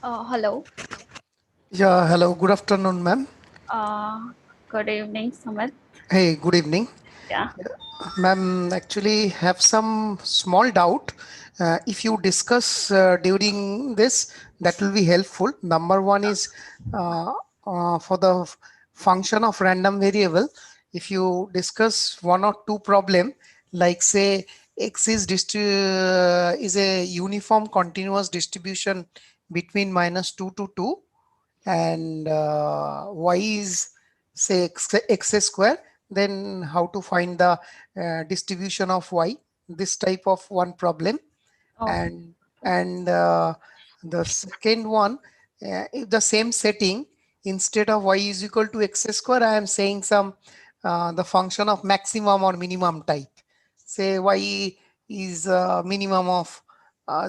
Hello. Yeah, hello. Good afternoon, ma'am. Uh, Good evening, Sumit. Hey, good evening. Yeah. Ma'am, actually have some small doubt. If you discuss during this, that will be helpful. Number one is uh, for the function of random variable. If you discuss one or two problem, like say x is a uniform continuous distribution between -2 to 2, and y is say x square, then how to find the distribution of y, this type of one problem. Okay. And the second one, if the same setting, instead of y is equal to x square, I am saying some the function of maximum or minimum type, say y is minimum of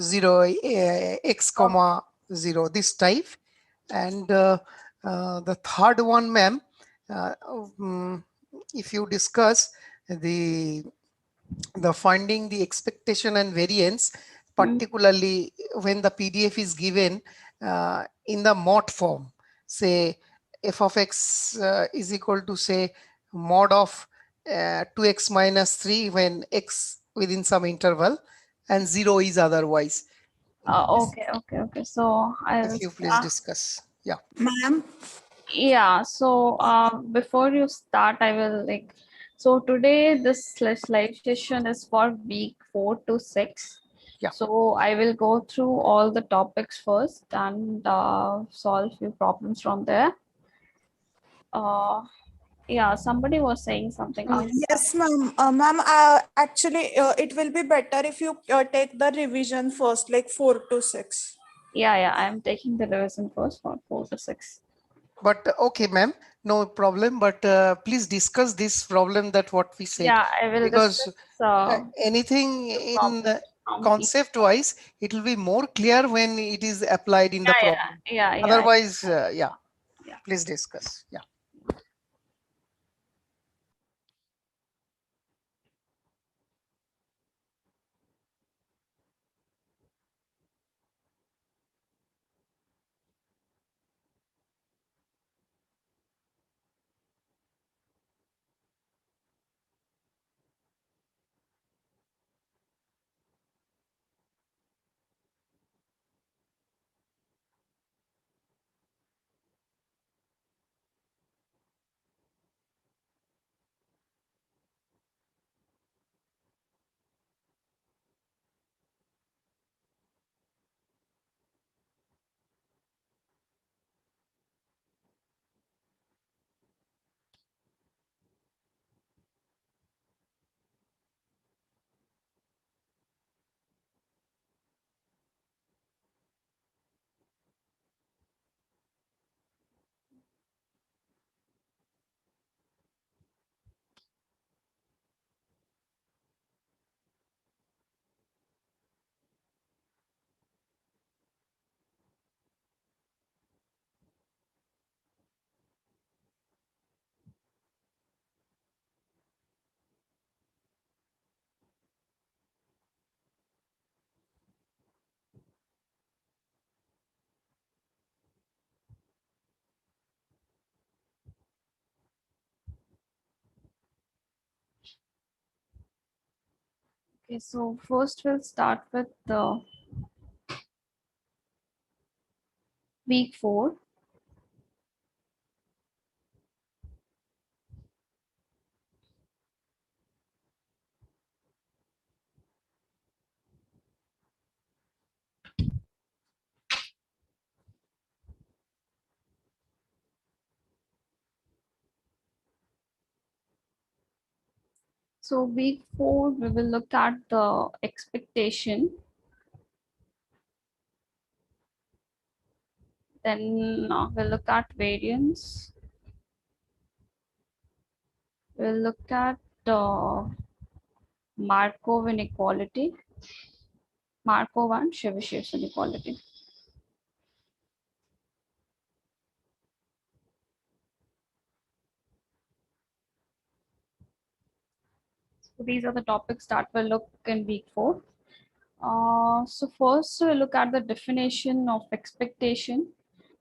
0, x Okay. comma 0, this type. And the third one, ma'am, uh, um, if you discuss the finding the expectation and variance, Mm. particularly when the PDF is given in the mod form, say f of x is equal to say mod of 2x minus 3 when x within some interval and 0 is otherwise. Okay. So I'll. If you please discuss. Yeah. Ma'am, Yeah. So before you start, I will like. So today this live session is for week 4 to 6. Yeah. So I will go through all the topics first and solve few problems from there. Uh, yeah. Somebody was saying something. yes, ma'am. Ma'am, actually, it will be better if you take the revision first, like 4 to 6. Yeah. I'm taking the revision first for 4 to 6. But okay, ma'am, no problem. But please discuss this problem that what we said, Yeah, I will because discuss anything the in problems from each. concept wise, it will be more clear when it is applied in the problem. Yeah. Otherwise, yeah, Yeah. please discuss. Yeah. Okay, so first we'll start with the week 4. So week 4, we will look at the expectation. Then we'll look at variance. We'll look at Markov inequality, Markov and Chevy inequality. So these are the topics that we'll look in week 4. So first we'll look at the definition of expectation.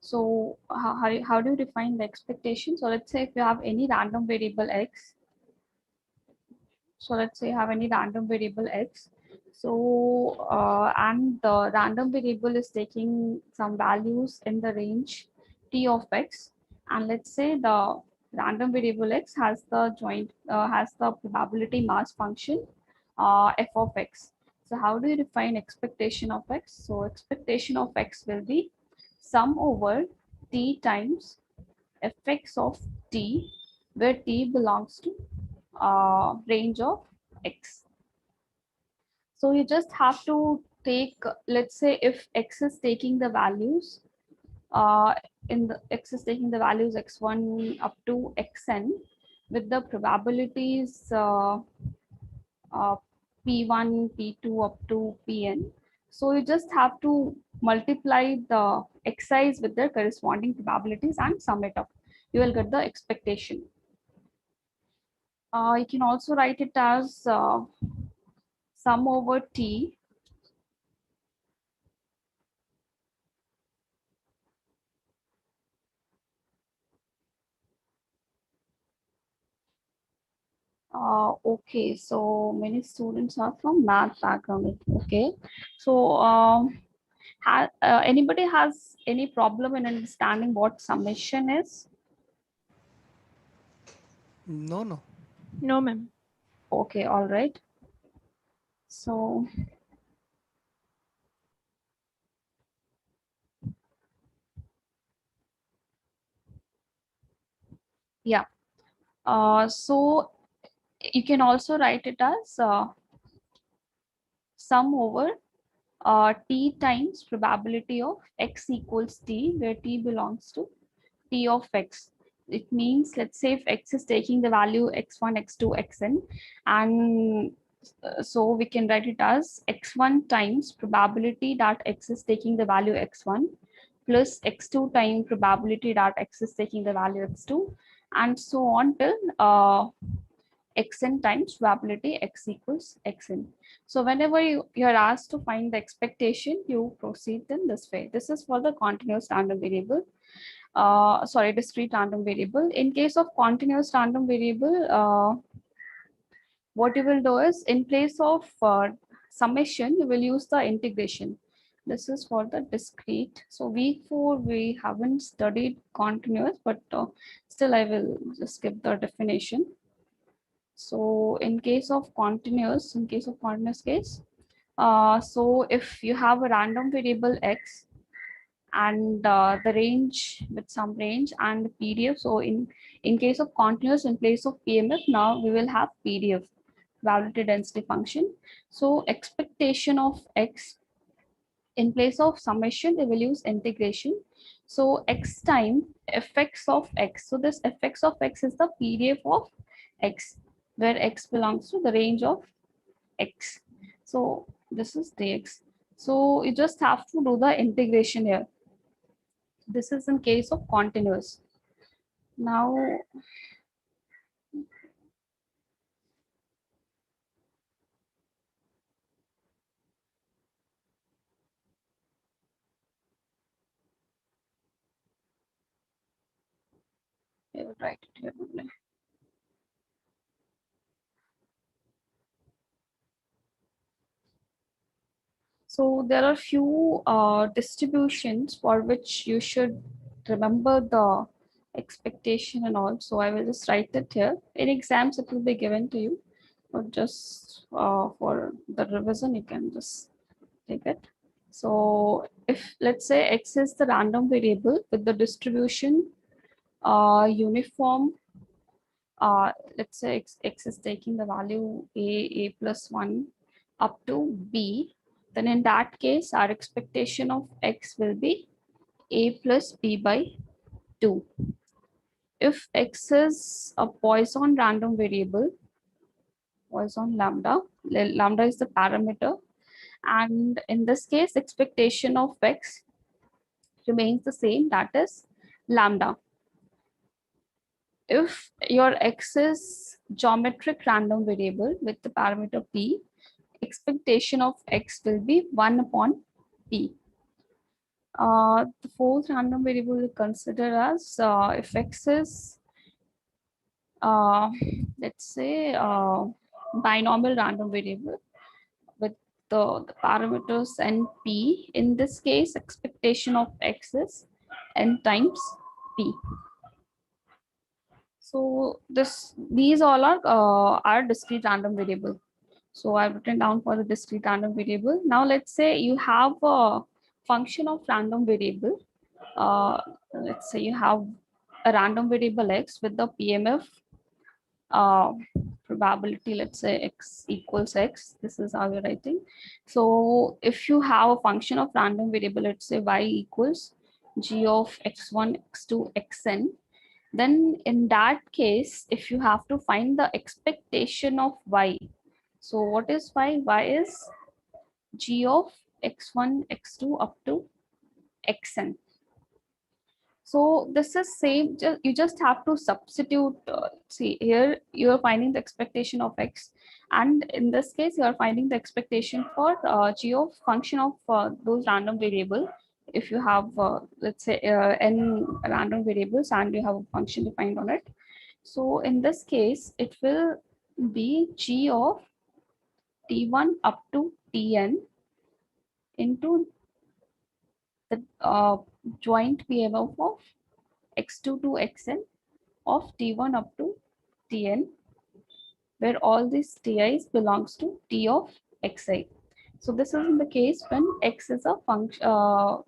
So how do you define the expectation? So let's say if you have any random variable x. So let's say you have any random variable x. So and the random variable is taking some values in the range t of x, and let's say the random variable x has the has the probability mass function f of x. So how do you define expectation of x? So expectation of x will be sum over t times fx of t, where t belongs to range of x. So you just have to take, let's say if x is taking the values, in the x is taking the values x1 up to xn with the probabilities uh, p1, p2 up to pn. So you just have to multiply the xi's with their corresponding probabilities and sum it up. You will get the expectation. You can also write it as sum over t okay, so many students are from math background. Okay, so anybody has any problem in understanding what summation is? No, no. No, ma'am. Okay, all right. So yeah, so you can also write it as sum over t times probability of x equals t, where t belongs to t of x. It means, let's say if x is taking the value x1, x2, xn, and so we can write it as x1 times probability that x is taking the value x1 plus x2 times probability that x is taking the value x2, and so on till xn times probability x equals xn. So whenever you're asked to find the expectation, you proceed in this way. This is for the continuous random variable. Sorry, discrete random variable. In case of continuous random variable, what you will do is, in place of summation, you will use the integration. This is for the discrete. So week 4, we haven't studied continuous, but still I will just give the definition. So in case of continuous case, so if you have a random variable x, and the range with some range and PDF. So in case of continuous, in place of PMF, now we will have PDF, probability density function. So expectation of x, in place of summation, they will use integration. So x time fx of x. So this fx of x is the PDF of x, where x belongs to the range of x. So this is dx. So you just have to do the integration here. This is in case of continuous. Now, I will write it here only. So there are few distributions for which you should remember the expectation and all. So I will just write it here. In exams, it will be given to you, but just for the revision, you can just take it. So if, let's say, x is the random variable with the distribution uniform, let's say x is taking the value a plus 1 up to b, then in that case our expectation of x will be a plus b by 2. If x is a Poisson random variable, Poisson lambda, lambda is the parameter, and in this case expectation of x remains the same, that is lambda. If your x is geometric random variable with the parameter p, expectation of x will be 1 upon p. The fourth random variable we consider as if x is, let's say, binomial random variable with the parameters n p. In this case, expectation of x is n times p. So these all are discrete random variable. So I've written down for the discrete random variable. Now let's say you have a function of random variable. Let's say you have a random variable x with the PMF uh, probability, let's say x equals x. This is how you're writing. So if you have a function of random variable, let's say y equals g of x1, x2, xn, then in that case, if you have to find the expectation of y, so what is y? Y is g of x1, x2 up to xn. So this is same, you just have to substitute, see here you're finding the expectation of x, and in this case you are finding the expectation for g of function of those random variable. If you have, let's say, n random variables and you have a function defined on it. So in this case, it will be g of t1 up to tn into the joint PMF of x2 to xn of t1 up to tn, where all these ti's belongs to t of xi. So this is in the case when x is a function,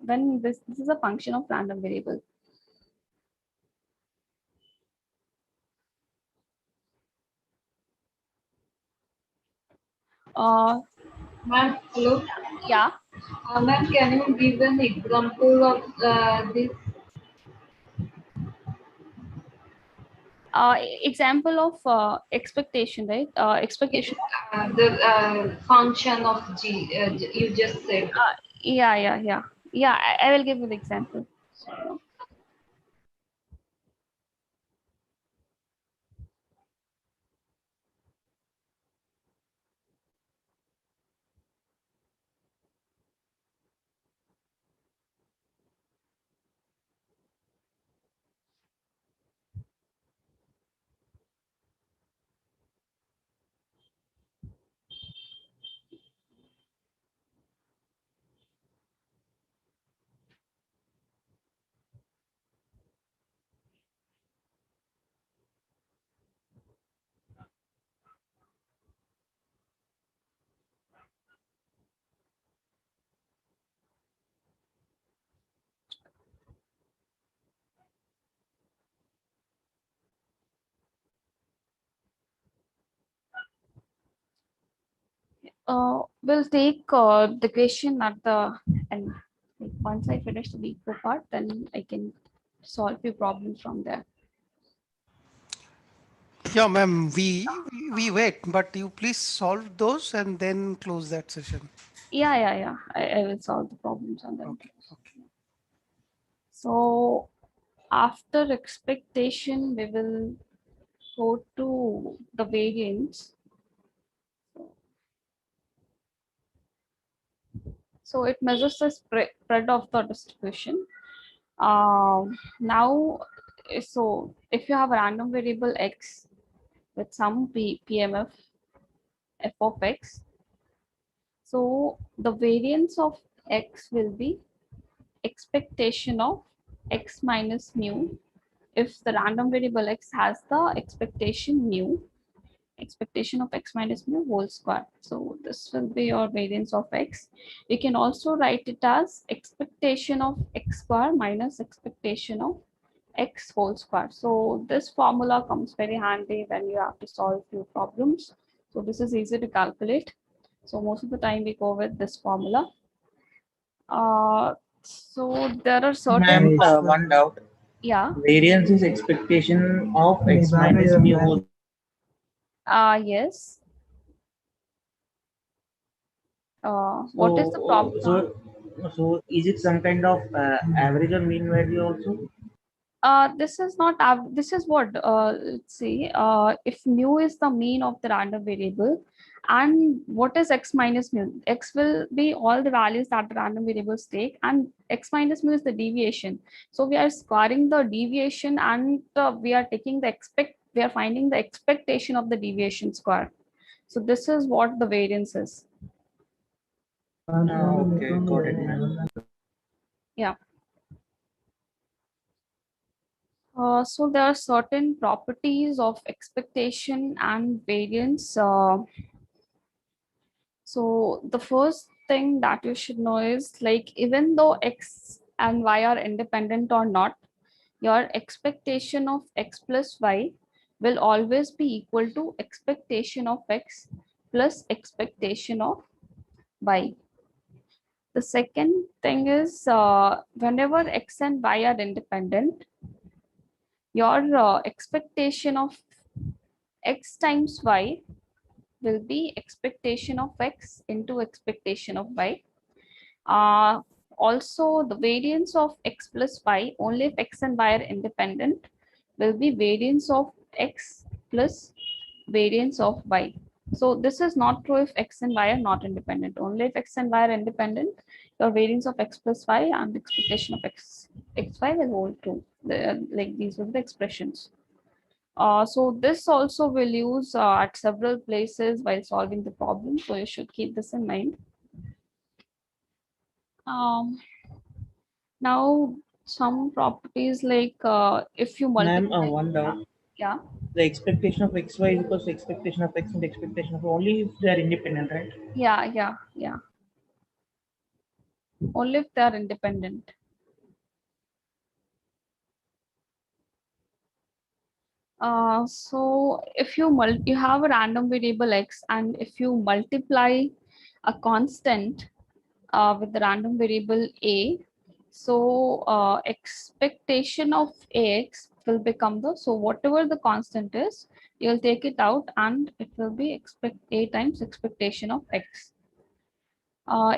when this is a function of random variable. Ma'am, hello. Yeah. Ma'am, can you give an example of this? Example of expectation, right? Expectation. The function of G, you just said. Yeah. I will give you the example. So, we'll take the question at the end. Like, once I finish the week part, then I can solve few problems from there. Yeah, ma'am, we wait, but you please solve those and then close that session. Yeah. I will solve the problems on them. Okay. So after expectation, we will go to the variance. So it measures the spread of the distribution. Now, so if you have a random variable x with some PMF f of x, so the variance of x will be expectation of x minus mu if the random variable x has the expectation mu, expectation of x minus mu whole square. So this will be your variance of x. We can also write it as expectation of x square minus expectation of x whole square. So this formula comes very handy when you have to solve few problems. So this is easy to calculate. So most of the time we go with this formula. So there are certain, Ma'am, one doubt. yeah. Variance is expectation of x minus mu whole. Yes. What is the So, problem? so is it some kind of average or mean value also? This is not this is what let's see, if mu is the mean of the random variable, and what is x minus mu? X will be all the values that the random variables take, and x minus mu is the deviation. So we are squaring the deviation, and we are taking the we are finding the expectation of the deviation square. So this is what the variance is. Okay, got it, ma'am. Yeah. So there are certain properties of expectation and variance. So the first thing that you should know is, like, even though x and y are independent or not, your expectation of x plus y will always be equal to expectation of x plus expectation of y. The second thing is, whenever x and y are independent, your expectation of x times y will be expectation of x into expectation of y. Also, the variance of x plus y, only if x and y are independent, will be variance of x plus variance of y. So this is not true if x and y are not independent. Only if x and y are independent, your variance of x plus y and expectation of xy will hold true. Like, these will be the expressions. So this also will use at several places while solving the problem. So you should keep this in mind. Now, some properties, like if you Ma'am, multiply, one doubt. yeah, The expectation of xy is equals to expectation of x and expectation of only if they are independent, right? yeah, only if they are independent. So if you have a random variable x, and if you multiply a constant with the random variable a, so expectation of ax will become the, so whatever the constant is, you'll take it out and it will be a times expectation of x.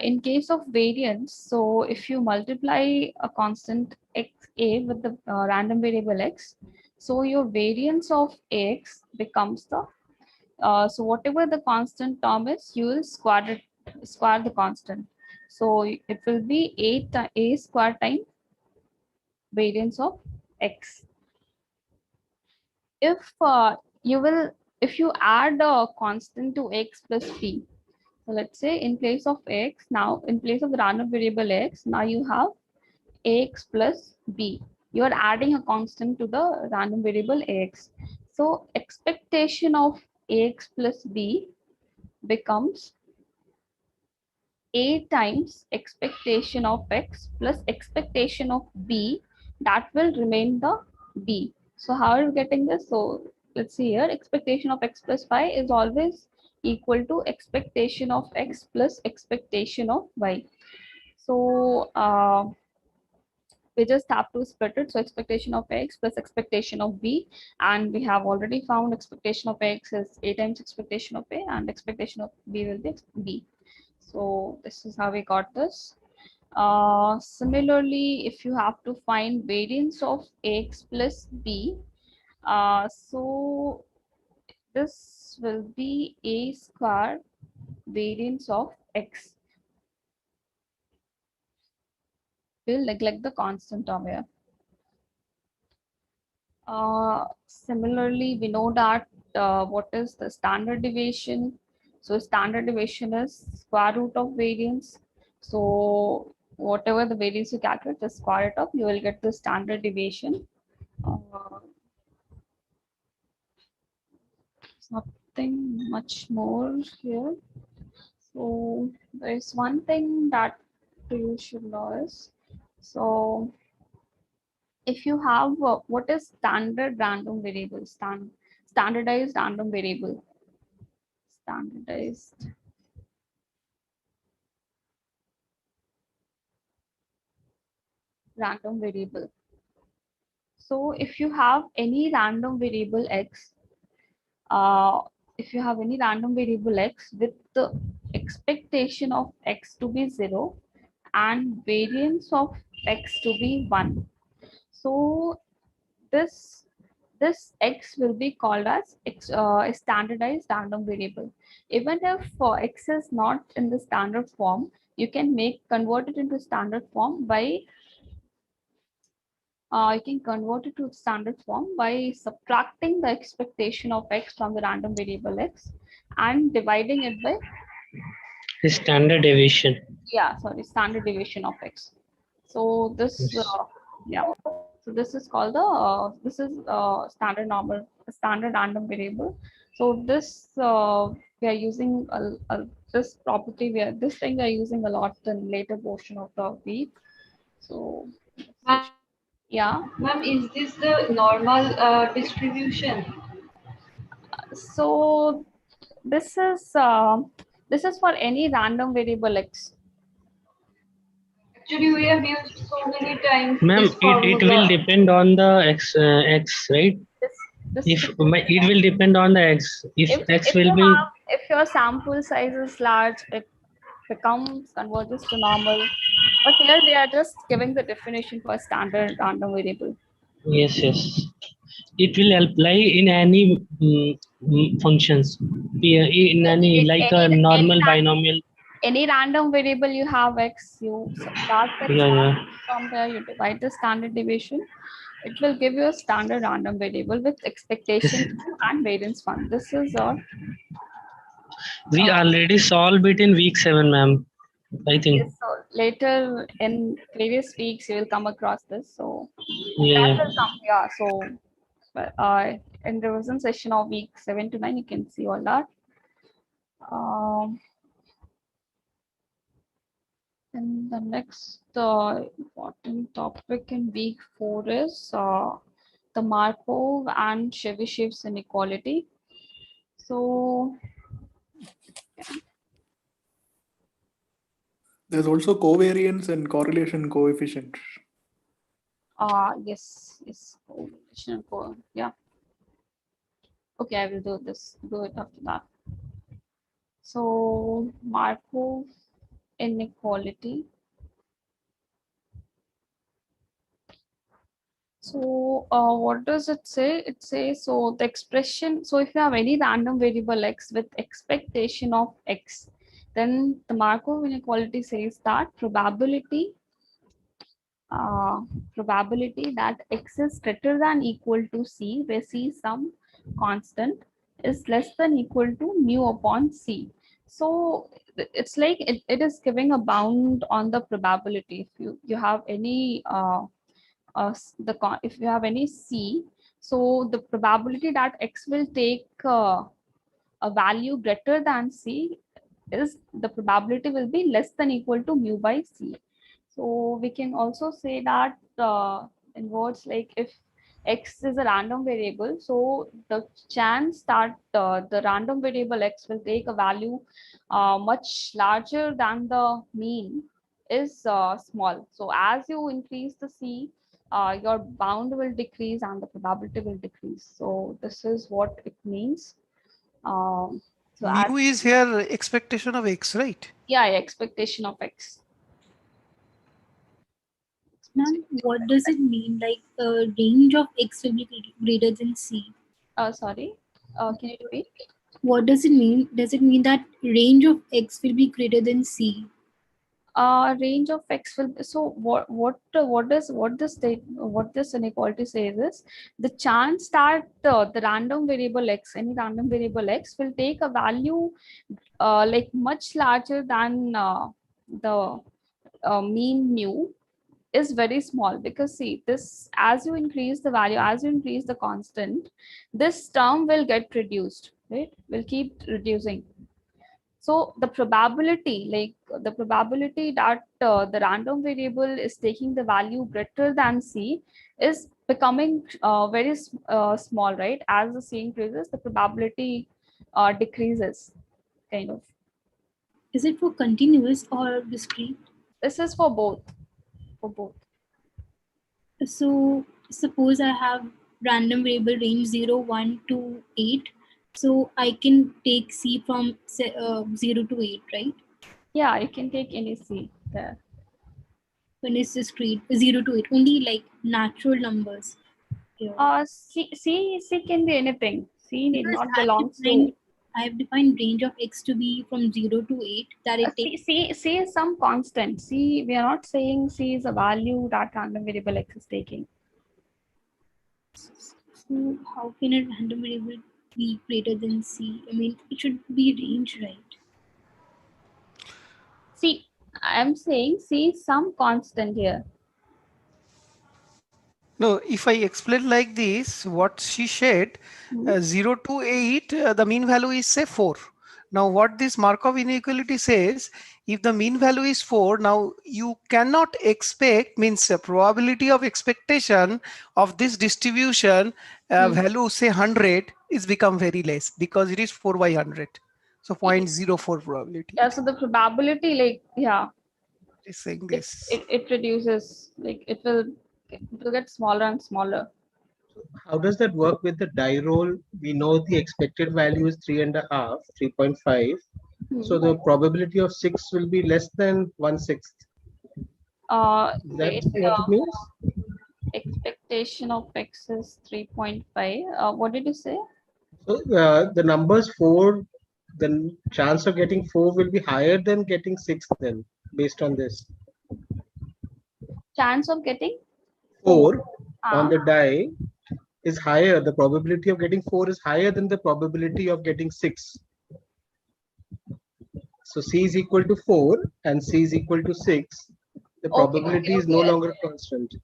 In case of variance, so if you multiply a constant x a with the random variable x, so your variance of ax becomes the, so whatever the constant term is, you will square the constant. So it will be a square times variance of x. If if you add a constant to x plus b, so let's say in place of x, now in place of the random variable x, now you have ax plus b. You are adding a constant to the random variable ax. So expectation of ax plus b becomes a times expectation of x plus expectation of b, that will remain the b. So how are you getting this? So let's see here, expectation of x plus y is always equal to expectation of x plus expectation of y. So we just have to split it. So expectation of x plus expectation of b, and we have already found expectation of x is a times expectation of a, and expectation of b will be b. So this is how we got this. Similarly, if you have to find variance of x plus b, so this will be a square variance of x. We'll neglect the constant term here. Similarly, we know that what is the standard deviation? So standard deviation is square root of variance. So whatever the variance you calculate, just square it up, you will get the standard deviation. Nothing much more here. So there is one thing that you should know is, so if you have what is standard random variable, standardized random variable, standardized random variable. So if you have any random variable x, if you have any random variable x with the expectation of x to be 0 and variance of x to be 1, so this x will be called as a standardized random variable. Even if x is not in the standard form, you can convert it into standard form by subtracting the expectation of x from the random variable x and dividing it by The standard deviation. standard deviation of x. So this Yes. so this is called standard random variable. So this we are using this property this thing we are using a lot in later portion of the week. So yeah. Ma'am, is this the normal distribution? So this is for any random variable x. Actually, we have used so many times Ma'am, this it will formula. depend on the x, right? This If it will depend on the x. If x will be, if your sample size is large, it converges to normal. But here we are just giving the definition for standard random variable. yes, it will apply in any functions. In any like a normal binomial. Any random variable you have x, you subtract that Yeah. from there, you divide the standard deviation. It will give you a standard random variable with expectation and variance fund. This is We already solved it in week 7, ma'am. I think. yes, so later in previous weeks you will come across this. So Yeah. will come. Yeah. So in the revision session of week 7 to 9, you can see all that. And the next important topic in week 4 is the Markov and Chevy inequality. So There's also covariance and correlation coefficient. yes, correlation yeah. Okay, I will do it after that. So Markov inequality. So what does it say? It says, so the expression, so if you have any random variable x with expectation of x, then the Markov inequality says that probability that x is greater than equal to c, where c is some constant, is less than equal to mu upon c. So it's like it is giving a bound on the probability. If you have any if you have any c, so the probability that x will take a value greater than c is the probability will be less than equal to mu by c. So we can also say that in words like if x is a random variable, so the chance that the random variable x will take a value much larger than the mean is small. So as you increase the c, your bound will decrease and the probability will decrease. So this is what it means. So Mu is here expectation of x, right? yeah, expectation of x. Ma'am, what does it mean? Like range of x will be greater than c. Sorry, can you repeat? What does it mean? Does it mean that range of x will be greater than c? Range of x will be, so what this inequality says is the chance that the random variable x, any random variable x, will take a value like much larger than the mean mu is very small, because see this, as you increase the value, as you increase the constant, this term will get reduced, right? Will keep reducing. So the probability that the random variable is taking the value greater than c is becoming very small, right? As the c increases, the probability decreases, kind of. Is it for continuous or discrete? This is for both. So suppose I have random variable range 0, 1 to 8. So I can take c from 0 to 8, right? Yeah, you can take any c there. When it's discrete, 0 to 8, only like natural numbers. here? C can be anything. C need Because not belongs to. I have defined range of x to be from 0 to 8 that it takes. C is some constant. C, we are not saying C is a value that random variable x is taking. So how can a random variable be greater than C? I mean, it should be range, right? See, I'm saying C is some constant here. No, if I explain like this, what she said, 0 to 8, the mean value is say 4. Now what this Markov inequality says, if the mean value is 4, now you cannot expect, means probability of expectation of this distribution value say 100 is become very less because it is 4 by 100. So 0.04 probability. Yeah, so the probability, like, yeah, Is saying this. it reduces, like it will get smaller and smaller. How does that work with the die roll? We know the expected value is 3.5, 3.5. So the probability of 6 will be less than 1/6. That's Wait, what it means? expectation of x is 3.5. What did you say? So the numbers 4, the chance of getting 4 will be higher than getting 6 then, based on this. Chance of getting 4 on the die is higher. The probability of getting 4 is higher than the probability of getting 6. So C is equal to 4 and C is equal to 6. The probability is no longer constant.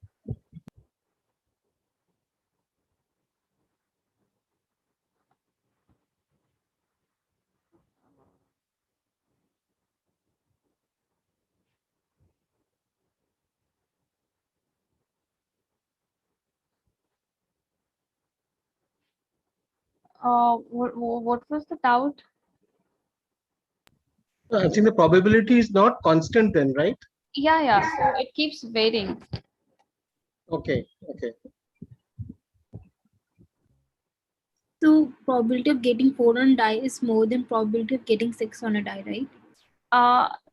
What was the doubt? I think the probability is not constant then, right? Yeah. So it keeps varying. Okay. So probability of getting 4 on a die is more than probability of getting 6 on a die, right?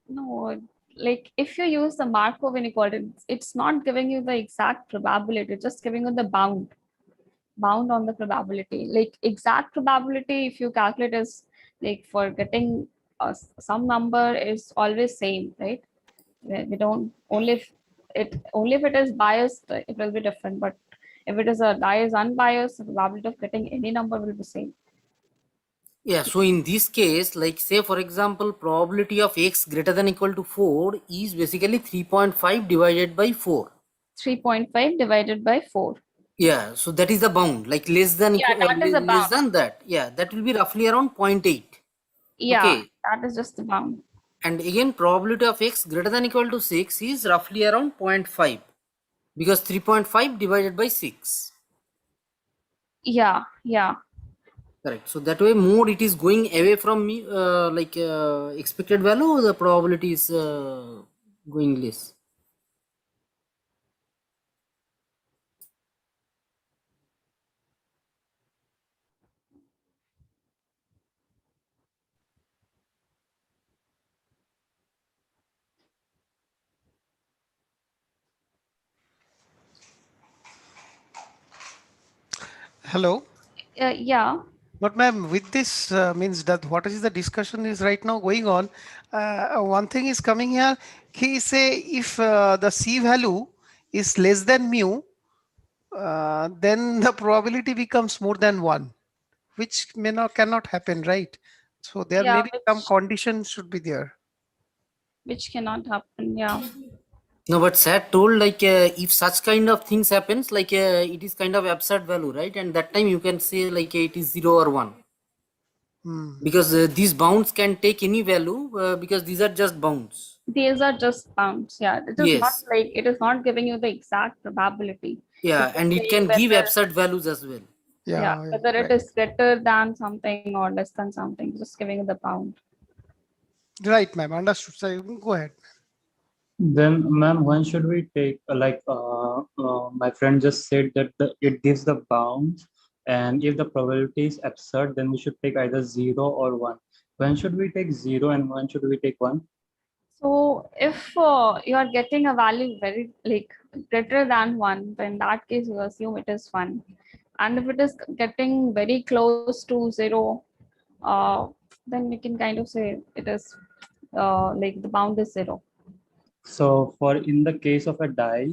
No, like if you use the Markov inequality, it's not giving you the exact probability, it's just giving you the bound on the probability. Like exact probability, if you calculate, is like for getting some number is always same, right? We don't, only if it is biased, it will be different. But if it is a die is unbiased, the probability of getting any number will be same. Yeah, so in this case, like say for example, probability of x greater than equal to 4 is basically 3.5 divided by 4. 3.5 divided by 4. Yeah, so that is the bound, like less than That is a less bound. than that. Yeah, that will be roughly around 0.8. Yeah, Okay. that is just the bound. And again, probability of x greater than equal to 6 is roughly around 0.5 because 3.5 divided by 6. Yeah. Correct. So that way more it is going away from me, expected value, the probability is going less. Hello. Yeah. But ma'am, with this means that what is the discussion is right now going on. One thing is coming here. He say if the C value is less than mu, then the probability becomes more than 1, which cannot happen, right? So there may be some condition should be there. Which cannot happen. Yeah. No, but Sat told like if such kind of things happens, like it is kind of absurd value, right? And that time you can say like it is 0 or 1. Because these bounds can take any value because these are just bounds. These are just bounds. Yeah. It is not like, it is not giving you the exact probability. Yeah, and it can give absurd values as well. Yeah, whether it is greater than something or less than something, just giving you the bound. Right, ma'am. Understood. So go ahead. Then, ma'am, when should we take my friend just said that it gives the bounds, and if the probability is absurd, then we should take either 0 or 1. When should we take 0 and when should we take 1? So if you are getting a value very like greater than 1, then in that case you assume it is 1. And if it is getting very close to 0, then we can kind of say it is like the bound is 0. So for in the case of a die,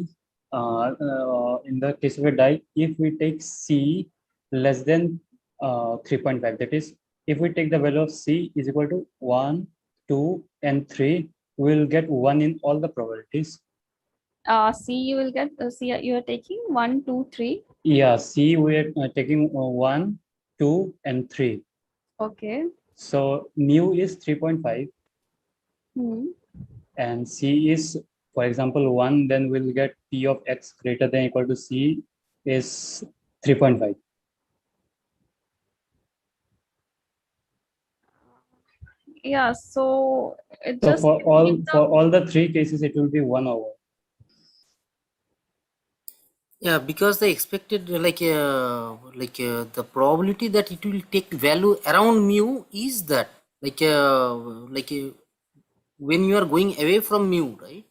if we take C less than 3.5, that is, if we take the value of C is equal to 1, 2, and 3, we will get 1 in all the probabilities. C you will get, C you are taking 1, 2, 3. Yeah, C we are taking 1, 2, and 3. Okay. So mu is 3.5. And C is, for example, 1, then we'll get P of X greater than or equal to C is 3.5. Yeah, so it So just for all the 3 cases, it will be 1 over. Yeah, because the expected the probability that it will take value around mu is that when you are going away from mu, right?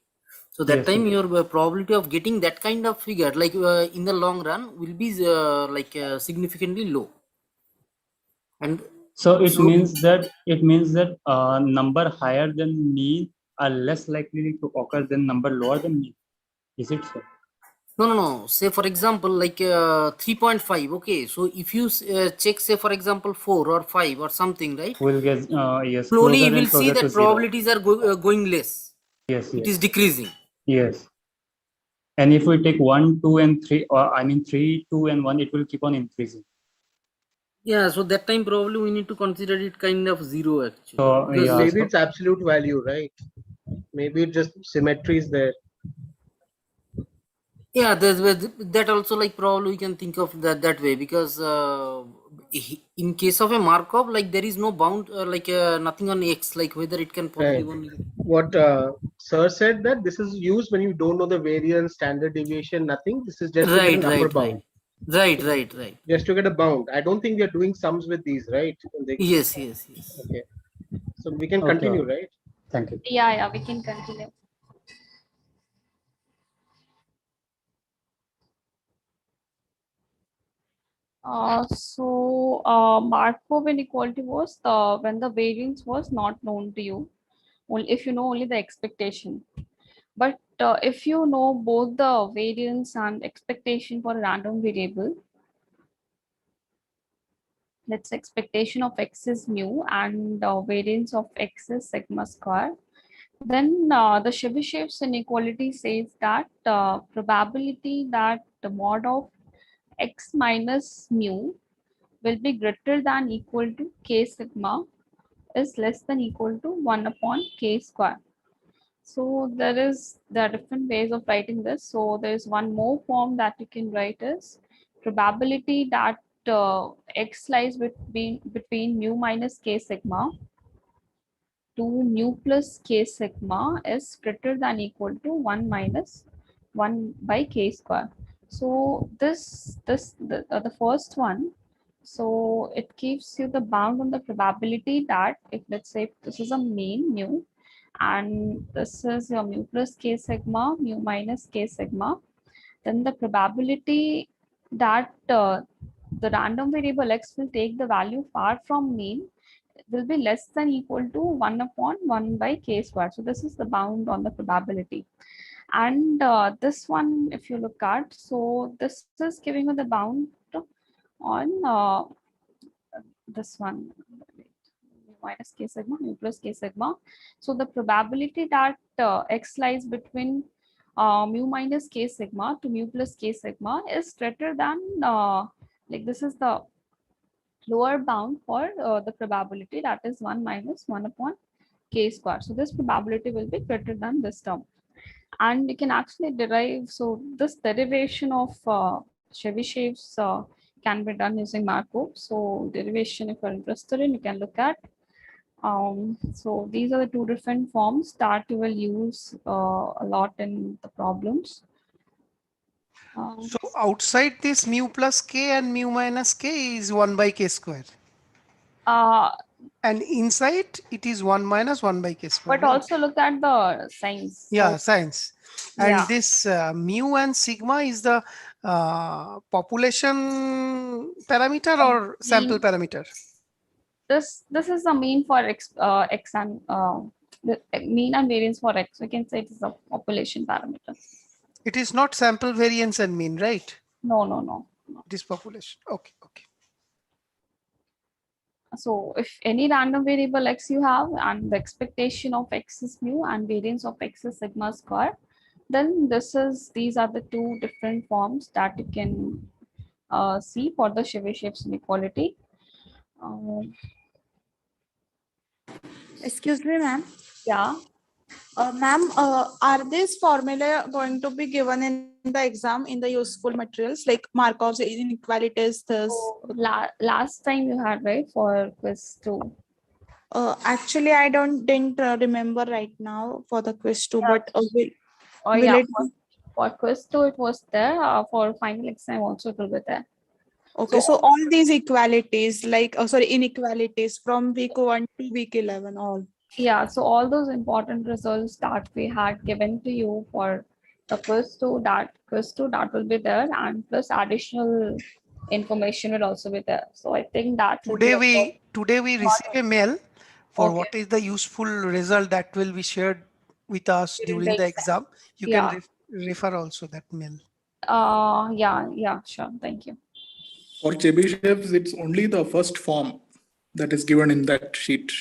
So that Yes, time yes. your probability of getting that kind of figure in the long run will be significantly low. And so it means that number higher than mean are less likely to occur than number lower than mean. Is it so? No. Say for example, 3.5. Okay, so if you check, say for example, 4 or 5 or something, right? We'll get yes. Slowly you closer will and see closer to that 0. probabilities are going less. Yes, It yes. is decreasing. Yes. And if we take 1, 2, and 3, or 3, 2, and 1, it will keep on increasing. Yeah, so that time probably we need to consider it kind of 0 actually. So maybe it's absolute value, right? Maybe just symmetry is there. Yeah, that also probably we can think of that way, because in case of a Markov, there is no bound, nothing on X, whether it can positive Right. only. What Sir said, that this is used when you don't know the variance, standard deviation, nothing. This is just to get a number bound. Right. Just to get a bound. I don't think we are doing sums with these, right? Yes. Okay. So we can Okay. continue, right? Thank you. Yeah, we can continue. Markov inequality was when the variance was not known to you, only if you know only the expectation. But if you know both the variance and expectation for a random variable, let's say expectation of X is mu and variance of X is sigma square, then the Chebyshev's inequality says that probability that the mod of X minus mu will be greater than equal to K sigma is less than equal to 1 upon K square. So there are different ways of writing this. So there is one more form that you can write is probability that X lies between mu minus K sigma to mu plus K sigma is greater than equal to 1 minus 1 by K square. So the first one, so it gives you the bound on the probability that if, let's say, this is a mean mu and this is your mu plus K sigma, mu minus K sigma, then the probability that the random variable X will take the value far from mean will be less than equal to 1 upon 1 by K square. So this is the bound on the probability. And this one, if you look at, so this is giving you the bound on this one, minus K sigma, mu plus K sigma. So the probability that X lies between mu minus K sigma to mu plus K sigma is greater than, this is the lower bound for the probability, that is 1 minus 1 upon K square. So this probability will be greater than this term. And you can actually derive, so this derivation of Chebyshev's can be done using Markov. So derivation, if you're interested in, you can look at. So these are the two different forms that you will use a lot in the problems. So outside this mu plus K and mu minus K is 1 by K square. And inside it is 1 minus 1 by k square. But Right? also look at the signs. Yeah, So, science. And yeah. this mu and sigma is the population parameter or sample parameter? This is the mean for x and the mean and variance for x. We can say it is a population parameter. It is not sample variance and mean, right? No. It is population. Okay. So if any random variable x you have and the expectation of x is mu and variance of x is sigma square, then these are the two different forms that you can see for the Chevyshev's inequality. Excuse me, ma'am. Yeah. Ma'am, are these formulae going to be given in the exam in the useful materials like Markov's inequalities? This. Last time you had, right, for quiz 2. Actually, I didn't remember right now for the quiz 2, but will Yeah, it? for quiz 2 it was there. For final exam also it will be there. Okay, so all these equalities, like inequalities from week 1 to week 11, all. Yeah, so all those important results that we had given to you for the quiz 2, that will be there, and plus additional information will also be there. So I think that will be Today we receive a mail for what is the useful result that will be shared with us during the exam. You can refer also that mail. Yeah, sure. Thank you. For Chebyshev's, it's only the first form that is given in that sheet.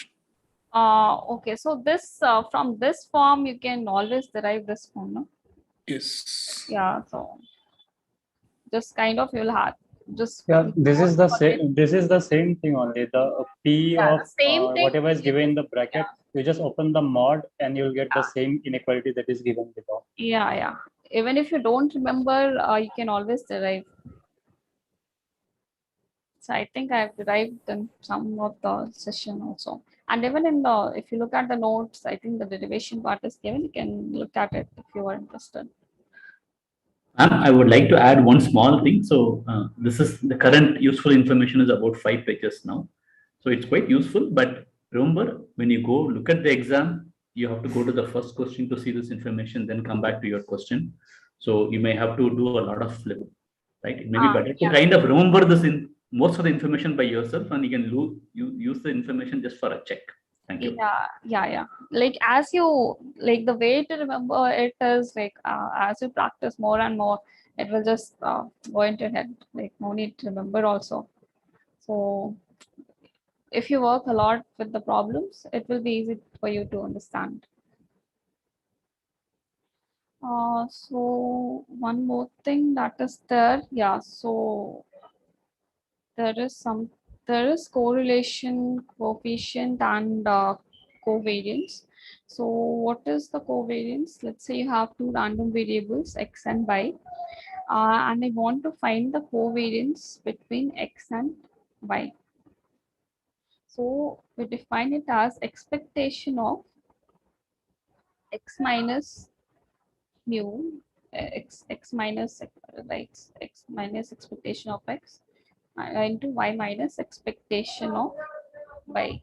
Okay, so this from this form you can always derive this form, no? Yes. Yeah, so just kind of you'll have just this is the same. This is the same thing only. The p of same thing. whatever is given in the bracket, you just open the mod and you'll get the same inequality that is given below. Yeah. Even if you don't remember, you can always derive. So I think I've derived in some of the session also. And even in if you look at the notes, I think the derivation part is given. You can look at it if you are interested. I would like to add one small thing. So this is the current useful information is about 5 pages now. So it's quite useful, but remember when you go look at the exam, you have to go to the first question to see this information, then come back to your question. So you may have to do a lot of flip, right? It may be better to kind of remember this in most of the information by yourself, and you can use the information just for a check. Thank you. Yeah. Like as you the way to remember it is as you practice more and more, it will just go into your head. Like no need to remember also. So if you work a lot with the problems, it will be easy for you to understand. So one more thing that is there. Yeah. So there is correlation coefficient and covariance. So what is the covariance? Let's say you have two random variables x and y, and I want to find the covariance between x and y. So we define it as expectation of x minus mu, x minus x minus expectation of x into y minus expectation of y.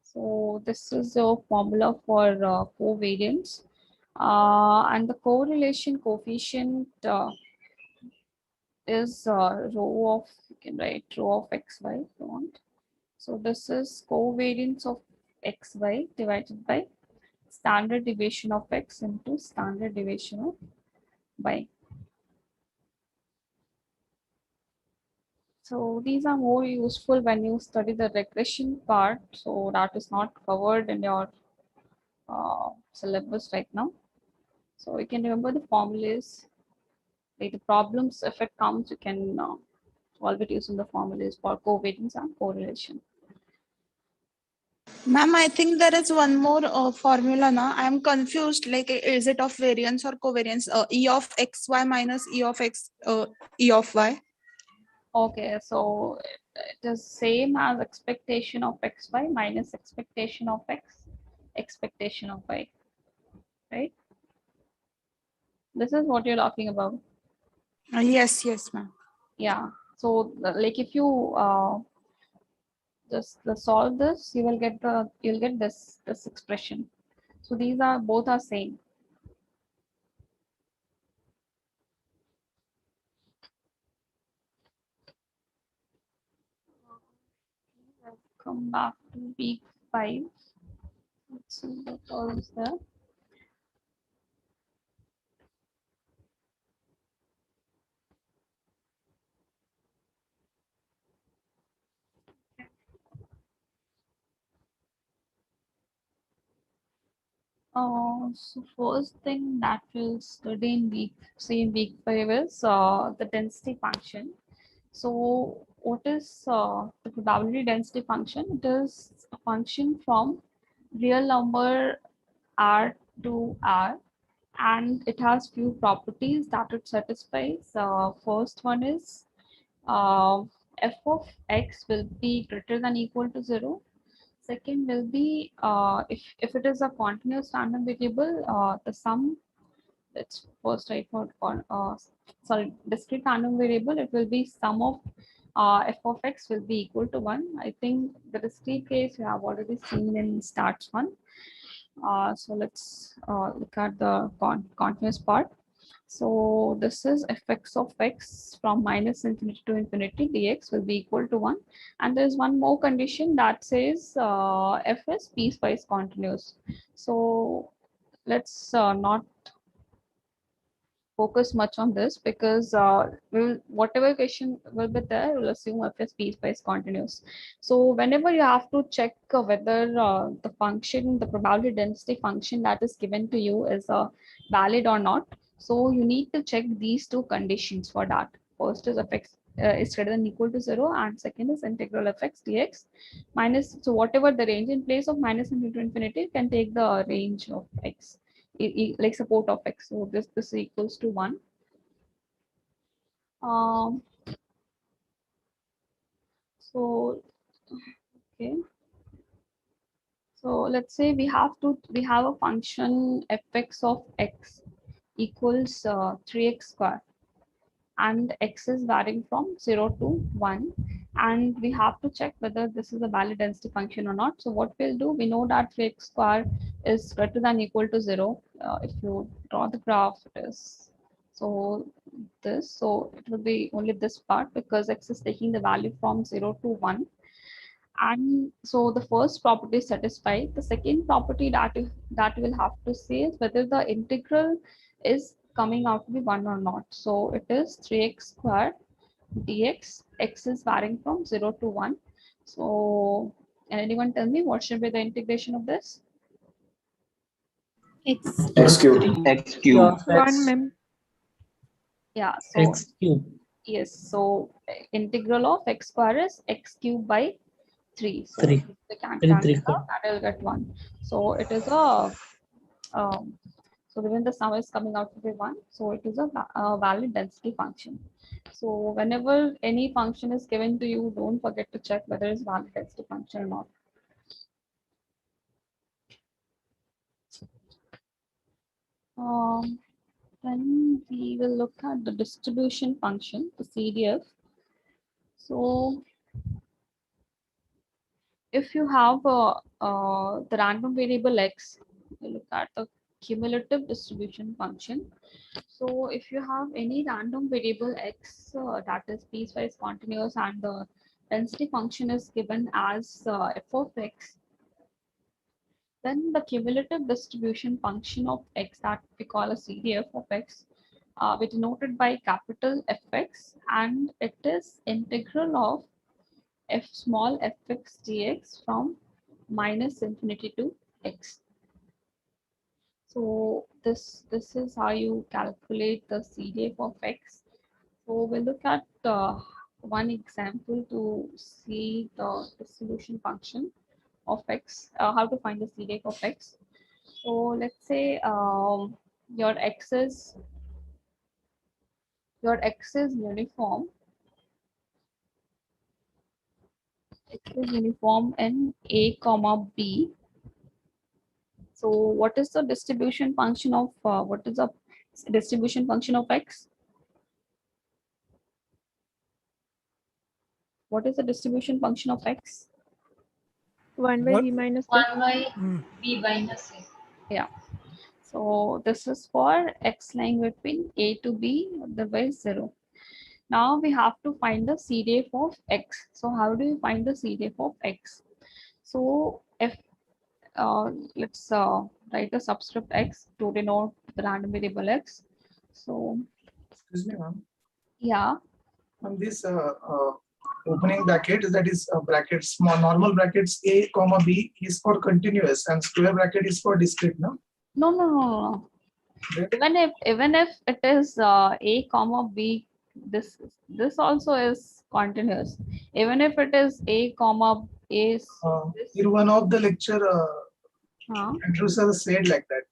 So this is the formula for covariance, and the correlation coefficient is rho of, you can write rho of xy if you want. So this is covariance of xy divided by standard deviation of x into standard deviation of y. So these are more useful when you study the regression part. So that is not covered in your syllabus right now. So you can remember the formulas, like the problems, if it comes, you can solve it using the formulas for covariance and correlation. Ma'am, I think there is one more formula now. I am confused. Like, is it of variance or covariance? E of xy minus E of x, E of y. Okay, so it is same as expectation of xy minus expectation of x, expectation of y, right? This is what you're talking about. Yes, ma'am. Yeah. So like if you just solve this, you'll get this expression. So these are both are same. Let's come back to week 5. Let's see what all is there. So first thing that we'll study in week 5 is the density function. So what is the probability density function? It is a function from real number R to R, and it has few properties that it satisfies. First one is f of x will be greater than equal to 0. Second will be if it is a continuous random variable, the sum, it's first right for sorry, discrete random variable, it will be sum of f of x will be equal to 1. I think the discrete case you have already seen in starts 1. So let's look at the continuous part. So this is fx of x from minus infinity to infinity dx will be equal to 1. And there's one more condition that says f is piecewise continuous. So let's not focus much on this, because whatever question will be there, we'll assume f is piecewise continuous. So whenever you have to check whether the function, the probability density function that is given to you is valid or not, so you need to check these two conditions for that. First is fx is greater than equal to 0, and second is integral fx dx minus, so whatever the range, in place of minus infinity to infinity, you can take the range of x, like support of x. So this equals to 1. So okay, so let's say we have a function fx of x equals 3x square, and x is varying from 0 to 1, and we have to check whether this is a valid density function or not. So what we'll do, we know that 3x square is greater than equal to 0. If you draw the graph, it is so this, so it will be only this part, because x is taking the value from 0 to 1. And so the first property is satisfied. The second property that we'll have to say is whether the integral is coming out to be 1 or not. So it is 3x squared dx, x is varying from 0 to 1. So can anyone tell me what should be the integration of this? X cube. X cube. One mem. Yeah, so X cube. yes, so integral of x square is x cube by 3. So 3. we can 3, cancel 3. out, and I'll get 1. So it is a so when the sum is coming out to be 1, so it is a valid density function. So whenever any function is given to you, don't forget to check whether it's valid density function or not. Then we will look at the distribution function, the CDF. So if you have the random variable x, you look at the cumulative distribution function. So if you have any random variable x that is piecewise continuous, and the density function is given as f of x, then the cumulative distribution function of x that we call a CDF of x, we denoted by capital Fx, and it is integral of f small fx dx from minus infinity to x. So this is how you calculate the CDF of x. So we'll look at one example to see the distribution function of x, how to find the CDF of x. So let's say your x is uniform. X is uniform in a comma b. So what is the distribution function of x? What is the distribution function of x? 1 by b minus a. 1 by b minus a. Yeah. So this is for x lying between a to b, otherwise 0. Now we have to find the CDF of x. So how do you find the CDF of x? So if let's write the subscript x to denote the random variable x. So Excuse me, ma'am. yeah. On this opening bracket, that is brackets, small normal brackets a comma b is for continuous and square bracket is for discrete, no? No. Even if it is a comma b, this also is continuous. Even if it is a comma a is In one of the lecture, Andrew sir said like that.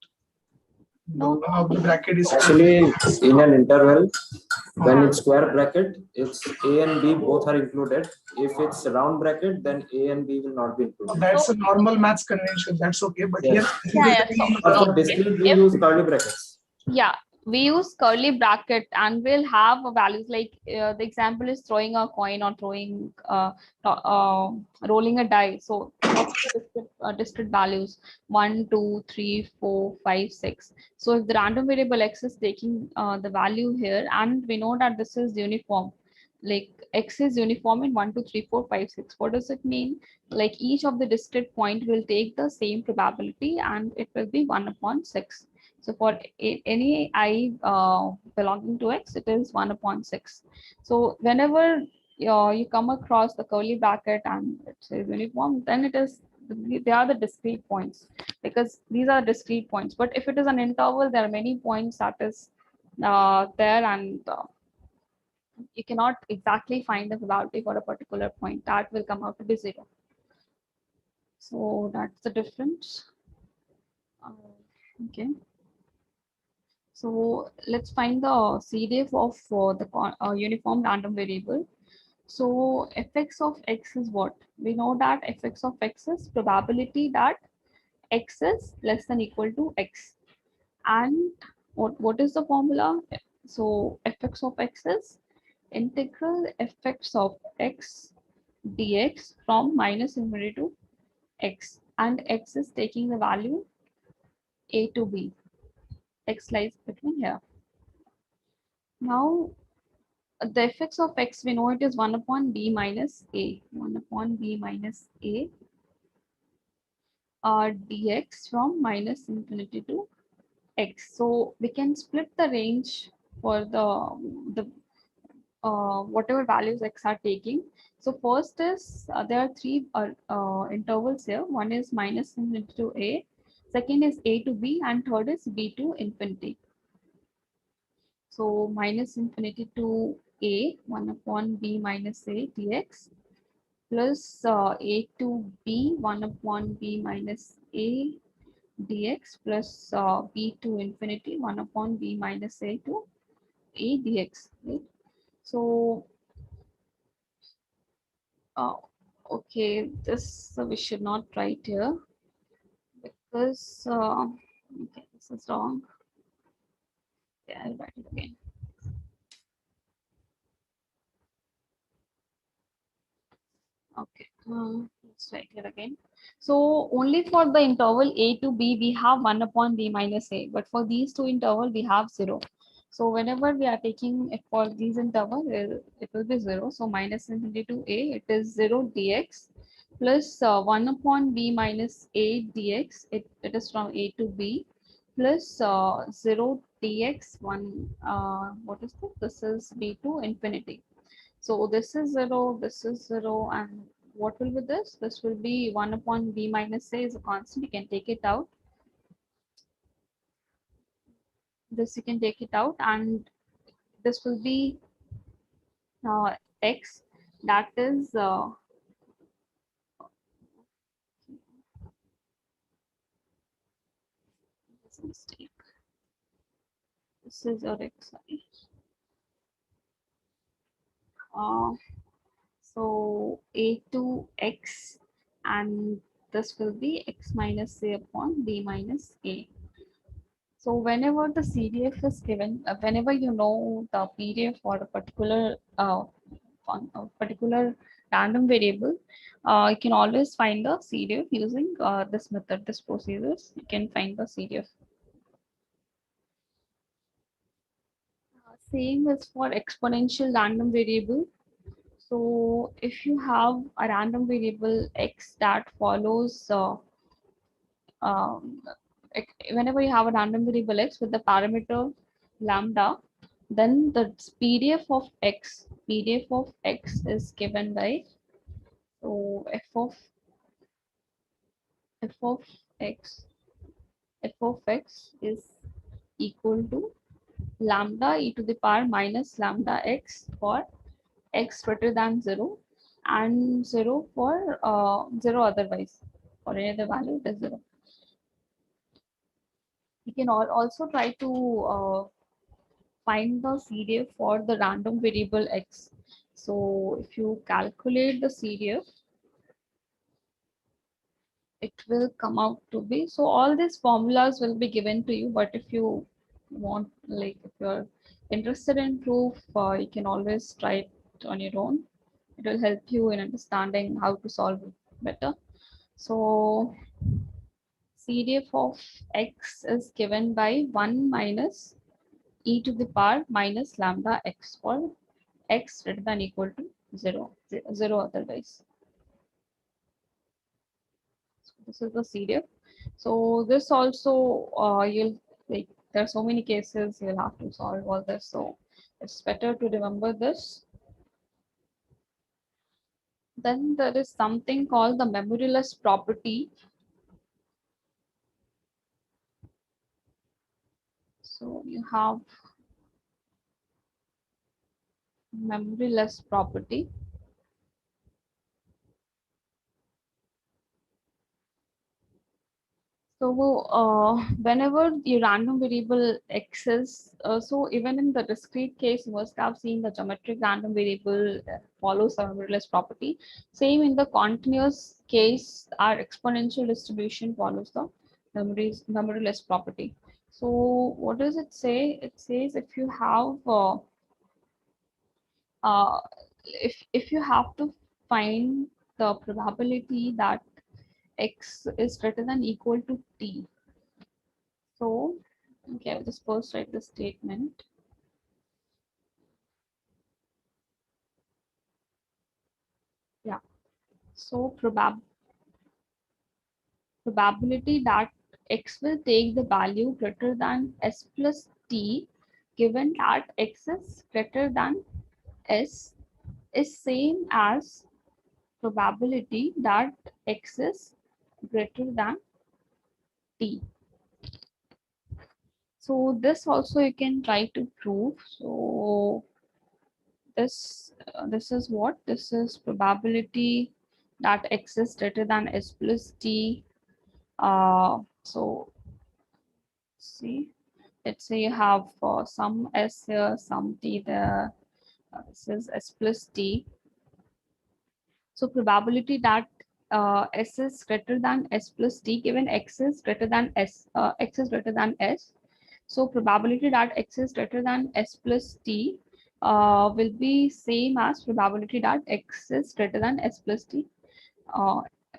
No. One of the bracket is Actually, in an interval, when it's square bracket, it's a and b both are included. If it's round bracket, then a and b will not be included. That's a normal maths convention. That's okay. But here, But for discrete, we use curly brackets. Yeah, we use curly bracket and we'll have values like the example is throwing a coin or throwing rolling a die. So what's the discrete values 1, 2, 3, 4, 5, 6. So if the random variable x is taking the value here and we know that this is uniform, like x is uniform in 1, 2, 3, 4, 5, 6. What does it mean? Like each of the discrete point will take the same probability and it will be 1/6. So for any I belonging to x, it is 1/6. So whenever you come across the curly bracket and it says uniform, then it is they are the discrete points because these are discrete points. But if it is an interval, there are many points that is there and you cannot exactly find the probability for a particular point. That will come out to be 0. So that's the difference. Okay. So let's find the CDF of the uniform random variable. So fx of x is what? We know that fx of x is probability that x is less than equal to x. And what is the formula? So fx of x is integral fx of x dx from -infinity to x. And x is taking the value a to b. X lies between here. Now the fx of x, we know it is 1/b minus a, 1/b minus a dx from -infinity to x. So we can split the range for the whatever values x are taking. So first is there are 3 intervals here. One is -infinity to a, second is a to b, and third is b to infinity. So -infinity to a, 1/b minus a dx plus a to b, 1/b minus a dx plus b to infinity, 1/b minus a to a dx. Right? So okay, this we should not write here because okay, this is wrong. Okay, I'll write it again. Okay, let's write it again. So only for the interval a to b, we have 1/b minus a, but for these two interval, we have 0. So whenever we are taking it for these interval, it will be 0. So -infinity to a, it is 0 dx plus 1/b minus a dx. It is from a to b plus 0 dx 1. What is this? This is b to infinity. So this is 0, this is 0, and what will be this? This will be 1/b minus a is a constant. You can take it out. This you can take it out, and this will be x. That is this mistake. This is your x. Sorry. So a to x, and this will be x minus a upon b minus a. So whenever the CDF is given, whenever you know the PDF for a particular random variable, you can always find the CDF using this method, this procedures. You can find the CDF. Same is for exponential random variable. So if you have a random variable x that follows, whenever you have a random variable x with the parameter lambda, then the PDF of x is given by, so f of x is equal to lambda e to the power minus lambda x for x greater than 0 and 0 for 0 otherwise. For any other value it is 0. You can also try to find the CDF for the random variable x. So if you calculate the CDF, it will come out to be, so all these formulas will be given to you, but if you want, like if you're interested in proof, you can always try it on your own. It will help you in understanding how to solve it better. So CDF of x is given by 1 minus e to the power minus lambda x for x greater than equal to 0 otherwise. So this is the CDF. So this also you'll, like, there are so many cases you'll have to solve all this, so it's better to remember this. Then there is something called the memoryless property. So you have memoryless property. So whenever your random variable x is, so even in the discrete case, you must have seen the geometric random variable follows a memoryless property. Same in the continuous case, our exponential distribution follows the memoryless property. So what does it say? It says if you have if you have to find the probability that x is greater than equal to t. So, okay, I'll just first write the statement. Yeah. So probability that x will take the value greater than s plus t, given that x is greater than s, is same as probability that x is greater than t. So this also you can try to prove. So this is what, this is probability that x is greater than s plus t. So see, let's say you have some s here, some t there. This is s plus t. So probability that s is greater than s plus t, given x is greater than x is greater than s. So probability that x is greater than s plus t will be same as probability that x is greater than s plus t.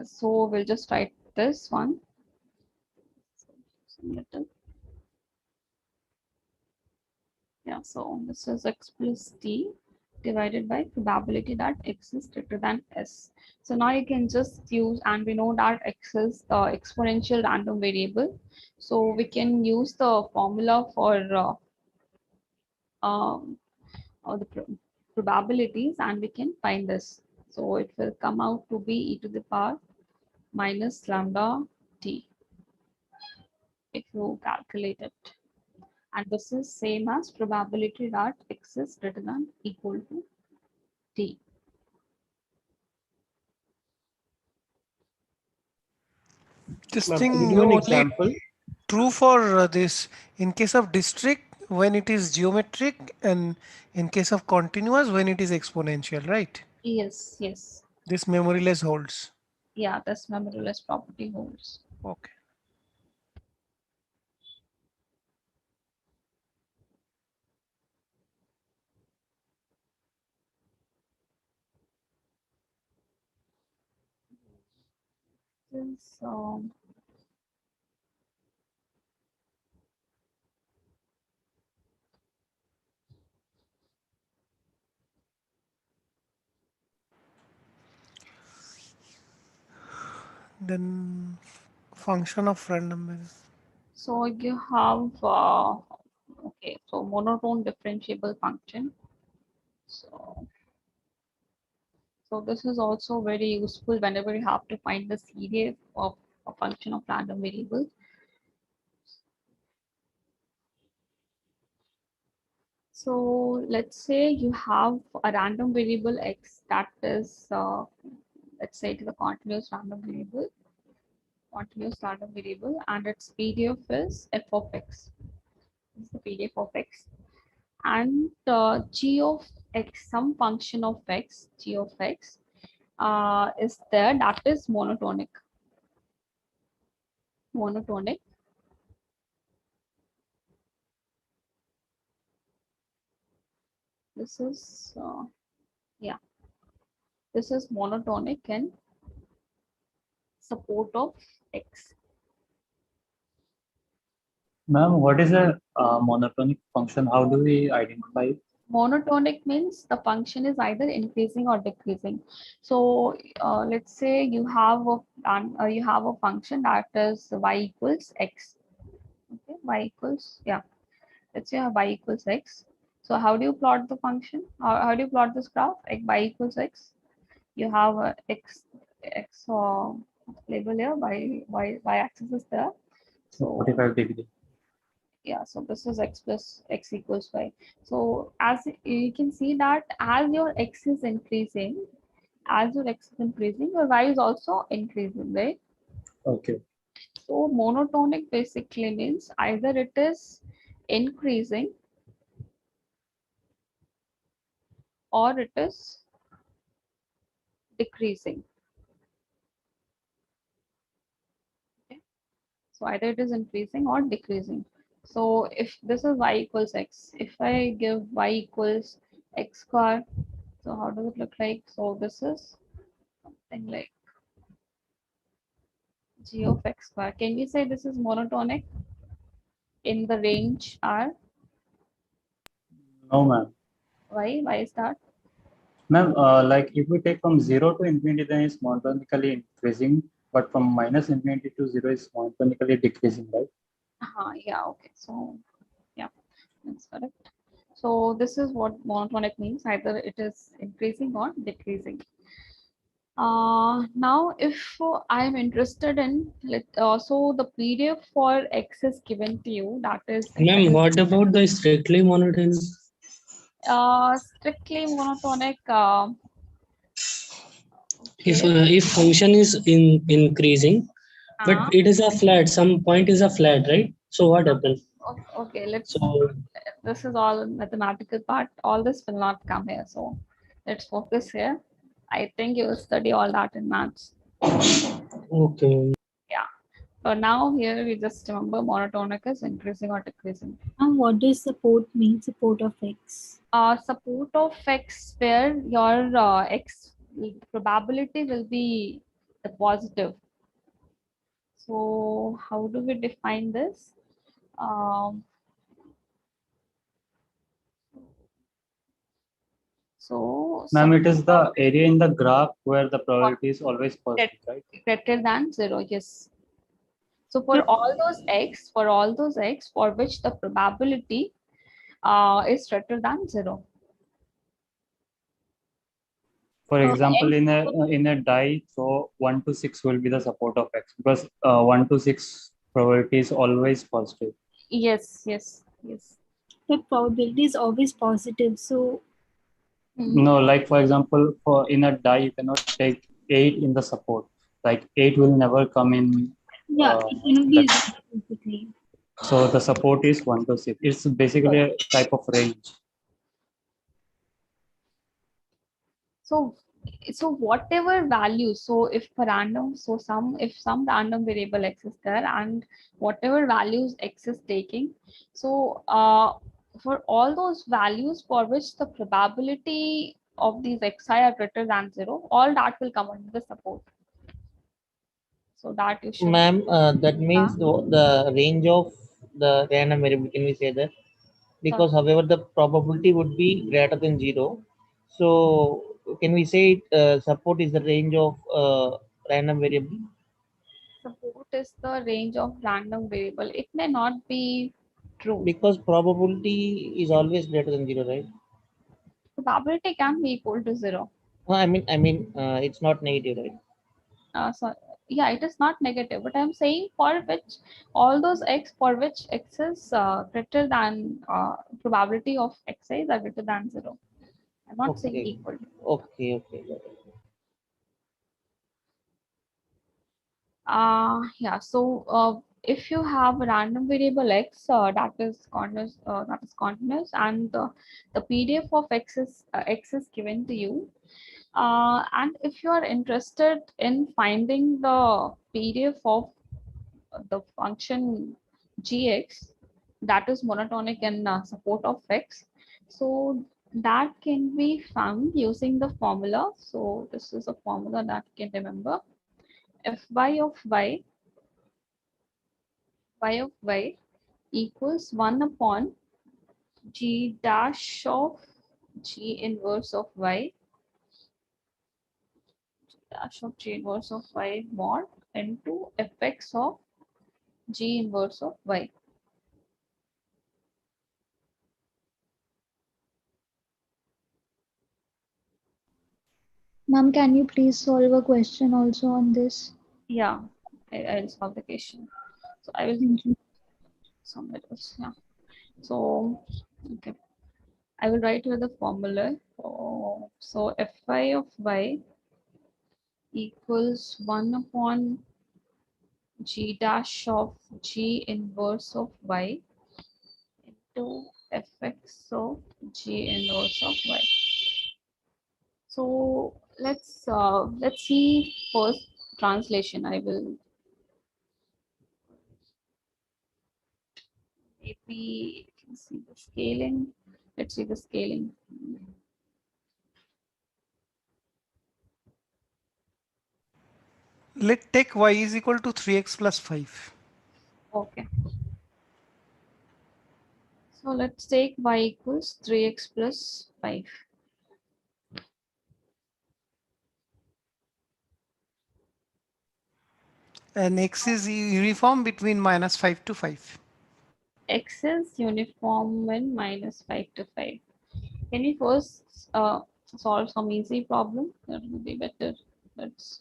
So we'll just write this one. Yeah, so this is x plus t divided by probability that x is greater than s. So now you can just use, and we know that x is the exponential random variable. So we can use the formula for the probabilities, and we can find this. So it will come out to be e to the power minus lambda t if you calculate it. And this is same as probability that x is greater than equal to t. This Ma'am, thing can you give an only example? true for this in case of discrete when it is geometric, and in case of continuous when it is exponential, right? Yes, yes. This memoryless holds. Yeah, this memoryless property holds. Okay. is Then function of random variable. so you have okay, so monotone differentiable function. So this is also very useful whenever you have to find the CDF of a function of random variable. So let's say you have a random variable x that is, let's say it is a continuous random variable, and its PDF is f of x. This is the PDF of x, and g of x, some function of x, g of x, is there that is monotonic. This is yeah, this is monotonic and support of x. Ma'am, what is a monotonic function? How do we identify it? Monotonic means the function is either increasing or decreasing. So let's say you have a function that is y equals x. Okay, y equals, yeah. Let's say y equals x. So how do you plot the function? How do you plot this graph? Like y equals x. You have x label here. Y axis is there. So 45 degree. yeah, so this is x plus x equals y. So as you can see that as your x is increasing, your y is also increasing, right? Okay. So monotonic basically means either it is increasing or it is decreasing. Okay. So either it is increasing or decreasing. So if this is y equals x, if I give y equals x square, so how does it look like? So this is something like g of x square. Can we say this is monotonic in the range R? No, ma'am. Why? Why is that? Ma'am, like if we take from 0 to infinity, then it's monotonically increasing, but from minus infinity to 0 is monotonically decreasing, right? Yeah, okay. So yeah, that's correct. So this is what monotonic means. Either it is increasing or decreasing. Now if I'm interested in so the PDF for x is given to you, that is Ma'am, what about the strictly monotonic? Strictly monotonic. If function is increasing, but it is a flat, some point is a flat, right? So what happens? Okay, So this is all mathematical part. All this will not come here. So let's focus here. I think you will study all that in maths. okay. Yeah. So now here we just remember monotonic is increasing or decreasing. And what does support mean? Support of x. Support of x where your x probability will be the positive. So how do we define this? So Ma'am, it is the area in the graph where the probability is always positive, right? greater than 0, yes. So for all those x, for which the probability is greater than 0. For example, in a die, so 1 to 6 will be the support of x because 1 to 6 probability is always positive. Yes. The probability is always positive. So no, like for example, in a die, you cannot take 8 in the support. Like 8 will never come in. Yeah, it cannot be basically. So the support is 1 to 6. It's basically a type of range. So whatever value, so if some random variable x is there and whatever values x is taking, so for all those values for which the probability of these xi are greater than 0, all that will come under the support. So that you should. Ma'am, that means the range of the random variable, can we say that? Because however the probability would be greater than 0. So can we say support is the range of random variable? Support is the range of random variable. It may not be true. Because probability is always greater than 0, right? Probability can be equal to 0. I mean, it's not negative, right? So yeah, it is not negative, but I'm saying for which all those x for which x is greater than probability of xi are greater than 0. I'm not saying Okay. equal. Okay. Got it. Yeah. So if you have a random variable x that is continuous, and the PDF of x is given to you. And if you are interested in finding the PDF of the function gx that is monotonic and support of x, so that can be found using the formula. So this is a formula that you can remember. Fy of y equals 1 upon g dash of g inverse of y mod into fx of g inverse of y. Ma'am, can you please solve a question also on this? Yeah, I'll solve the question. So I will somewhere else. Yeah. So okay, I will write here the formula. So Fy of y equals 1 upon g dash of g inverse of y into fx of g inverse of y. So let's see first translation. I will maybe see the scaling. Let's see the scaling. Let take y is equal to 3x plus 5. Okay. So let's take y equals 3x plus 5. And x is uniform between minus 5 to 5. X is uniform when minus 5 to 5. Can we first solve some easy problem? That would be better. Let's.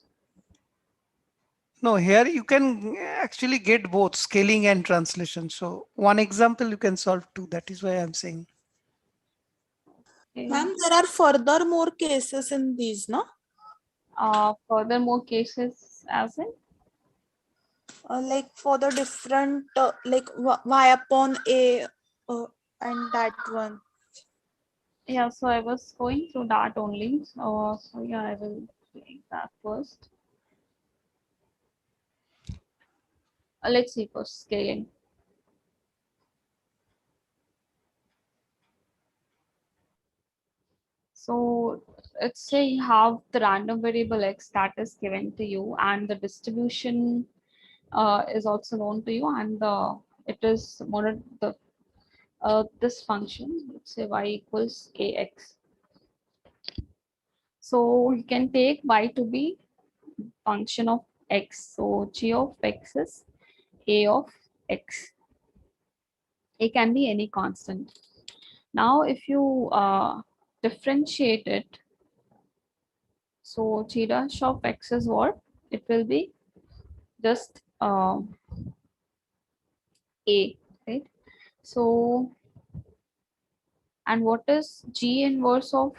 No, here you can actually get both scaling and translation. So one example you can solve two. That is why I'm saying. Ma'am, there are further more cases in these, no? Further more cases as in? Like for the different, like y upon a and that one. Yeah, so I was going through that only. So yeah, I will explain that first. Let's see first scaling. So let's say you have the random variable x that is given to you, and the distribution is also known to you, and it is this function. Let's say y equals ax. So you can take y to be function of x. So g of x is a of x. A can be any constant. Now, if you differentiate it, so g dash of x is what? It will be just a, right? So, and what is g inverse of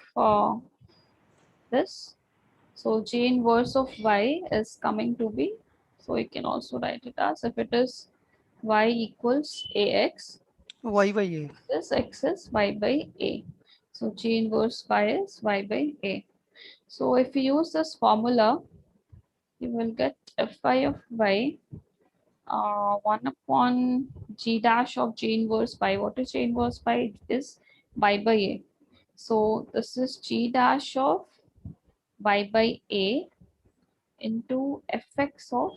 this? So g inverse of y is coming to be, so you can also write it as if it is y equals ax. Y by a. This x is y by a. So g inverse y is y by a. So if you use this formula, you will get Fy of y 1 upon g dash of g inverse y. What is g inverse y? It is y by a. So this is g dash of y by a into fx of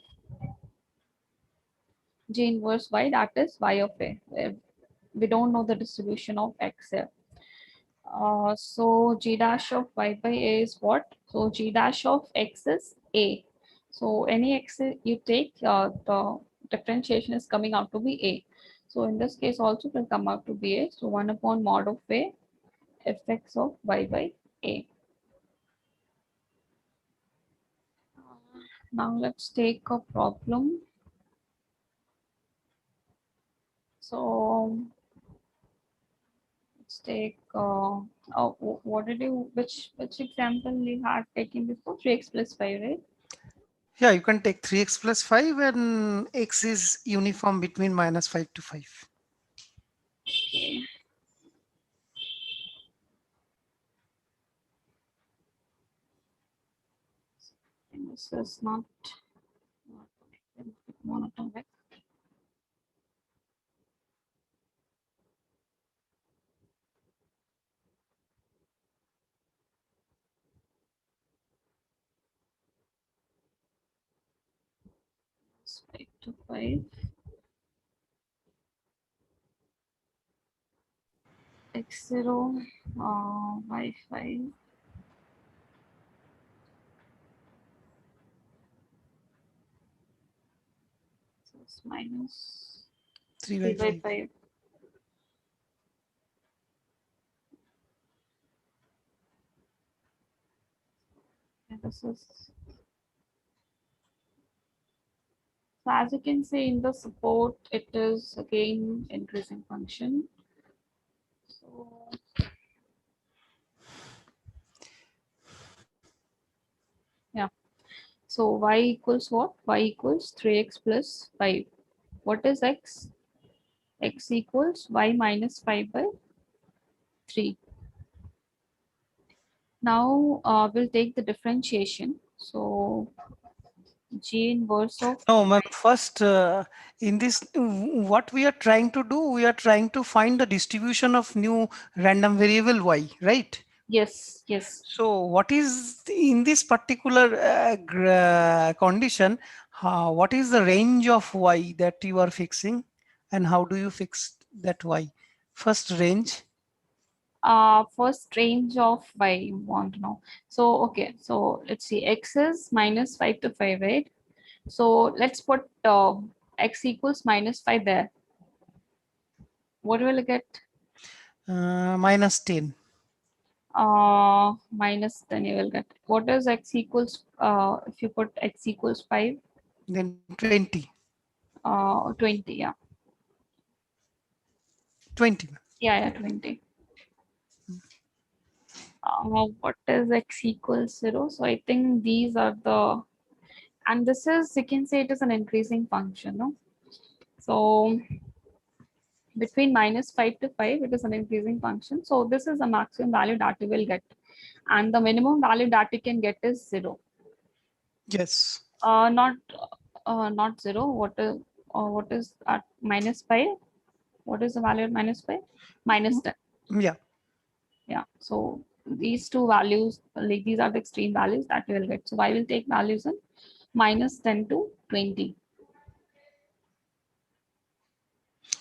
G inverse y, that is y of a. We don't know the distribution of x here. So G dash of y by a is what? So G dash of x is a. So any x you take, the differentiation is coming out to be a. So in this case also it will come out to be a. So 1 upon mod of a fx of y by a. Now let's take a problem. So let's take what did you, which example you had taken before? 3x plus 5, right? Yeah, you can take 3x plus 5 and x is uniform between -5 to 5. Okay. And this is not monotonic. It's 5 to 5. X0, y5. So it's minus 3 by 5. 5. And this is, so as you can see in the support, it is again increasing function. So yeah. So y equals what? Y equals 3x plus 5. What is x? X equals y minus 5 by 3. Now we'll take the differentiation. So G inverse of No, ma'am. First, in this, what we are trying to do, we are trying to find the distribution of new random variable y, right? yes, yes. So, what is in this particular condition? What is the range of y that you are fixing, and how do you fix that y? First range. First range of y you want to know. So okay, so let's see, x is minus 5 to 5, right? So let's put x equals minus 5 there. What will you get? Minus 10. Minus 10 you will get. What is x equals, if you put x equals 5? Then 20. 20, yeah. 20. Yeah, 20. What is x equals 0? So I think these are the, and this is, you can say it is an increasing function, no? So between minus 5 to 5, it is an increasing function. So this is the maximum value that you will get. And the minimum value that you can get is 0. Yes. Not 0. What is at minus 5? What is the value at minus 5? Minus 10. Yeah. Yeah. So these two values, like these are the extreme values that you will get. So I will take values in minus 10 to 20.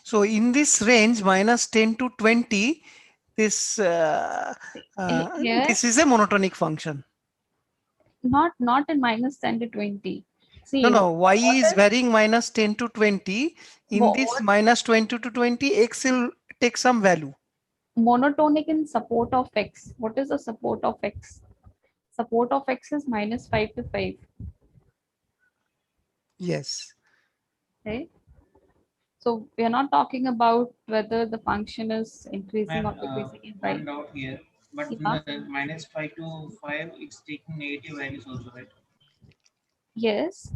So in this range, minus 10 to 20, this Here, this is a monotonic function. not in minus 10 to 20. See, No, y what is varying minus 10 to 20. In this what minus 20 to 20, x will take some value. monotonic in support of x. What is the support of x? Support of x is minus 5 to 5. Yes. Okay. So we are not talking about whether the function is increasing or decreasing in y. One doubt here, but in Yeah. the minus 5 to 5, it's taking negative values also, right? Yes.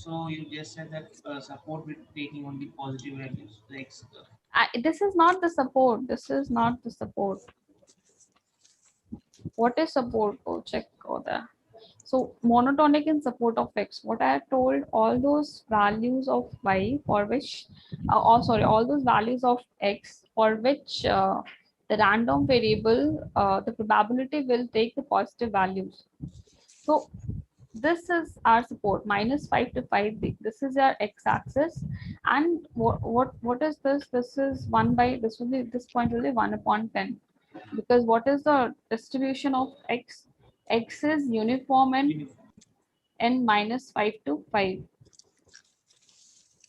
So you just said that support with taking only positive values, like This is not the support. This is not the support. What is support? Go check over there. So monotonic in support of x. What I have told, all those values of y for which, all those values of x for which the random variable, the probability will take the positive values. So this is our support, -5 to 5. This is your x-axis, and what is this? This is 1 by, this will be, this point will be 1/10, because what is the distribution of x? X is uniform in -5 to 5.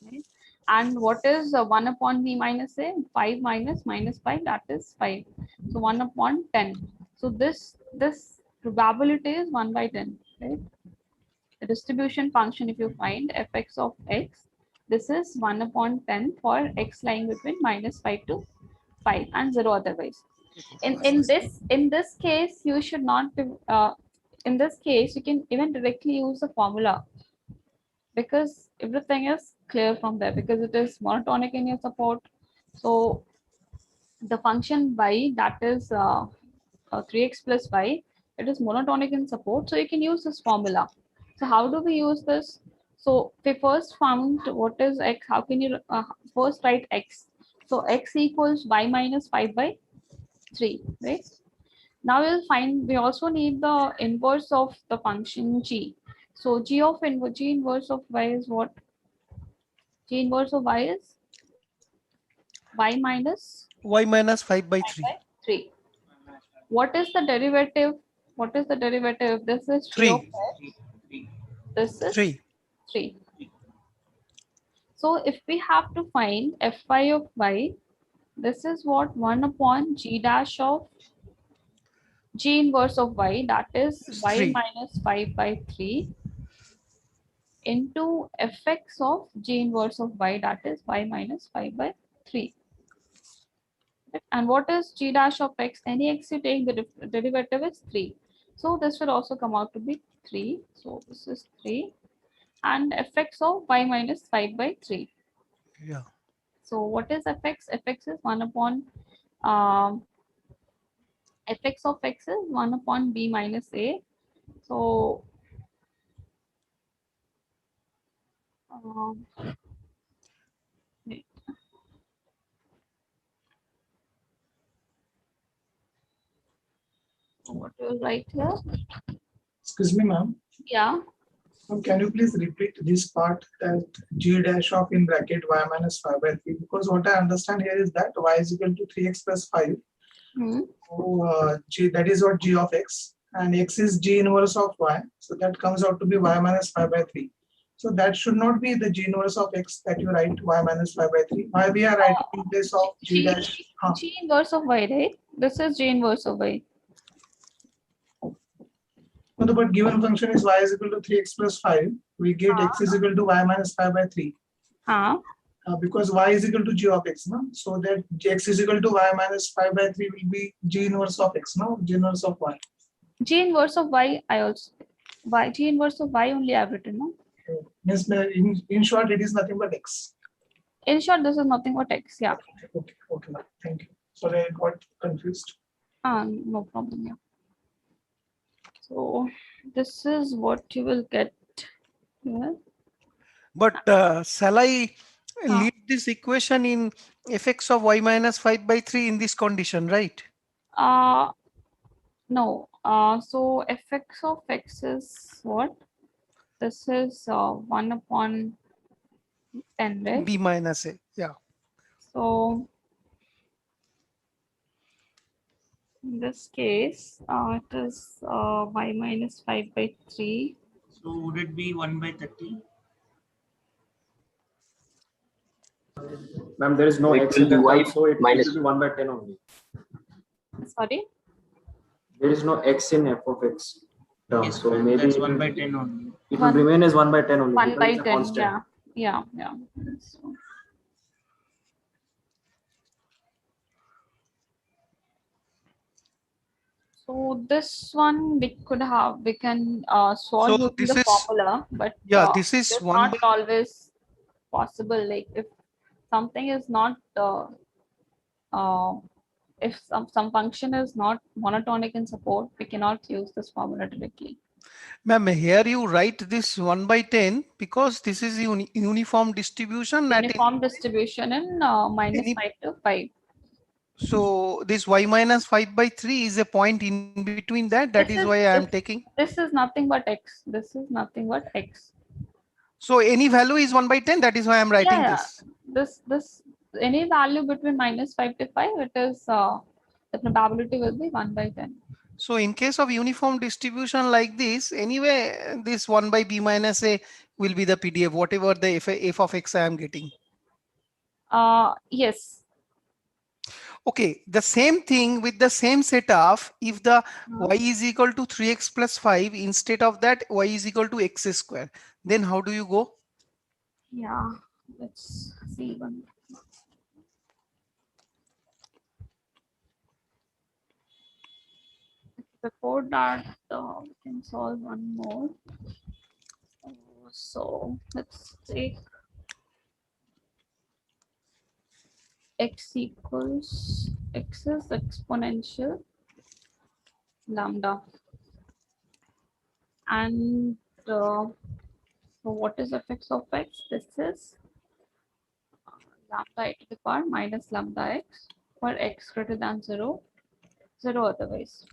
Right? And what is 1/b minus a? 5 minus -5, that is 5. So 1/10. So this probability is 1/10, right? The distribution function, if you find fx of x, this is 1/10 for x lying between -5 to 5 and 0 otherwise. In this case, you should not be, in this case, you can even directly use the formula, because everything is clear from there, because it is monotonic in your support. So the function y, that is 3x plus y, it is monotonic in support, so you can use this formula. So how do we use this? So we first found what is x. How can you first write x? So x equals y minus 5/3, right? Now we'll find, we also need the inverse of the function g. So g inverse of y is what? G inverse of y is y minus 5/3. What is the derivative? What is the derivative? This is 3 of x. This is 3. So if we have to find fy of y, this is what? 1/g dash of g inverse of y, that is y minus 5/3, into fx of g inverse of y, that is y minus 5/3. And what is g dash of x? Any x you take, the derivative is 3. So this will also come out to be 3. So this is 3. And fx of y minus 5/3. Yeah. So what is fx? Fx is 1/b minus a. So wait. What do you write here? Excuse me, ma'am. Yeah. So can you please repeat this part, that g dash of in bracket y minus 5/3? Because what I understand here is that y is equal to 3x plus 5. So g, that is what g of x, and x is g inverse of y. So that comes out to be y minus 5/3. So that should not be the g inverse of x that you write y minus 5/3. Why we are writing in place of g dash? G inverse of y, right? This is g inverse of y. No, but given function is y is equal to 3x plus 5, we get x is equal to y minus 5/3. Because y is equal to g of x, no? So that x is equal to y minus 5/3 will be g inverse of x, no? G inverse of y. G inverse of y, I also, g inverse of y only I've written, no? Means in short, it is nothing but x. In short, this is nothing but x, yeah. Okay, thank you. Sorry, I got confused. No problem, yeah. So this is what you will get here. But shall I leave this equation in fx of y minus 5/3 in this condition, right? No. So fx of x is what? This is 1/10, right? B minus a, yeah. So in this case, it is y minus 5/3. So would it be 1/30? Ma'am, there is no x in the y, so it minus 1/10 only. Sorry? There is no x in f of x term, Yes, so ma'am, maybe that's 1/10 only. it will remain as 1/10 only. 1/10, yeah. So this one we can solve using the formula, but this is it's 1 not always possible. Like if something is not if some function is not monotonic in support, we cannot use this formula directly. Ma'am, here you write this 1/10 because this is uniform distribution. Uniform distribution in -5 to 5. So this y minus 5/3 is a point in between that. That is why I am taking. This is nothing but x. This is nothing but x. So any value is 1/10. That is why I am writing this. This any value between -5 to 5, it is the probability will be 1/10. So in case of uniform distribution like this, anyway, this 1 by b minus a will be the PDF, whatever the f of x I am getting. Yes. Okay, the same thing with the same setup. If the y is equal to 3x plus 5, instead of that y is equal to x square, then how do you go? Yeah, let's see one. Before that, we can solve one more. So let's take x equals x is exponential lambda, and so what is f(x) of x? This is lambda e to the power minus lambda x for x greater than 0, 0 otherwise.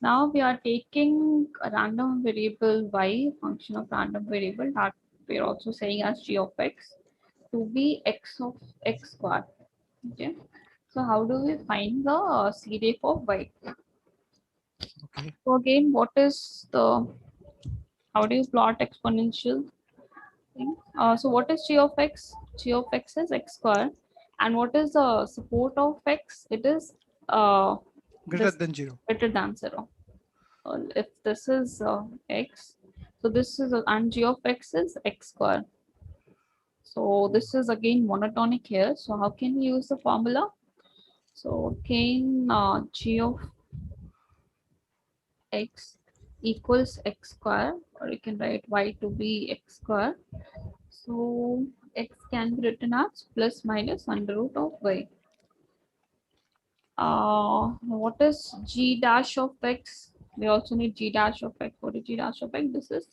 Now we are taking a random variable y, function of random variable that we are also saying as g of x, to be x of x squared. Okay. So how do we find the Cdf of y? Okay. So again, what is the, how do you plot exponential thing? So what is g of x? G of x is x squared. And what is the support of x? It is Greater than 0. Greater than 0. If this is x, so this is and g of x is x squared. So this is again monotonic here. So how can we use the formula? So again, g of x equals x square, or you can write y to be x square. So x can be written as plus minus under root of y. What is g dash of x? We also need g dash of x. What is g dash of x? This is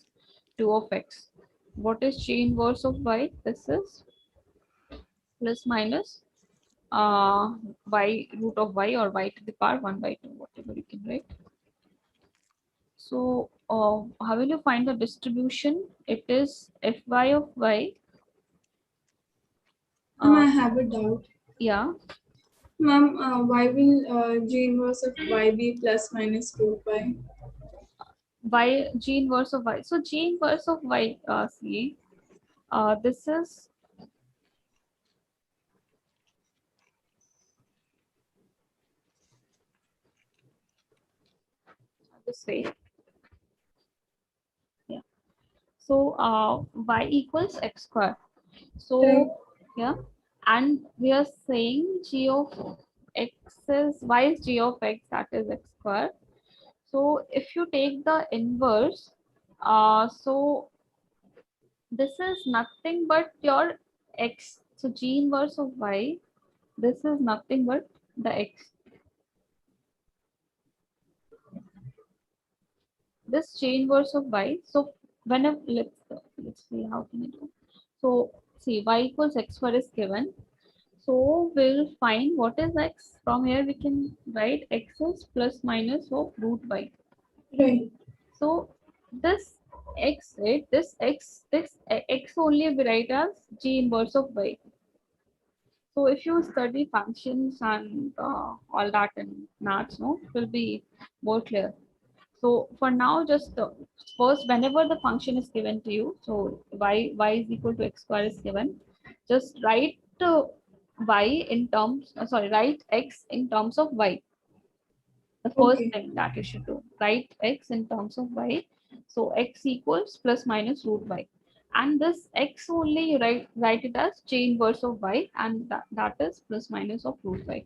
2 of x. What is g inverse of y? This is plus minus y root of y, or y to the power 1/2, whatever you can write. So how will you find the distribution? It is fy of y. I have a doubt. Yeah. Ma'am, why will G inverse of y be plus minus root y? Y, G inverse of y. So G inverse of y, see, this is this way. Yeah. So y equals x square. So yeah, and we are saying g of x is, y is g of x, that is x square. So if you take the inverse, so this is nothing but your x. So g inverse of y, this is nothing but the x. This g inverse of y. So whenever, let's see how can I do. So see, y equals x square is given. So we'll find what is x. From here we can write x is plus minus of root y. Right. So this x, right? This x only we write as g inverse of y. So if you study functions and all that in maths, no, it will be more clear. So for now, just first, whenever the function is given to you, so y is equal to x square is given, just write y in terms, write x in terms of y. The first thing that you should do, write x in terms of y. So x equals plus minus root y. And this x only you write it as g inverse of y, and that is plus minus of root y.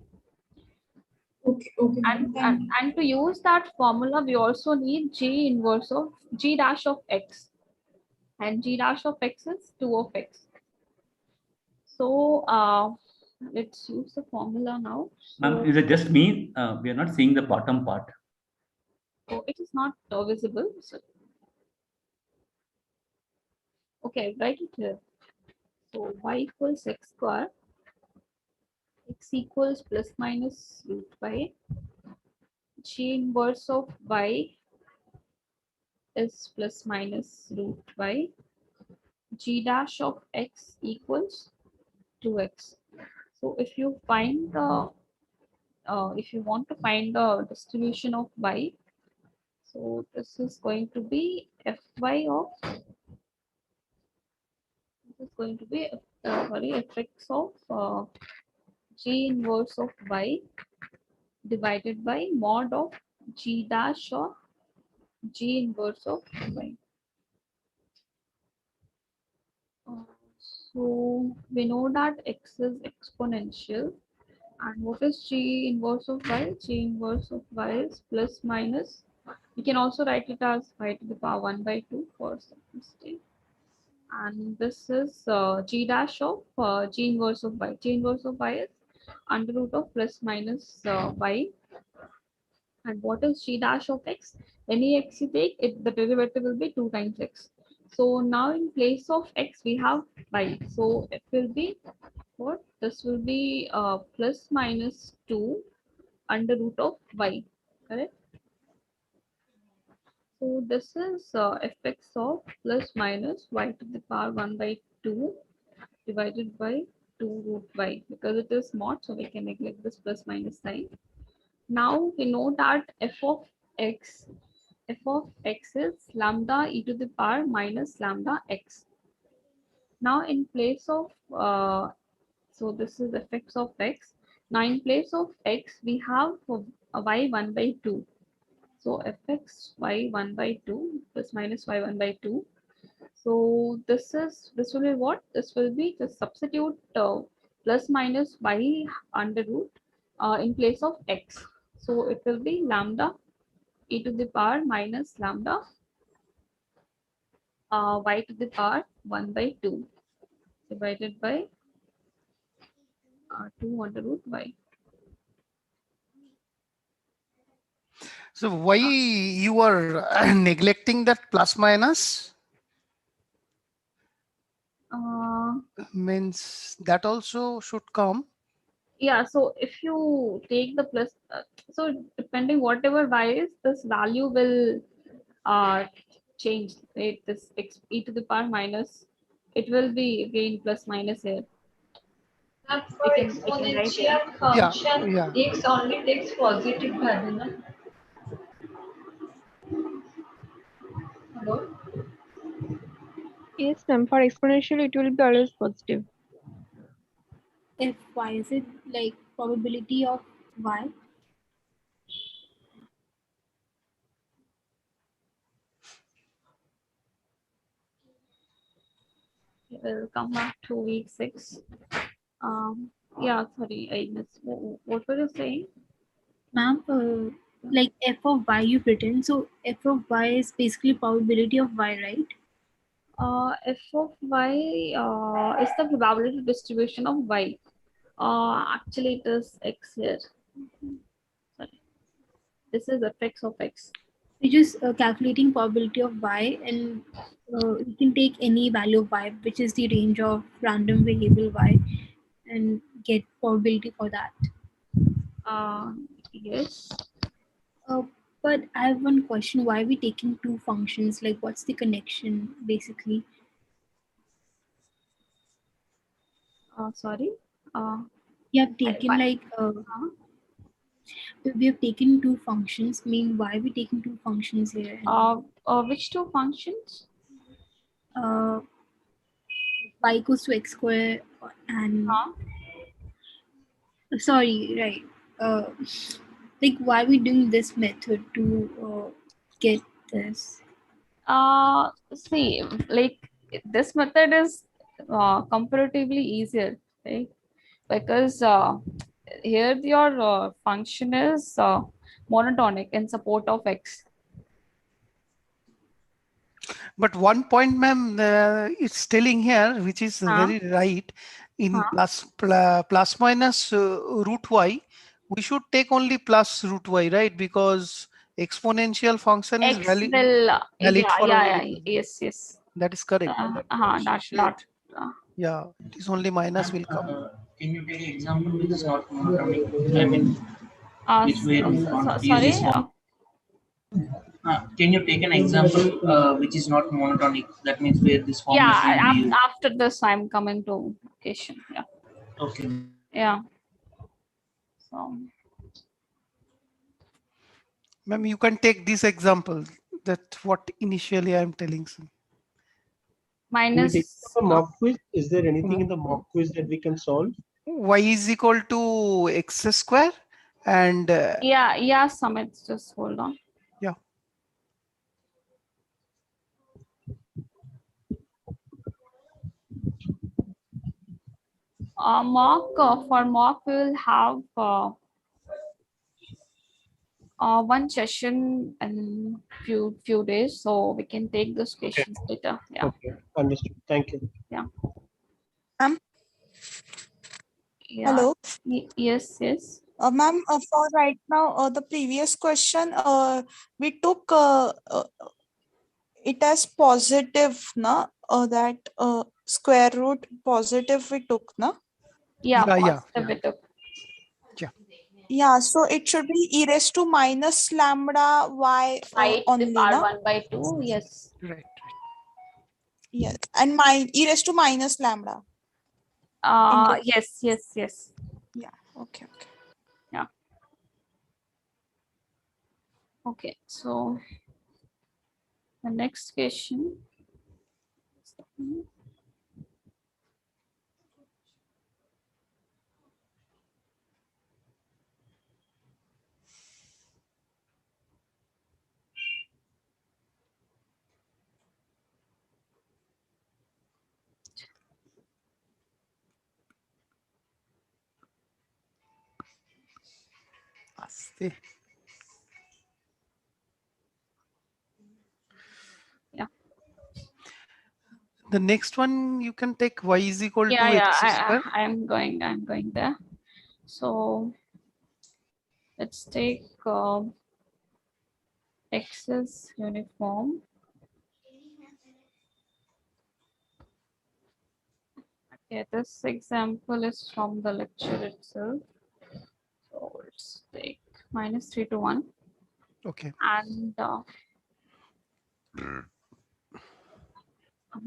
Okay. And to use that formula, we also need g inverse of g dash of x, and g dash of x is 2 of x. So let's use the formula now. Ma'am, is it just me? We are not seeing the bottom part. So it is not visible. So, okay, write it here. So y equals x square x equals plus minus root y. G inverse of y is plus minus root y. G dash of x equals 2x. So if you find the if you want to find the distribution of y, so this is going to be fy of fx of g inverse of y divided by mod of g dash of g inverse of y. So we know that x is exponential. And what is g inverse of y? G inverse of y is plus minus. We can also write it as y to the power 1 by 2 for simplicity. And this is g dash of g inverse of y. G inverse of y is under root of plus minus y. And what is g dash of x? Any x you take, the derivative will be 2 times x. So now in place of x, we have y. So it will be what? This will be plus minus 2 under root of y, correct? So this is fx of plus minus y to the power 1 by 2 divided by 2 root y, because it is mod, so we can neglect this plus minus sign. Now we know that f of x is lambda e to the power minus lambda x. Now in place of so this is fx of x. Now in place of x we have y 1 by 2. So fx y 1 by 2 plus minus y 1 by 2. So this will be what? This will be just substitute plus minus y under root in place of x. So it will be lambda e to the power minus lambda y to the power 1 by 2 divided by 2 under root y. So why you are neglecting that plus minus? Means that also should come. Yeah, so if you take the plus, so depending whatever y is, this value will change, right? This x e to the power minus, it will be again plus minus here. But for I can write here. exponential function, Yeah. x only takes positive value, na? Hello? Yes, ma'am. For exponential, it will be always positive. If y is it like probability of y? We'll come back to week 6. Yeah, sorry, I missed. What were you saying? Ma'am, like f of y you've written, so f of y is basically probability of y, right? F of y is the probability distribution of y. Actually, it is x here. Sorry. This is fx of x. We're just calculating probability of y, and you can take any value of y, which is the range of random variable y, and get probability for that. Yes. But I have one question. Why are we taking two functions? Like, what's the connection, basically? Sorry. You have taken we have taken two functions. I mean, why are we taking two functions here? Which two functions? Y equals to x square and sorry, right? Like, why are we doing this method to get this? See, like this method is comparatively easier, right? Because here your function is monotonic in support of x. But one point, ma'am, it's telling here, which is very right. In plus minus root y, we should take only plus root y, right? Because exponential function is X valid for yes. that is correct. Yeah, it yeah, it is only minus will come. Can you take an example which is not monotonic? I mean, which where quantity sorry. is small. Can you take an example which is not monotonic? That means where this formula will be used. After this, I'm coming to location. Yeah. Okay. Yeah. So. Ma'am, you can take this example. That's what initially I'm telling. Minus. A mock quiz. Is there anything in the mock quiz that we can solve? Y is equal to x square and Yeah, Sumit, just hold on. Yeah. For mock we will have one session in few days, so we can take this questions later. Yeah. Okay, understood. Thank you. Yeah. Yeah. Hello. Yes. Ma'am, for right now, the previous question, we took it as positive, na? That square root positive we took, na? Yeah, yeah. we took. Yeah, so it should be e raised to minus lambda y only, na? 1/2. Yes. Right. Yes, and e raised to minus lambda. Yes. Yeah. Okay. Yeah. Okay. So the next question. Yeah. The next one you can take y is equal to x square. I'm going there. So let's take x is uniform. Okay, this example is from the lecture itself. So let's take -3 to 1. Okay. And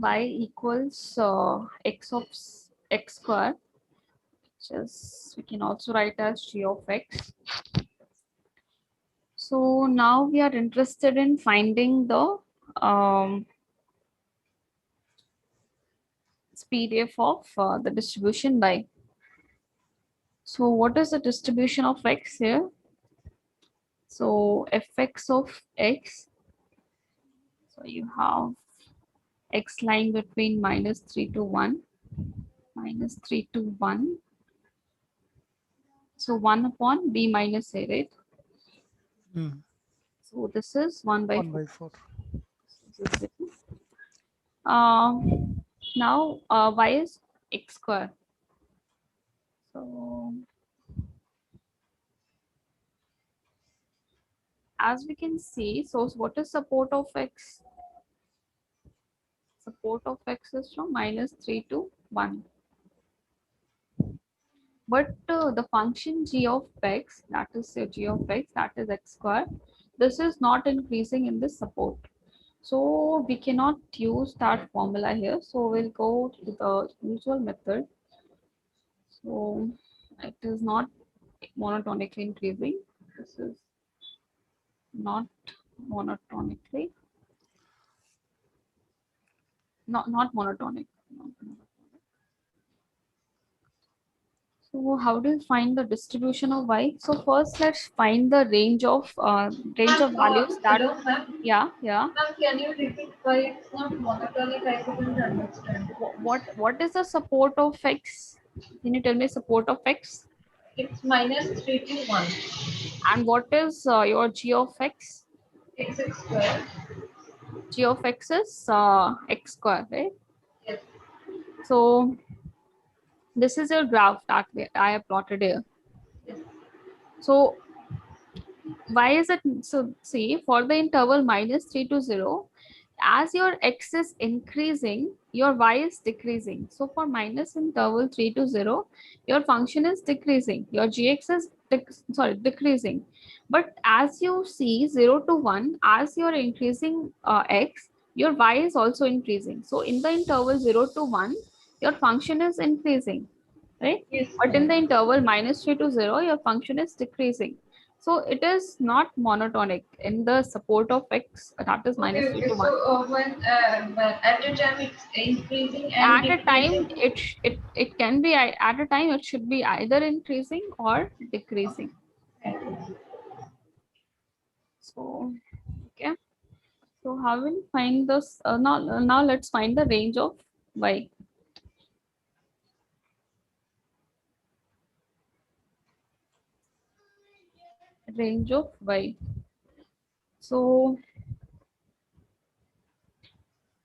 y equals x of x square, which is we can also write as g of x. So now we are interested in finding the PDF of the distribution by. So what is the distribution of x here? So fx of x. So you have x lying between -3 to 1, -3 to 1. So 1 upon b minus a, right? So this is 1/4. Now y is x square. So as we can see, so what is support of x? Support of x is from -3 to 1. But the function g of x, that is g of x, that is x square, this is not increasing in this support. So we cannot use that formula here. So we'll go to the usual method. So it is not monotonically increasing. This is not monotonically. Not monotonic. So how do you find the distribution of y? So first let's find the range of values that. Hello, ma'am. Yeah. Ma'am, can you repeat why it's not monotonic? I couldn't understand. What is the support of x? Can you tell me support of x? It's -3 to 1. And what is your g of x? X square. G of x is x square, right? Yes. So this is your graph that I have plotted here. Yes. So why is it? So see, for the interval -3 to 0, as your x is increasing, your y is decreasing. So for minus interval 3 to 0, your function is decreasing. Your gx is decreasing. But as you see 0 to 1, as you're increasing x, your y is also increasing. So in the interval 0 to 1, your function is increasing, right? Yes, But in the ma'am. interval minus 3 to 0, your function is decreasing. So it is not monotonic in the support of x, that is minus 3 Okay, to so 1. when at a time it's increasing and At a time, decreasing. it can be, at a time it should be either increasing or decreasing. So, okay. So how will we find this? Now let's find the range of y. Range of y. So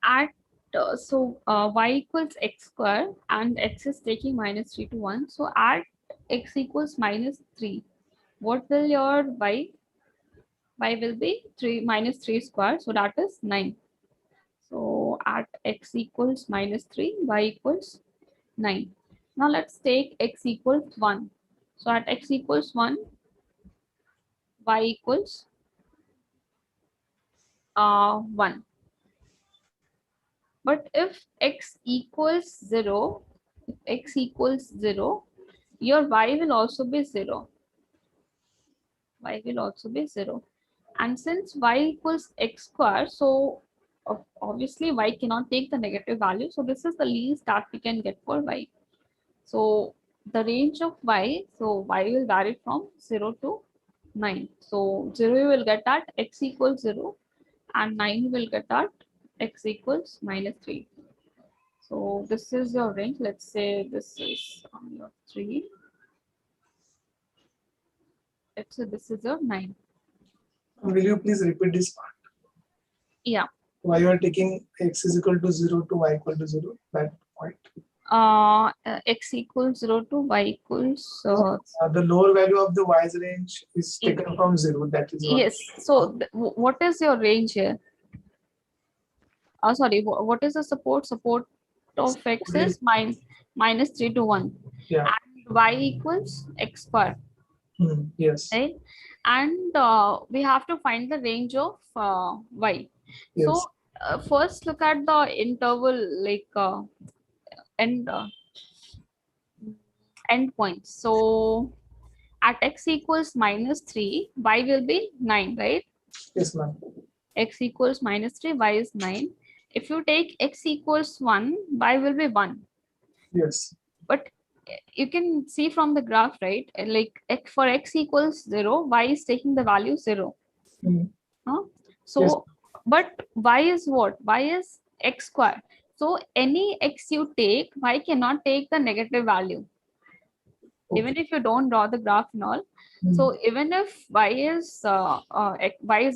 at y equals x square and x is taking minus 3 to 1. So at x equals minus 3, what will your y will be 3 minus 3 square, so that is 9. So at x equals minus 3, y equals 9. Now let's take x equals 1. So at x equals 1, y equals 1. But if x equals 0, your y will also be 0. Y will also be 0. And since y equals x square, so obviously y cannot take the negative value. So this is the least that we can get for y. So the range of y, so y will vary from 0 to 9. So 0 you will get at x equals 0 and 9 you will get at x equals minus 3. So this is your range. Let's say this is your 3. Let's say this is your 9. Will you please repeat this part? Yeah. Why you are taking x is equal to 0 to y equal to 0? That point. X equals 0 to y equals The lower value of the y's range is taken from 0. That is what. yes. So what is your range here? Sorry, what is the support? Support of x is minus 3 to 1. Yeah. And y equals x square. Yes. Right? And we have to find the range of y. Yes. So first look at the interval, like end points. So at x equals minus 3, y will be 9, right? Yes, ma'am. X equals minus 3, y is 9. If you take x equals 1, y will be 1. Yes. But you can see from the graph, right? Like for x equals 0, y is taking the value 0. So, yes. But y is what? Y is x square. So any x you take, y cannot take the negative value. Okay. Even if you don't draw the graph and all. So even if y is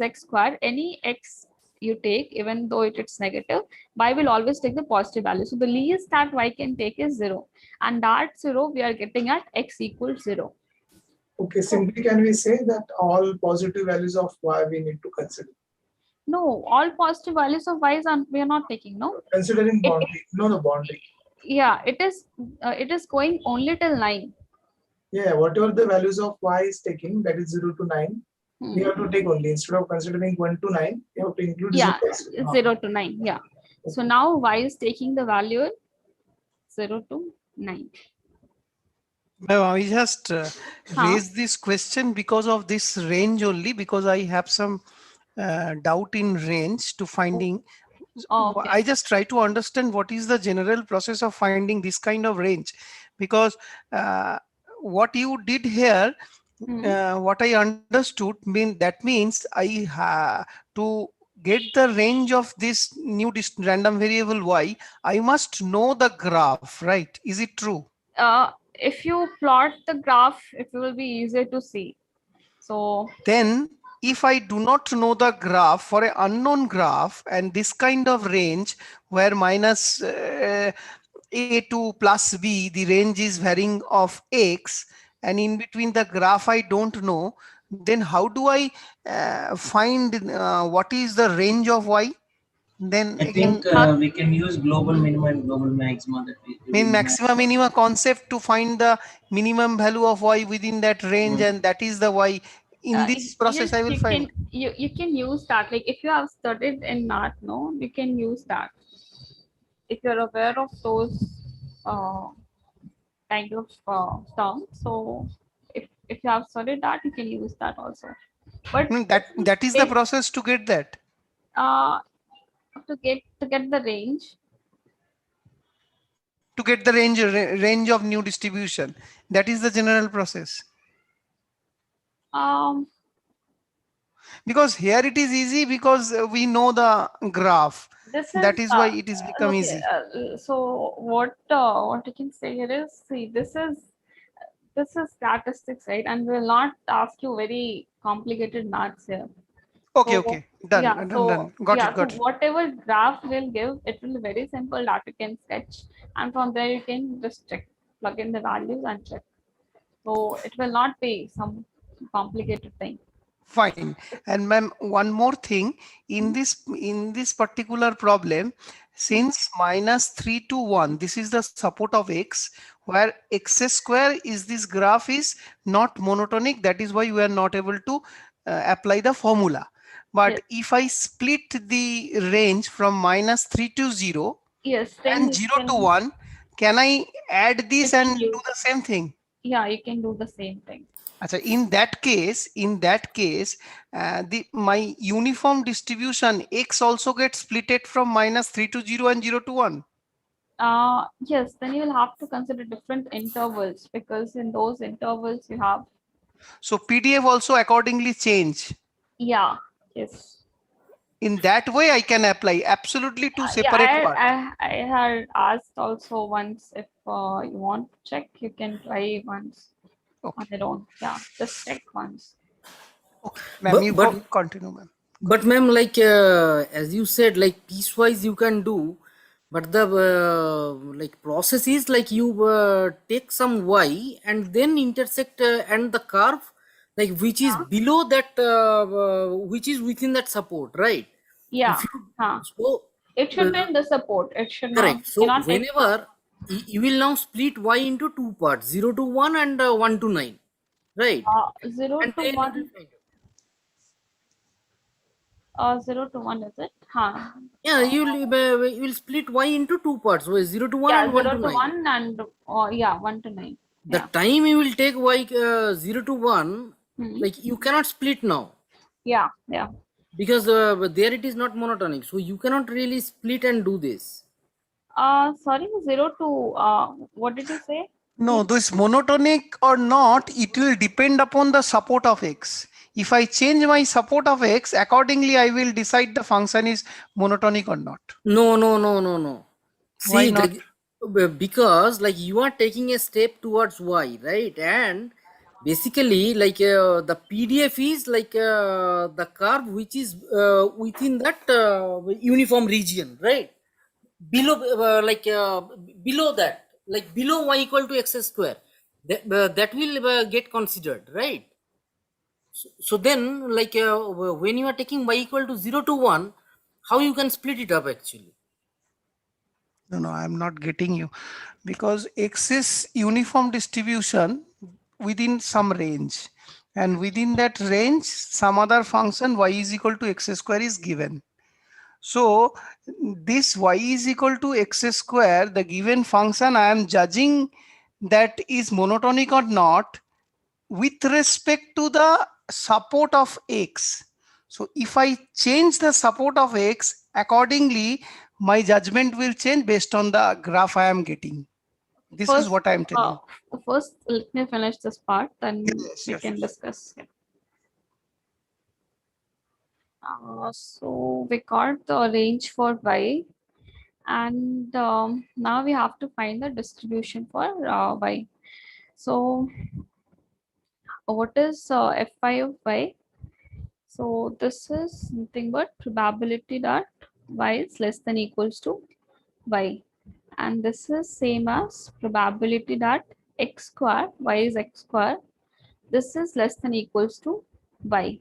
x square, any x you take, even though it's negative, y will always take the positive value. So the least that y can take is 0. And that 0 we are getting at x equals 0. Okay, simply can we say that all positive values of y we need to consider? No, all positive values of y we are not taking, no? Considering boundary, the boundary. Yeah, it is going only till 9. Yeah, whatever the values of y is taking, that is 0 to 9, we have to take only. Instead of considering 1 to 9, you have to include 0 to 9. Yeah. Okay. So now y is taking the value 0 to 9. No, I just raised this question because of this range only, because I have some doubt in range to finding. Okay. I just try to understand what is the general process of finding this kind of range, because what you did here, what I understood means I have to get the range of this new random variable y, I must know the graph, right? Is it true? If you plot the graph, it will be easier to see. So then if I do not know the graph for an unknown graph and this kind of range where minus a to plus b, the range is varying of x, and in between the graph I don't know, then how do I find what is the range of y? Then I think we can use global minima and global maxima. That we maxima minima concept to find the minimum value of y within that range, and that is the y. In this process, Yes, I will find. you can use that. Like if you have studied in math, no, you can use that. If you're aware of those kind of terms, so if you have studied that, you can use that also. But That is the process to get that. To get the range. To get the range of new distribution, that is the general process. Because here it is easy because we know the graph. That is why it is become easy. So what you can say here is, see, this is statistics, right? And we'll not ask you very complicated maths here. Okay, So, okay, done, yeah, done. Got it. Whatever graph will give, it will be very simple that you can sketch, and from there you can just check, plug in the values and check. So it will not be some complicated thing. Fine. And ma'am, one more thing, in this particular problem, since -3 to 1, this is the support of x, where x square is this graph is not monotonic. That is why we are not able to apply the formula. But if I split the range from -3 to 0, and 0 to 1, can I add this and do the same thing? Yeah, you can do the same thing. So in that case, my uniform distribution x also gets splitted from -3 to 0 and 0 to 1. Yes, then you will have to consider different intervals, because in those intervals you have. So PDF also accordingly change. Yeah. Yes. In that way, I can apply absolutely two separate parts. I had asked also once, if you want to check, you can try once. On their own. Yeah, just check once. Okay, ma'am, you can continue, ma'am. But ma'am, like as you said, like piecewise you can do, but the like process is like you take some y and then intersect and the curve, like which is below that, which is within that support, right? Yeah. So it should be in the support. It should correct. not. So whenever you will now split y into two parts, 0 to 1 and 1 to 9, right? 0 and to 1. 0 to 1, is it? Yeah, you will split y into two parts, 0 to 1 and 1 to 9. 1 and 1 to 9. The time you will take y 0 to 1, like you cannot split now. Yeah. Because there it is not monotonic, so you cannot really split and do this. Sorry, 0 to what did you say? No, this monotonic or not, it will depend upon the support of x. If I change my support of x, accordingly I will decide the function is monotonic or not. No. Why See, not? because like you are taking a step towards y, right? And basically, like the PDF is like the curve which is within that uniform region, right? Below, below that, like below y equal to x square, that will get considered, right? So then, like when you are taking y equal to 0 to 1, how you can split it up actually? No, I'm not getting you, because x is uniform distribution within some range, and within that range some other function y is equal to x square is given. So this y is equal to x square, the given function, I am judging that is monotonic or not with respect to the support of x. So if I change the support of x, accordingly my judgment will change based on the graph I am getting. This is what I am telling. First, let me finish this part, then we can discuss. So we got the range for y, and now we have to find the distribution for y. So what is fi of y? So this is nothing but probability that y is less than equals to y, and this is same as probability that x square, y is x square, this is less than equals to y.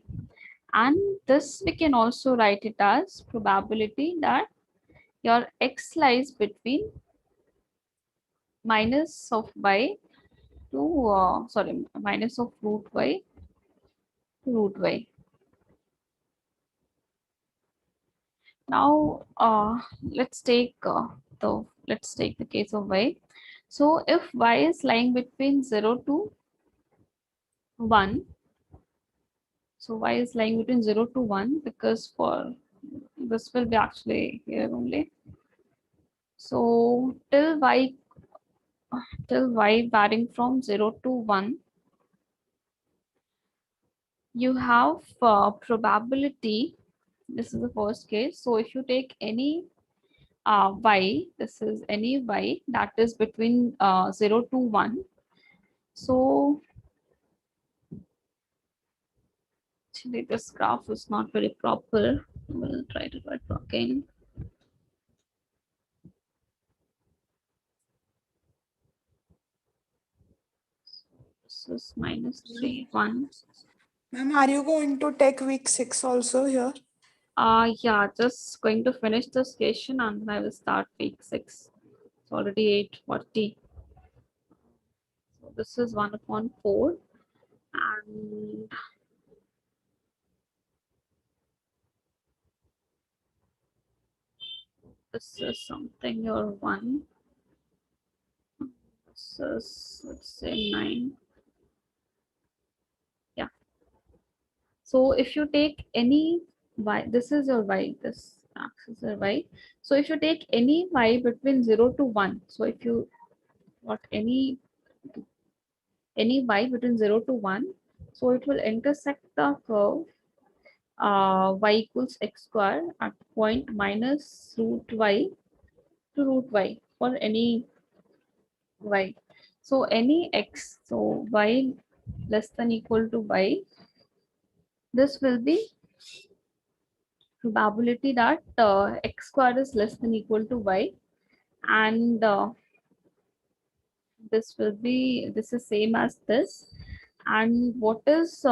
And this we can also write it as probability that your x lies between minus of y to minus of root y to root y. Now let's take the case of y. So if y is lying between 0 to 1, so y is lying between 0 to 1, because for this will be actually here only. So till y varying from 0 to 1, you have probability. This is the first case. So if you take any y, this is any y that is between 0 to 1. So actually this graph is not very proper. We'll try to write it again. This is minus 3, 1. Ma'am, are you going to take week 6 also here? Yeah, just going to finish this question and then I will start week 6. It's already 8:40. So this is 1/4, and this is something your 1. This is, let's say, 9. Yeah. So if you take any y, this is your y, this axis is your y. So if you take any y between 0 to 1, so if you got any y between 0 to 1, so it will intersect the curve y equals x square at point minus root y to root y for any y. So any x, so y less than equal to y, this will be probability that x square is less than equal to y, and this is same as this. And what is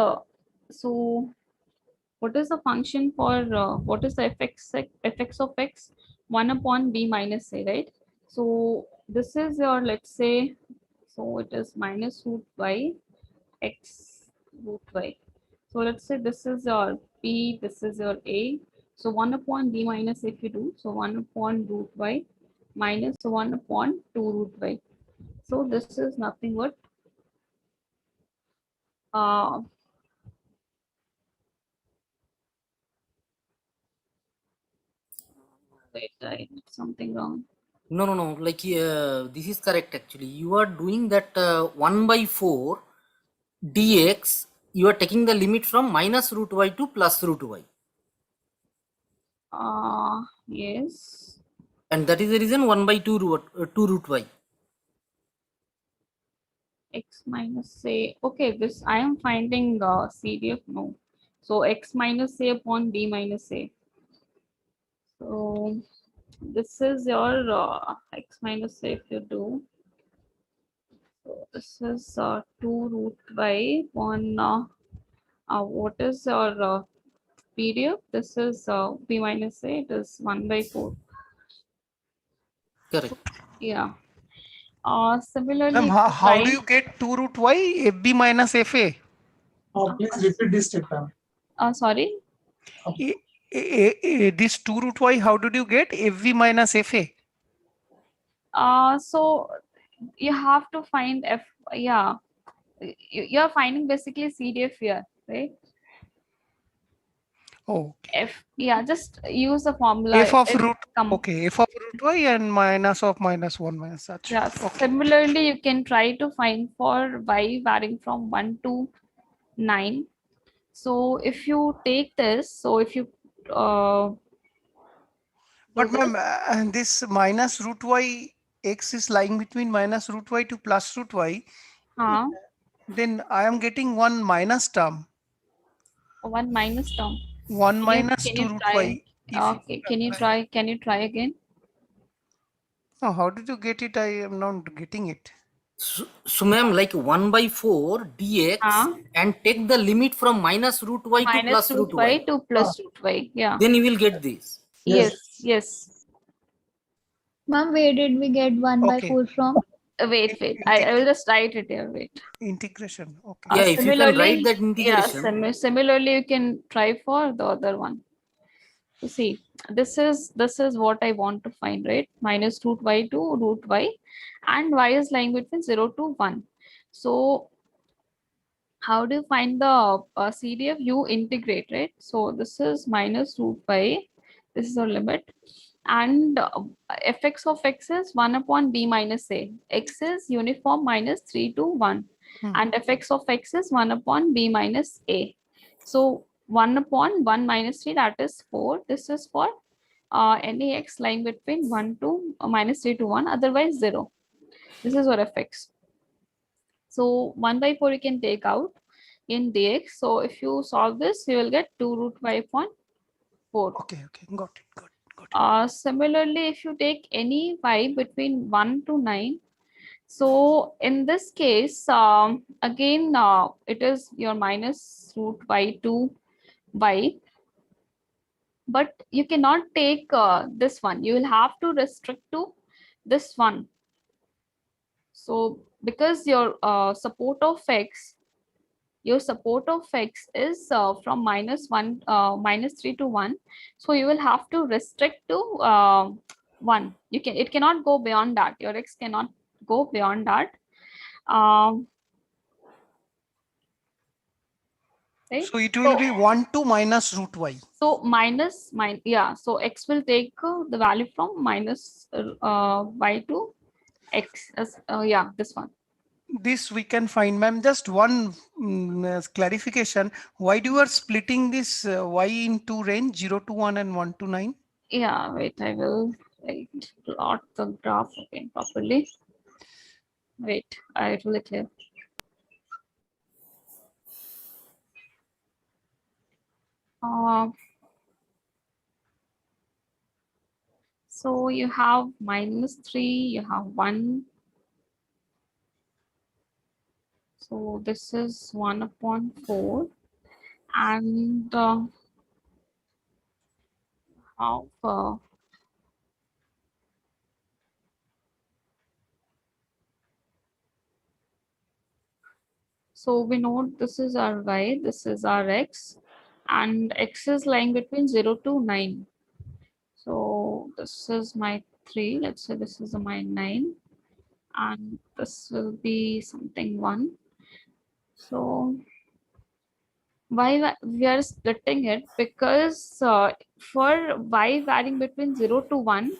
what is the function for what is the fx of x? 1 upon b minus a, right? So this is your, let's say, so it is minus root y x root y. So let's say this is your p, this is your a. So 1 upon b minus, if you do, so 1 upon root y minus 1 upon 2 root y. So this is nothing but wait, I did something wrong. No. Like this is correct actually. You are doing that 1/4 dx. You are taking the limit from minus root y to plus root y. Yes. And that is the reason 1/2 root y. X minus a. Okay, this I am finding CDF. No. So x minus a upon b minus a. So this is your x minus a if you do. So this is 2 root y upon what is your PDF? This is b minus a. It is 1/4. Correct. Yeah. Similarly, Ma'am, if you how do try- you get 2 root y fb minus fa? Please repeat this step, ma'am. Sorry? This 2 root y, how did you get fv minus fa? So you have to find f. Yeah, you're finding basically CDF here, right? Oh, F. Yeah, just use the formula. f of It root. come. Okay, f of root y and minus of minus 1 minus such. Yes. Okay. Similarly, you can try to find for y varying from 1 to 9. So if you take this, so if you But ma'am, and this minus root y x is lying between minus root y to plus root y. Then I am getting one minus term. one minus term. 1 minus Can 2 you root try? y. Okay. Can you try? Can you try again? Oh, how did you get it? I am not getting it. So ma'am, like 1 by 4 dx and take the limit from minus root y to Minus plus root root y. y to plus root y. Yeah. Then you will get this. Yes. Ma'am, where did we get 1 by 4 from? Wait. I will just write it here. Wait. Integration. Okay. Yeah, if you can write that Yeah, integration. similarly, you can try for the other one. So see, this is what I want to find, right? Minus root y to root y, and y is lying between 0 to 1. So how do you find the CDF? You integrate, right? So this is minus root y. This is our limit. And fx of x is 1 upon b minus a. X is uniform minus 3 to 1. And fx of x is 1 upon b minus a. So 1 upon 1 minus 3, that is 4. This is for any x lying between 1 to minus 3 to 1, otherwise 0. This is our fx. So 1 by 4 you can take out in dx. So if you solve this, you will get 2 root y upon 4. Okay, got it. Similarly, if you take any y between 1 to 9, so in this case, again, it is your minus root y to y. But you cannot take this one. You will have to restrict to this one. So because your support of x is from minus 3 to 1, so you will have to restrict to 1. It cannot go beyond that. Your x cannot go beyond that. Right? So it will be 1 to minus root y. So so x will take the value from minus y to x as this one. This we can find, ma'am. Just one clarification. Why do you are splitting this y into range 0 to 1 and 1 to 9? Yeah, wait, I will plot the graph again properly. Wait, it will be clear. So you have minus 3, you have 1. So this is 1 upon 4. And so we know this is our y, this is our x, and x is lying between 0 to 9. So this is my 3, let's say this is my 9, and this will be something 1. So why we are splitting it? Because for y varying between 0 to 1,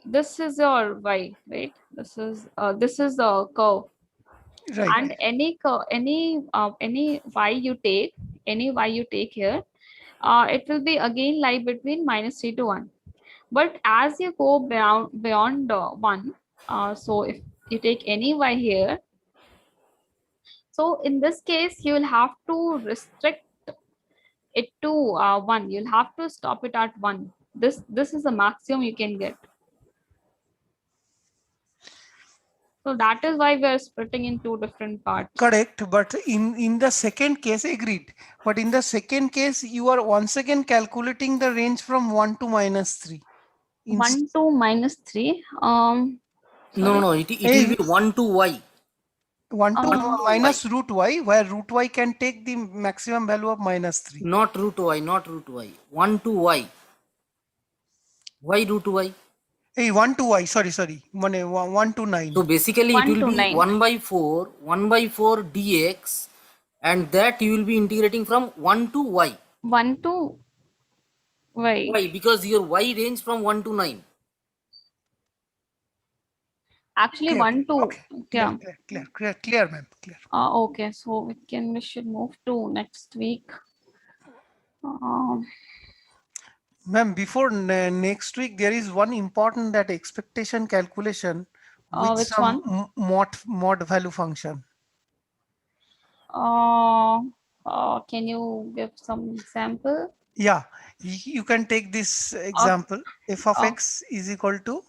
this is your y, right? This is the curve. Right. And any y you take here, it will be again lie between minus 3 to 1. But as you go beyond 1, so if you take any y here, so in this case you will have to restrict it to 1. You'll have to stop it at 1. This is the maximum you can get. So that is why we are splitting in 2 different parts. Correct, but in the second case, agreed. But in the second case, you are once again calculating the range from 1 to minus 3. 1 to minus 3. No, it will be 1 to y. 1 to minus root y, where root y can take the maximum value of minus 3. Not root y. 1 to y. Why root y? Hey, 1 to y, sorry. 1 to 9. So basically it will be 1 by 4 dx, and that you will be integrating from 1 to y. 1 to y. Why? Because your y range from 1 to 9. Actually, 1 to Clear, ma'am. Clear. Okay, so we should move to next week. Ma'am, before next week, there is one important that expectation calculation with which some one? mod value function. Can you give some example? Yeah, you can take this example. F of x is equal to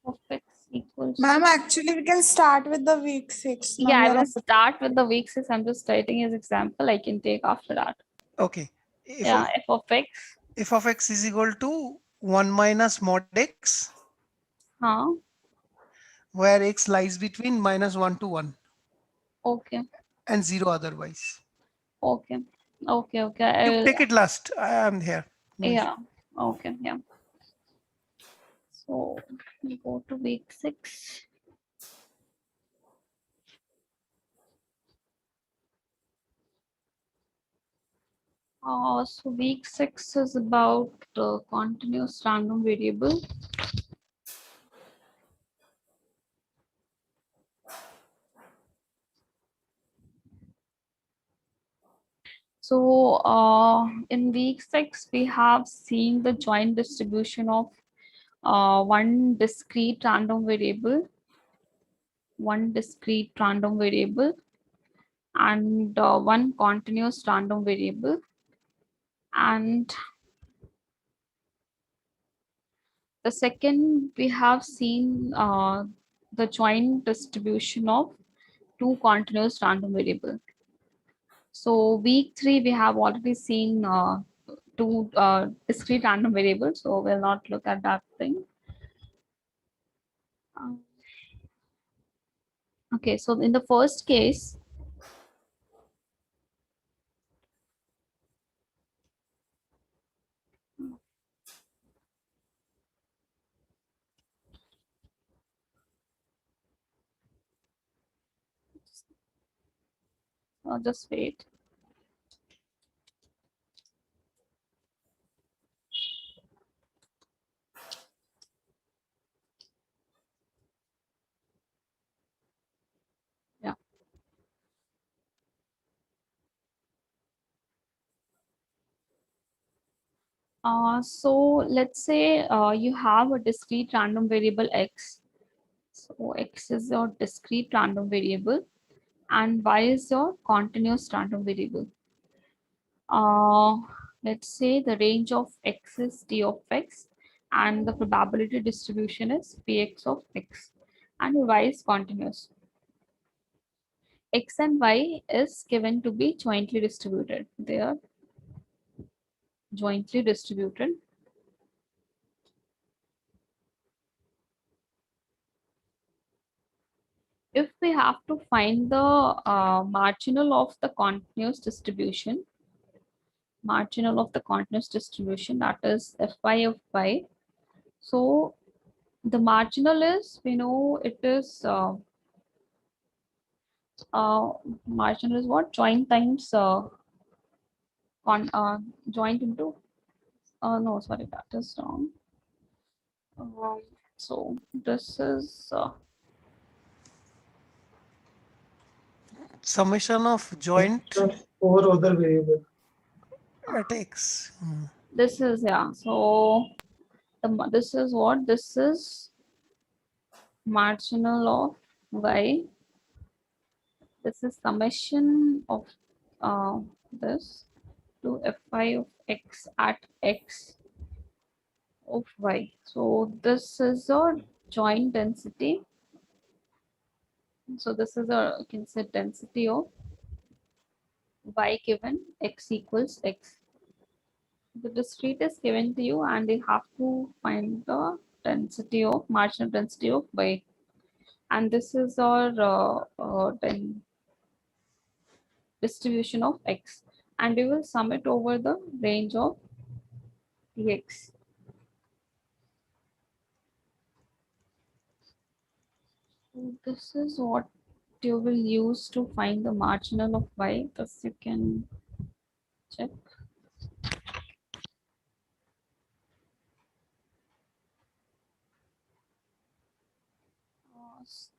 of x equals. Ma'am, actually, we can start with the week 6. Yeah, I will start with the week 6. I'm just writing his example. I can take after that. Okay. If Yeah, f of x. F of x is equal to 1 minus mod x, where x lies between -1 to 1. Okay. And 0 otherwise. Okay. Okay. You take it last. I am here. No issue. Yeah. Okay. Yeah. So we go to week 6. So week 6 is about continuous random variable. So in week 6, we have seen the joint distribution of one discrete random variable, and one continuous random variable. And the second, we have seen the joint distribution of two continuous random variable. So week 3, we have already seen two discrete random variables, so we'll not look at that thing. Okay, so in the first case, just wait. Yeah. So let's say you have a discrete random variable x. So x is your discrete random variable and y is your continuous random variable. Let's say the range of x is t of x and the probability distribution is px of x and y is continuous. X and y is given to be jointly distributed. They are jointly distributed. If we have to find the marginal of the continuous distribution, that is Fy of y. So the marginal is, we know it is marginal is what? Joint times joint into no, sorry, that is wrong. So this is Summation of joint Four other variable at x. This is, yeah. So this is what? This is marginal of y. This is summation of this to Fy of x at x of y. So this is a joint density. So this is a, you can say, density of y given x equals x. The discrete is given to you and you have to find the density of marginal density of y. And this is our distribution of x. And we will sum it over the range of dx. So this is what you will use to find the marginal of y. Thus you can check.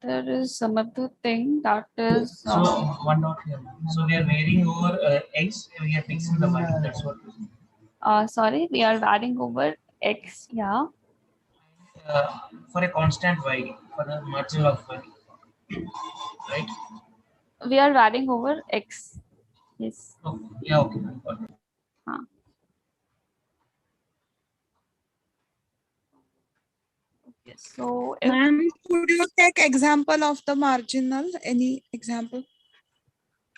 There is some other thing that is. So one dot here. So we are varying over x. We are fixing the y. That's what. Sorry, we are adding over x. Yeah. For a constant y, for the marginal of y, right? We are adding over x. Yes. Oh, yeah. Okay. So if Ma'am, could you take example of the marginal? Any example?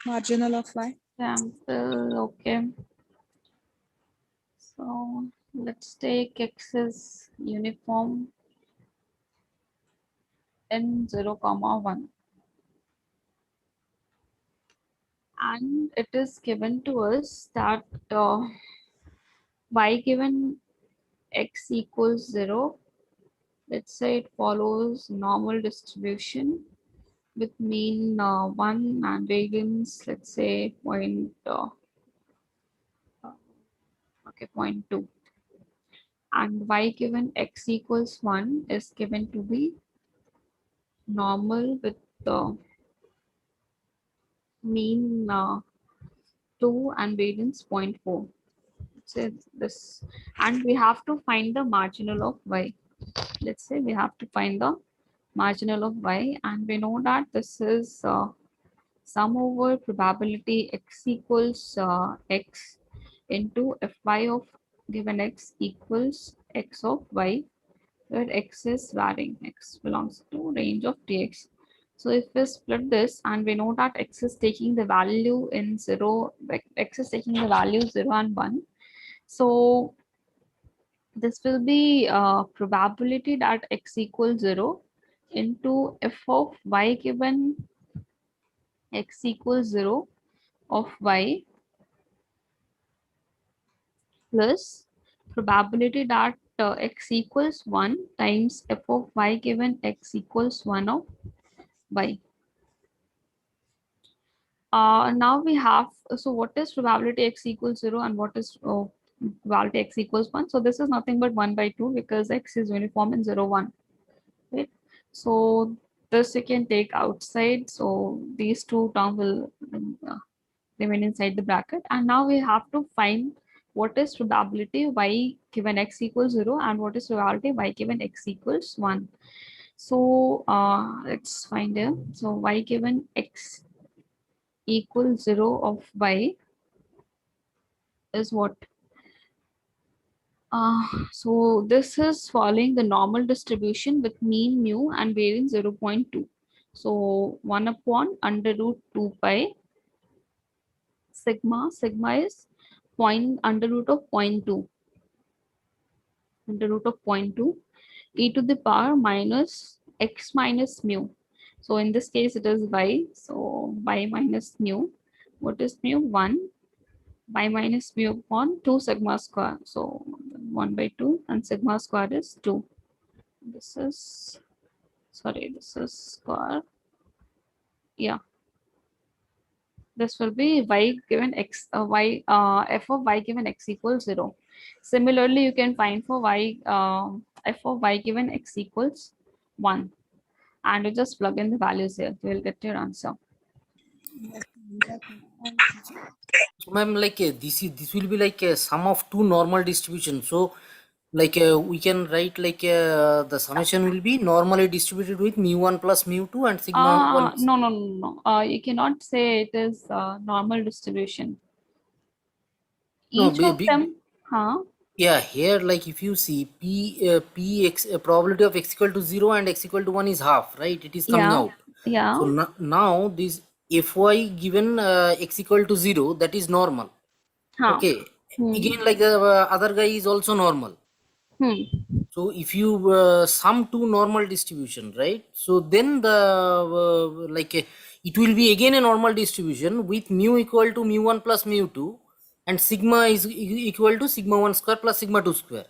Marginal of y? example, okay. So let's take x is uniform in 0, 1. And it is given to us that y given x equals 0, let's say it follows normal distribution with mean 1 and variance, let's say point, okay, 0.2. And y given x equals 1 is given to be normal with the mean 2 and variance 0.4. Say this, and we have to find the marginal of y. Let's say we have to find the marginal of y, and we know that this is sum over probability x equals x into fy of given x equals x of y, where x is varying, x belongs to range of dx. So if we split this, and we know that x is taking the value in 0, x is taking the value 0 and 1. So this will be probability that x equals 0 into f of y given x equals 0 of y plus probability that x equals 1 times f of y given x equals 1 of y. Now we have, so what is probability x equals 0 and what is probability x equals 1? So this is nothing but 1 by 2 because x is uniform in 0, 1. Right? So this you can take outside. So these two terms will remain inside the bracket. And now we have to find what is probability y given x equals 0 and what is probability y given x equals 1. So let's find it. So y given x equals 0 of y is what? So this is following the normal distribution with mean mu and variance 0.2. So 1 upon under root 2 pi sigma. Sigma is under root of 0.2. Under root of 0.2 e to the power minus x minus mu. So in this case it is y. So y minus mu. What is mu? 1. Y minus mu upon 2 sigma square. So 1 by 2 and sigma square is 2. This is, sorry, this is square. Yeah. This will be y given x, f of y given x equals 0. Similarly, you can find for y, f of y given x equals 1. And you just plug in the values here. You will get your answer. So ma'am, like this will be like a sum of two normal distributions. So like we can write like the summation will be normally distributed with mu1 plus mu2 and sigma 1. No. You cannot say it is normal distribution. No, Each of them, yeah, here like if you see probability of x equal to 0 and x equal to 1 is half, right? It is coming out. Yeah. So now this fy given x equal to 0, that is normal. Okay. Again, like the other guy is also normal. So if you sum two normal distribution, right? So then the it will be again a normal distribution with mu equal to mu1 plus mu2 and sigma is equal to sigma 1 square plus sigma 2 square.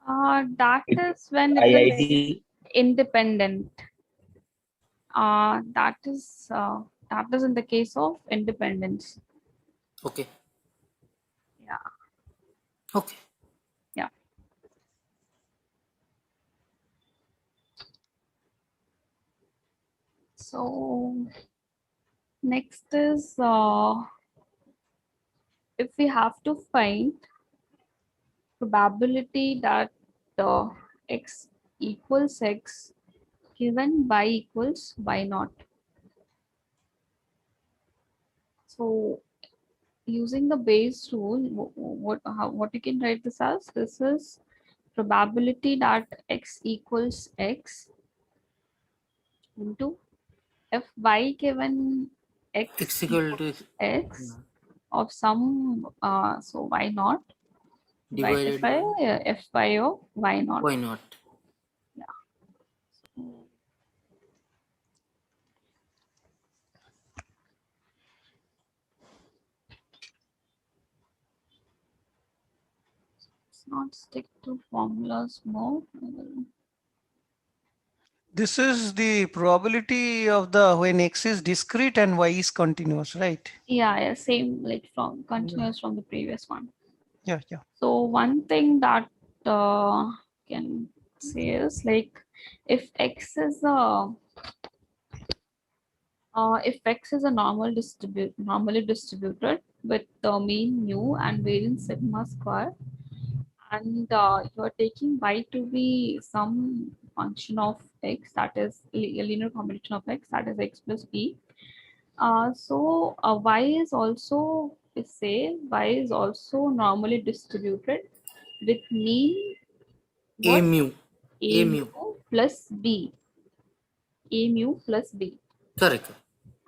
That is when it is independent. That is in the case of independence. Okay. Yeah. Okay. Yeah. So next is if we have to find probability that x equals x given y equals y naught. So using the base rule, what you can write this as? This is probability that x equals x into if y given x equal to equals x of some so y naught divided divided by by fy of y naught. y naught. Let's not stick to formulas more. This is the probability of the when x is discrete and y is continuous, right? Yeah, same like from continuous from the previous one. Yeah. So one thing that can say is like if x is a normally distributed with the mean mu and variance sigma square, and you're taking y to be some function of x, that is a linear combination of x, that is x plus b. So y is also, y is also normally distributed with mean A what? mu. A mu plus b. A mu plus b. Correct.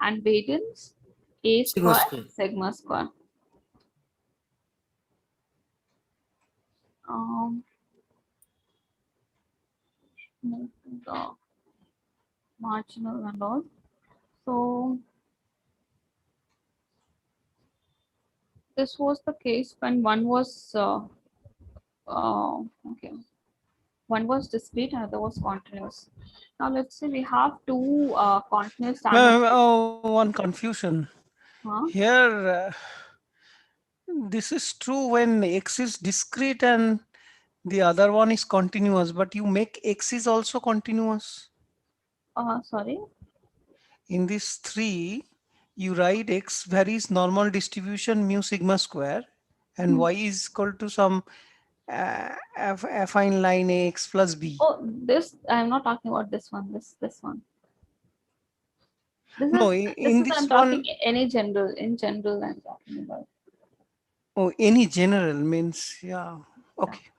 And variance a Sigma square square. sigma square. Move to the marginal and all. So this was the case when one was okay, one was discrete and other was continuous. Now let's say we have two continuous standard. One confusion Huh? here. This is true when x is discrete and the other one is continuous, but you make x is also continuous. Sorry. In this 3, you write x varies normal distribution mu sigma square, and y is equal to some affine line x plus b. Oh, this I'm not talking about this one. This one. No, in I'm this talking one. any general. In general, I'm talking about. Oh, any general means, yeah. Okay.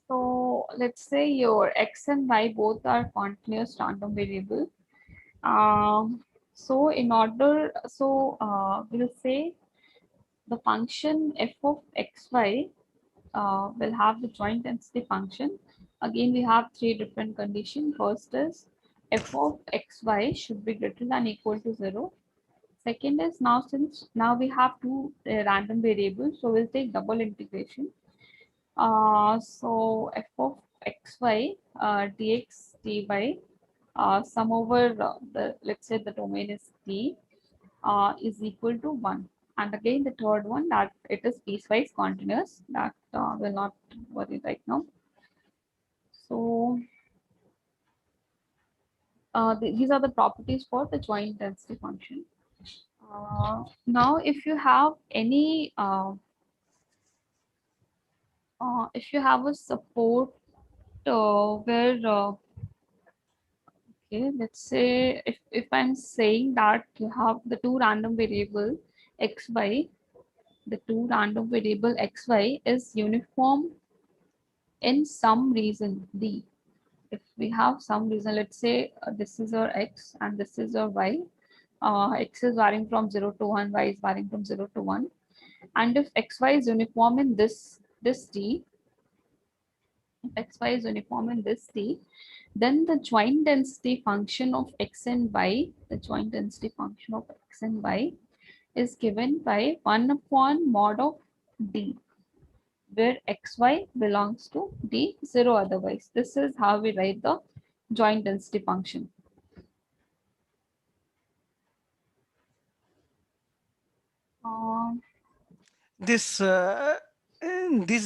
So let's say your x and y both are continuous random variable. So in order, we'll say the function f of xy will have the joint density function. Again, we have three different conditions. First is f of xy should be greater than or equal to 0. Second is since now we have two random variables, so we'll take double integration. So f of xy dx dy sum over let's say the domain is t is equal to 1. And again the third one that it is piecewise continuous, that will not worry right now. So these are the properties for the joint density function. Now if you have any if you have a support where okay, let's say if I'm saying that you have the two random variable xy, the two random variable xy is uniform in some reason d. If we have some reason, let's say this is your x and this is your y, x is varying from 0 to 1, y is varying from 0 to 1, and if xy is uniform in this d, if xy is uniform in this d, then the joint density function of x and y, the joint density function of x and y is given by 1 upon mod of d, where xy belongs to d, 0 otherwise. This is how we write the joint density function. This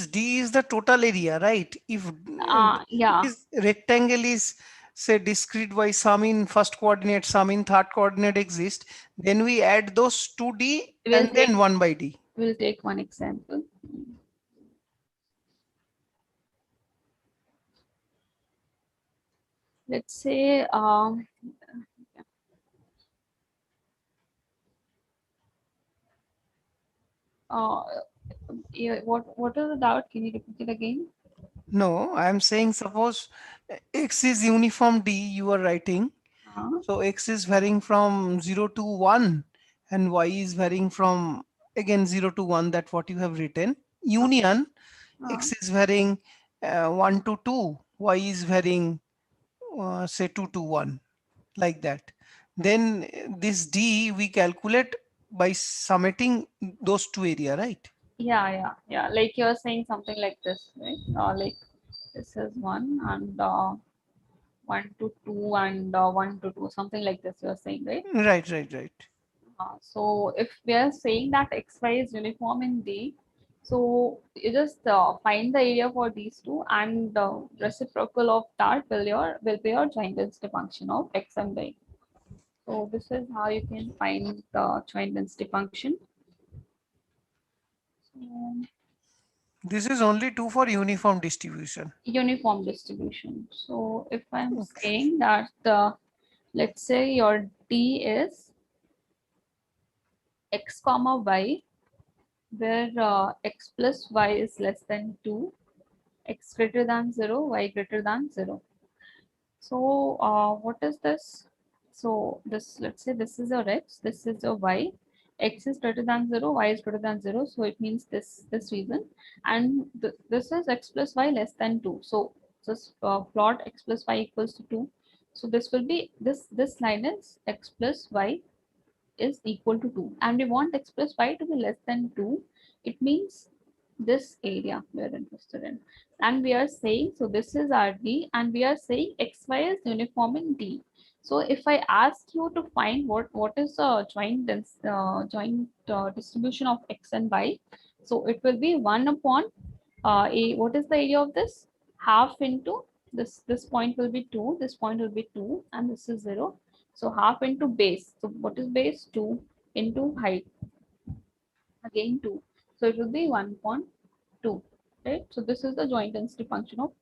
D is the total area, right? If yeah, this rectangle is say discrete by some in first coordinate, some in third coordinate exist, then we add those to D and then 1 by D. We'll take one example. Let's say Yeah, what is the doubt? Can you repeat it again? No, I'm saying suppose x is uniform D you are writing. So x is varying from 0 to 1 and y is varying from again 0 to 1, that what you have written. Union x is varying 1 to 2, y is varying say 2 to 1, like that. Then this D we calculate by summating those two area, right? Yeah. Like you're saying something like this, right? Like this is 1 and 1 to 2 and 1 to 2, something like this you're saying, right? Right. So if we are saying that xy is uniform in D, so you just find the area for these two, and reciprocal of that will be your joint density function of x and y. So this is how you can find the joint density function. This is only true for uniform distribution. Uniform distribution. So if I'm saying that let's say your D is x comma y, where x plus y is less than 2, x greater than 0, y greater than 0. So what is this? So this, let's say this is your x, this is your y. X is greater than 0, y is greater than 0. So it means this reason. And this is x plus y less than 2. So just plot x plus y equals to 2. So this will be, this line is x plus y is equal to 2. And we want x plus y to be less than 2. It means this area we are interested in, and we are saying, so this is our D, and we are saying xy is uniform in D. So if I ask you to find what is the joint distribution of x and y, so it will be 1 upon what is the area of this, half into this point will be 2, this point will be 2, and this is 0. So half into base. So what is base? 2 into height, again 2. So it will be 1.2, right? So this is the joint density function of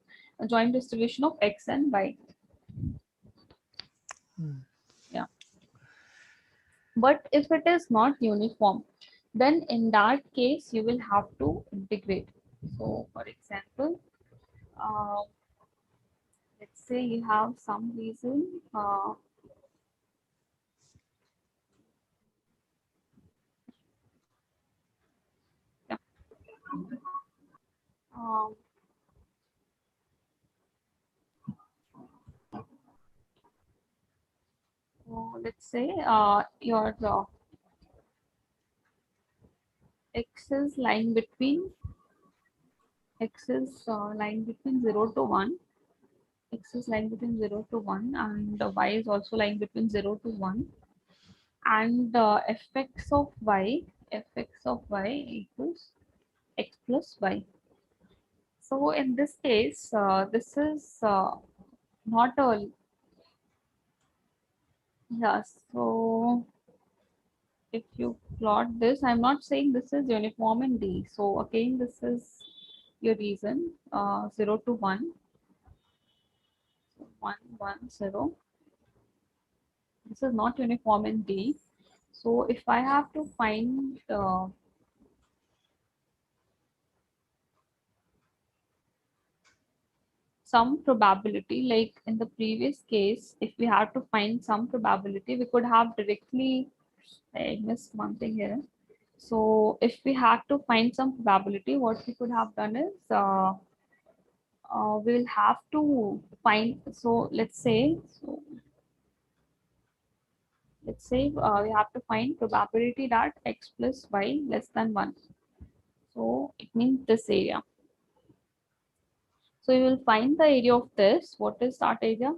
a joint distribution of x and y. Yeah. But if it is not uniform, then in that case you will have to integrate. So for example, let's say you have some reason yeah. um, so let's say your x is lying between 0 to 1. X is lying between 0 to 1, and y is also lying between 0 to 1. And fx of y equals x plus y. So in this case, this is not a, yeah. So if you plot this, I'm not saying this is uniform in D. So again, this is your reason, 0 to 1, 1, 1, 0. This is not uniform in D. So if I have to find some probability, like in the previous case, if we have to find some probability, we could have directly, I missed one thing here. So if we had to find some probability, what we could have done is we'll have to find, so let's say we have to find probability that x plus y less than 1. So it means this area. So you will find the area of this. What is that area?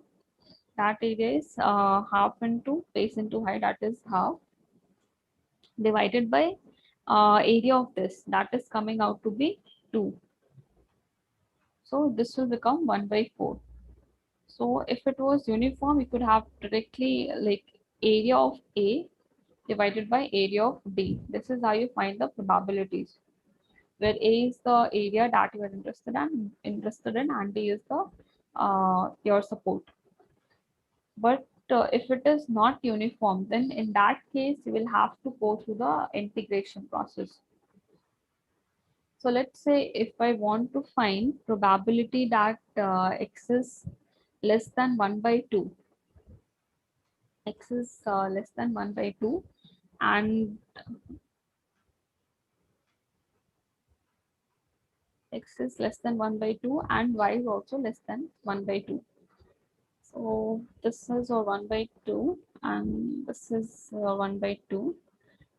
That area is half into base into height, that is half, divided by area of this, that is coming out to be 2. So this will become 1 by 4. So if it was uniform, we could have directly like area of A divided by area of B. This is how you find the probabilities, where A is the area that you are interested in, and B is the your support. But if it is not uniform, then in that case you will have to go through the integration process. So let's say if I want to find probability that x is less than 1 by 2, x is less than 1 by 2, and x is less than 1 by 2 and y is also less than 1 by 2. So this is 1 by 2 and this is 1 by 2.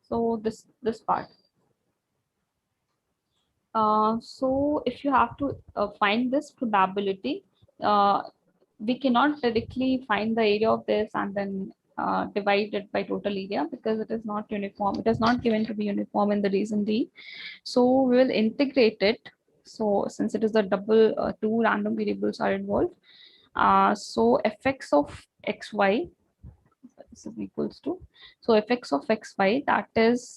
So this part. So if you have to find this probability, we cannot directly find the area of this and then divide it by total area because it is not uniform. It is not given to be uniform in the reason D. So we will integrate it. So since it is a double, two random variables are involved. So fx of xy is equals to, so fx of xy, that is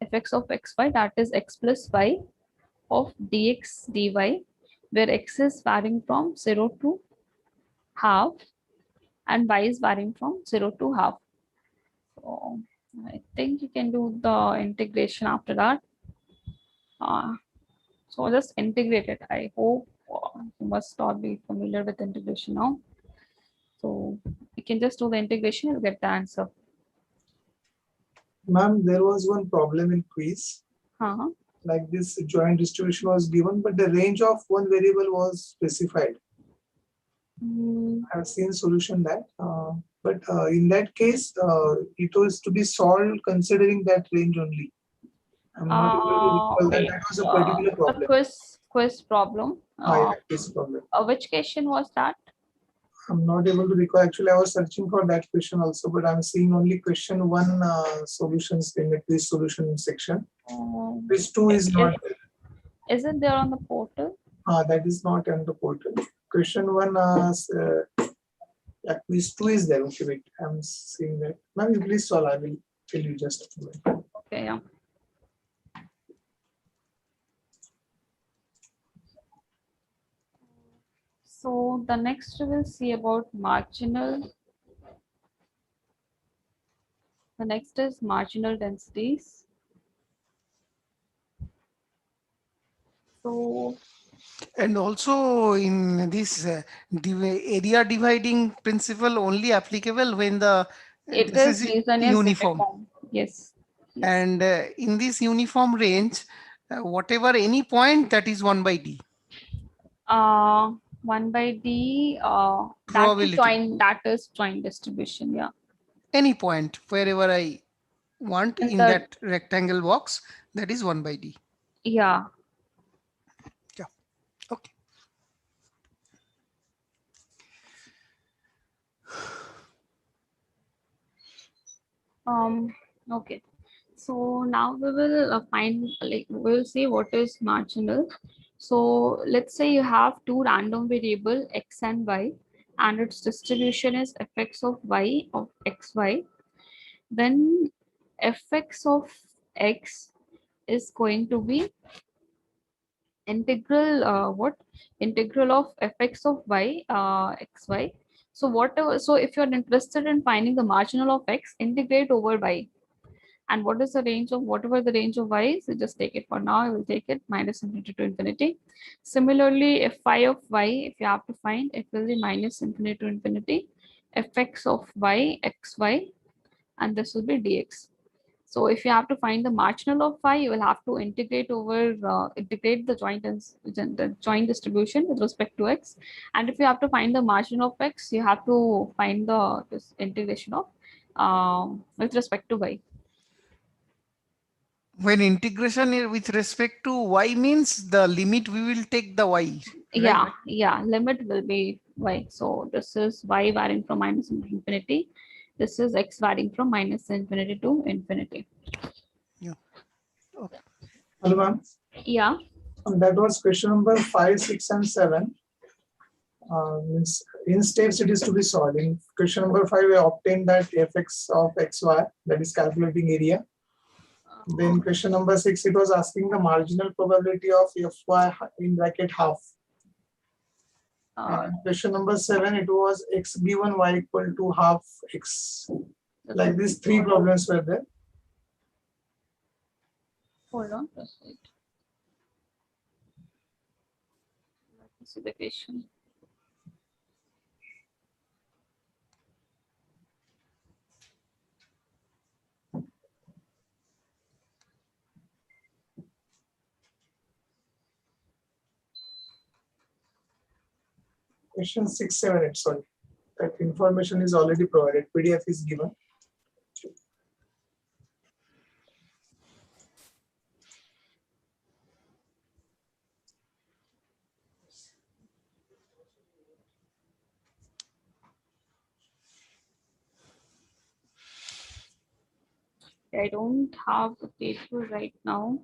fx of xy, that is x plus y of dx dy, where x is varying from 0 to half and y is varying from 0 to half. So I think you can do the integration after that. So just integrate it. I hope you must not be familiar with integration now. So you can just do the integration, you'll get the answer. Ma'am, there was one problem in quiz. Uh-huh. Like this joint distribution was given, but the range of one variable was specified. I've seen solution that, but in that case, it was to be solved considering that range only. I'm not able to recall that. That was a particular problem. The quiz problem. Yeah, quiz problem. Which question was that? I'm not able to recall. Actually, I was searching for that question also, but I'm seeing only question 1 solutions in the quiz solution section. Quiz 2 is not there. Is it there on the portal? That is not on the portal. Question 1, quiz 2 is there. Okay, wait, I'm seeing that. Ma'am, you please solve. I will tell you just a moment. Okay, yeah. So the next we will see about marginal. The next is marginal densities. So, and also in this area dividing principle only applicable when the it this is is reason is uniform. Yes. And in this uniform range, whatever any point, that is 1 by d. 1 by d, that is joint distribution. Yeah. Any point wherever I want in that rectangle box, that is 1 by d. Yeah. Yeah. Okay. Okay. So now we will we will see what is marginal. So let's say you have two random variable x and y, and its distribution is fx of y of xy. Then fx of x is going to be integral integral of fx of y xy. So whatever, so if you're interested in finding the marginal of x, integrate over y. And what is the range of whatever the range of y is, so just take it for now. I will take it minus infinity to infinity. Similarly, if phi of y, if you have to find, it will be minus infinity to infinity fx of y xy, and this will be dx. So if you have to find the marginal of phi, you will have to integrate over integrate the joint distribution with respect to x. And if you have to find the marginal of x, you have to find this integration of with respect to y. When integration with respect to y means the limit, we will take the y. Right? Yeah, limit will be y. So this is y varying from minus infinity. This is x varying from minus infinity to infinity. Yeah. Okay. Hello, ma'am. Yeah. That was question number 5, 6, and 7. Means in steps it is to be solved. In question number 5, we obtained that fx of xy, that is calculating area. Then question number 6, it was asking the marginal probability of fy in bracket half. And question number 7, it was x given y equal to half x. Like these 3 problems were there. Hold on, just wait. Let me see the question. Question 6, 7, 8, sorry. That information is already provided. PDF is given. I don't have the paper right now.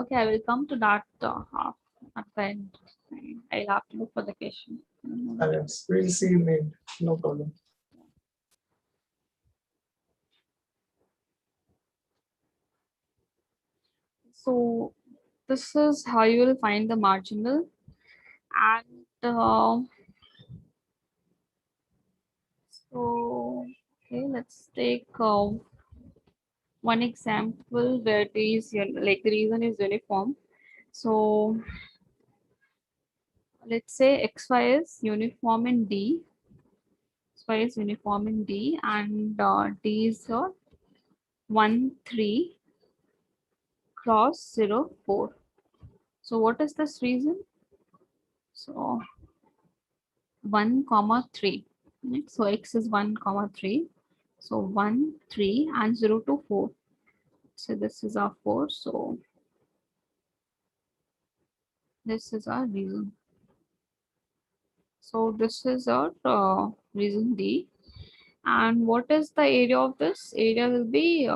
Okay, I will come to that half at the end. I'll have to look for the question. We'll see in the end. No problem. So this is how you will find the marginal, and so okay, let's take one example where it is like the reason is uniform. So let's say xy is uniform in D. Xy is uniform in D, and D is 1, 3 cross 0, 4. So what is this reason? So 1, 3. Right? So x is 1, 3. So 1, 3 and 0 to 4. So this is our 4. So this is our reason. So this is our reason D. And what is the area of this? Area will be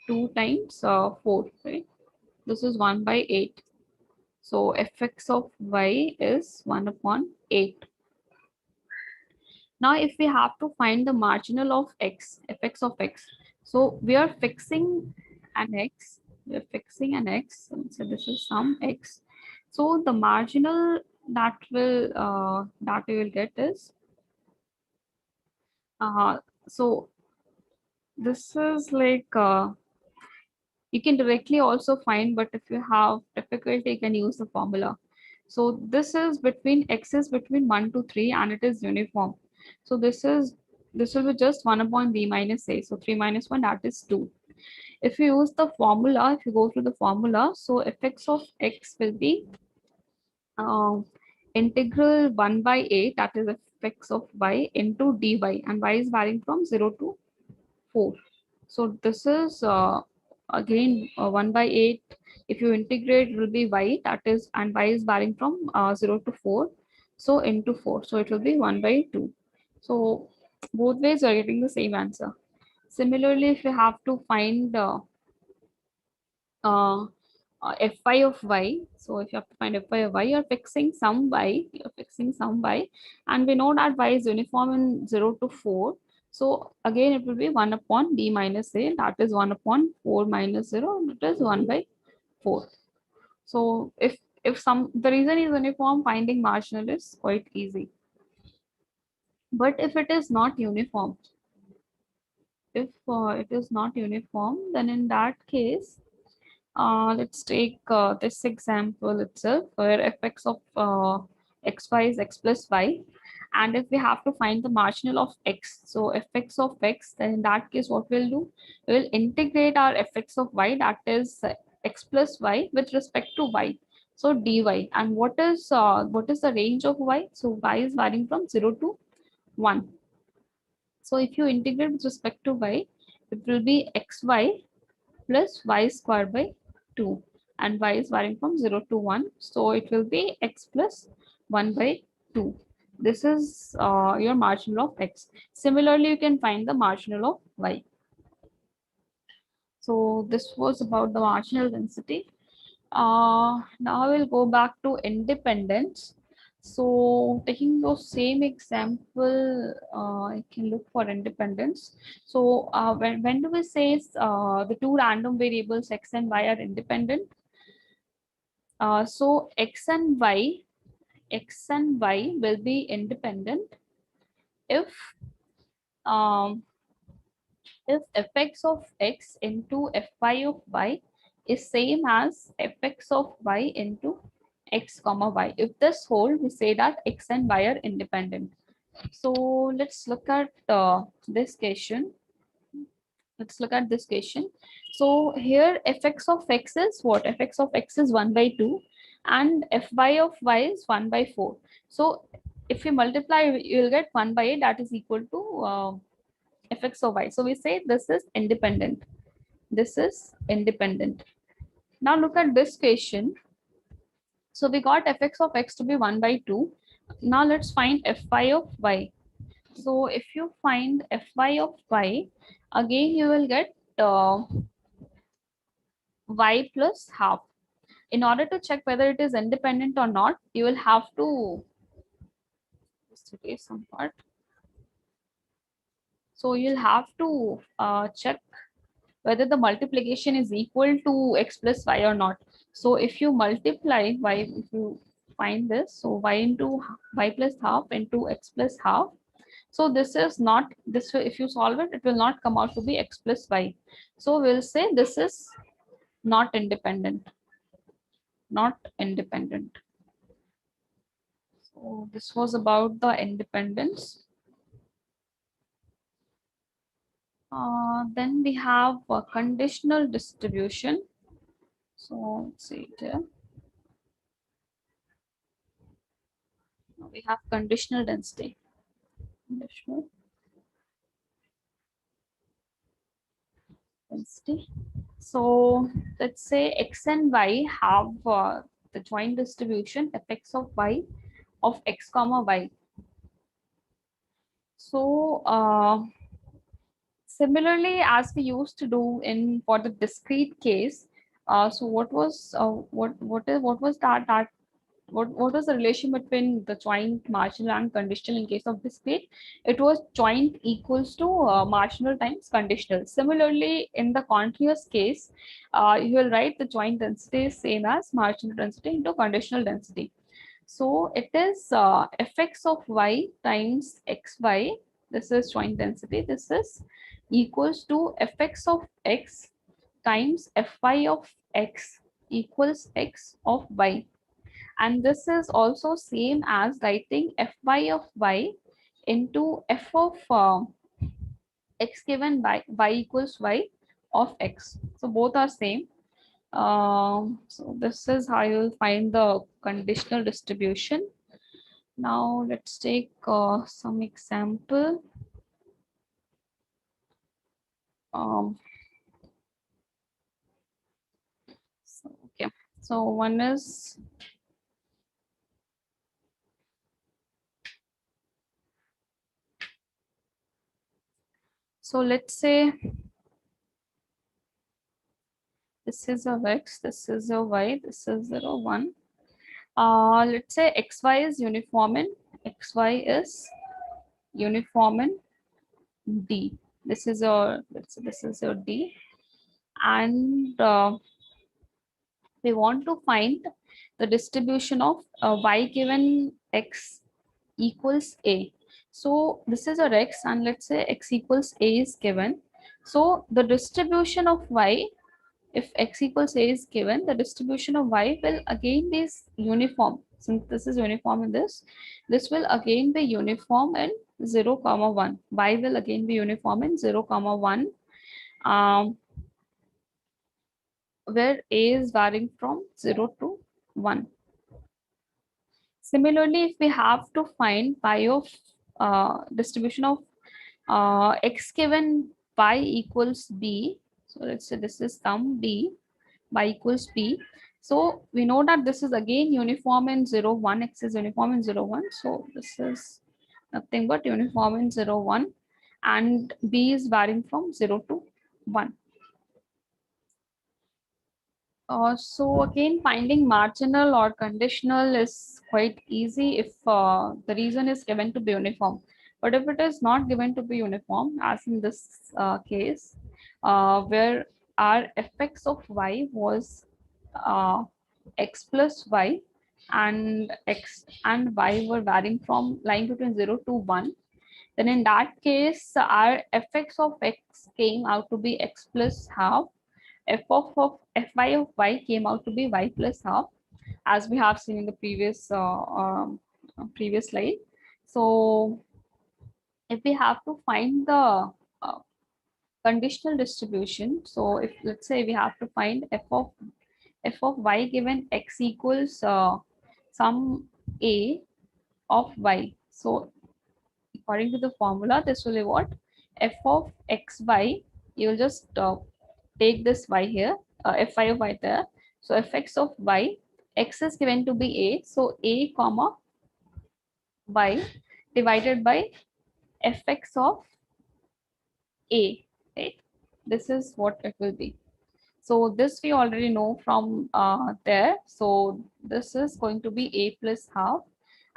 2 times 4. Right? This is 1 by 8. So fx of y is 1 upon 8. Now, if we have to find the marginal of x, fx of x, so we are fixing an x, we are fixing an x, so this is some x. So the marginal that we will get is, so this is like, you can directly also find, but if you have difficulty, you can use the formula. So this is between x is between 1 to 3 and it is uniform. So this will be just 1 upon b minus a. So 3 minus 1, that is 2. If you use the formula, if you go through the formula, so fx of x will be integral 1 by 8, that is fx of y into dy, and y is varying from 0 to 4. So this is again 1 by 8. If you integrate, it will be y, that is, and y is varying from 0 to 4. So into 4. So it will be 1 by 2. So both ways you are getting the same answer. Similarly, if you have to find fy of y, so if you have to find fy of y, you're fixing some y, and we know that y is uniform in 0 to 4. So again, it will be 1 upon b minus a, that is 1 upon 4 minus 0, and it is 1 by 4. So if the reason is uniform, finding marginal is quite easy. But if it is not uniform, then in that case, let's take this example itself, where fx of xy is x plus y, and if we have to find the marginal of x, so fx of x, then in that case what we'll do, we will integrate our fx of y, that is x plus y, with respect to y, so dy. And what is the range of y? So y is varying from 0 to 1. So if you integrate with respect to y, it will be xy plus y square by 2, and y is varying from 0 to 1. So it will be x plus 1 by 2. This is your marginal of x. Similarly, you can find the marginal of y. So this was about the marginal density. Now we'll go back to independence. So taking those same example, I can look for independence. So when do we say the two random variables x and y are independent? So x and y will be independent if if fx of x into fy of y is same as fx of y into x comma y. If this hold, we say that x and y are independent. So let's look at this question. Let's look at this question. So here fx of x is what? Fx of x is 1 by 2 and fy of y is 1 by 4. So if you multiply, you'll get 1 by 8, that is equal to fx of y. So we say this is independent. This is independent. Now look at this question. So we got fx of x to be 1 by 2. Now let's find fy of y. So if you find fy of y, again you will get y plus half. In order to check whether it is independent or not, you will have to just erase some part. So you'll have to check whether the multiplication is equal to x plus y or not. So if you multiply y, if you find this, so y into y plus half into x plus half. So this is not, this if you solve it, it will not come out to be x plus y. So we'll say this is not independent. Not independent. So this was about the independence. Then we have a conditional distribution. So let's see it here. We have conditional density. Conditional density. So let's say x and y have the joint distribution fx of y of x comma y. So similarly, as we used to do in for the discrete case, so what was the relation between the joint, marginal, and conditional in case of discrete? It was joint equals to marginal times conditional. Similarly, in the continuous case, you will write the joint density is same as marginal density into conditional density. So it is fx of y times xy. This is joint density. This is equals to fx of x times fy of x equals x of y. And this is also same as writing fy of y into f of x given by y equals y of x. So both are same. So this is how you'll find the conditional distribution. Now let's take some example. Okay, so one is so let's say this is a x, this is a y, this is 0, 1. Let's say xy is uniform in D. This is your D, and we want to find the distribution of y given x equals a. So this is our x, and let's say x equals a is given. So the distribution of y, if x equals a is given, the distribution of y will again be uniform. Since this is uniform in this will again be uniform in 0, 1. Y will again be uniform in 0, 1, where a is varying from 0 to 1. Similarly, if we have to find y of distribution of x given y equals b, so let's say this is sum b, y equals b. So we know that this is again uniform in 0, 1, x is uniform in 0, 1. So this is nothing but uniform in 0, 1, and b is varying from 0 to 1. So again, finding marginal or conditional is quite easy if the reason is given to be uniform. But if it is not given to be uniform, as in this case, where our fx of y was x plus y, and x and y were varying from lying between 0 to 1, then in that case, our fx of x came out to be x plus half. Fy of y came out to be y plus half, as we have seen in the previous slide. So if we have to find the conditional distribution, so if let's say we have to find f of y given x equals some a of y. So according to the formula, this will be what? F of xy, you'll just take this y here, fy of y there. So fx of y, x is given to be a, so a comma y divided by fx of a, right? This is what it will be. So this we already know from there. So this is going to be a plus half,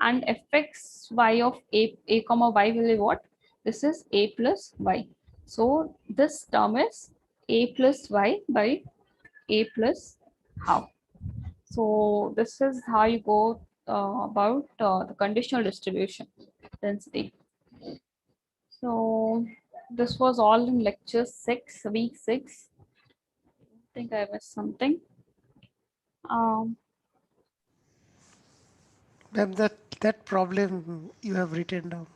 and fx y of a comma y will be what? This is a plus y. So this term is a plus y by a plus half. So this is how you go about the conditional distribution density. So this was all in lecture 6, week 6. I think I missed something. Ma'am, that problem you have written down.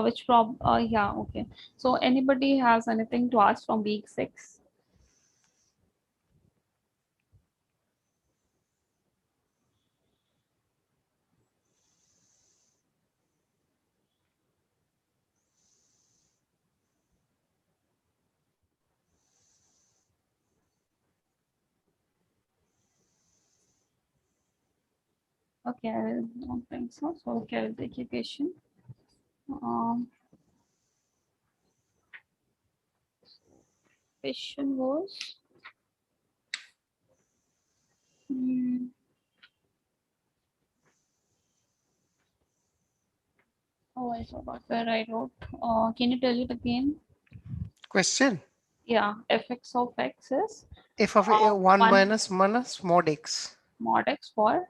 Which prob? Yeah, okay. So anybody has anything to ask from week 6? Okay, I don't think so. So okay, I will take your question. Question was. Oh, I forgot where I wrote. Can you tell it again? Question? Yeah, fx of x is F of 1 minus mod x. Mod x for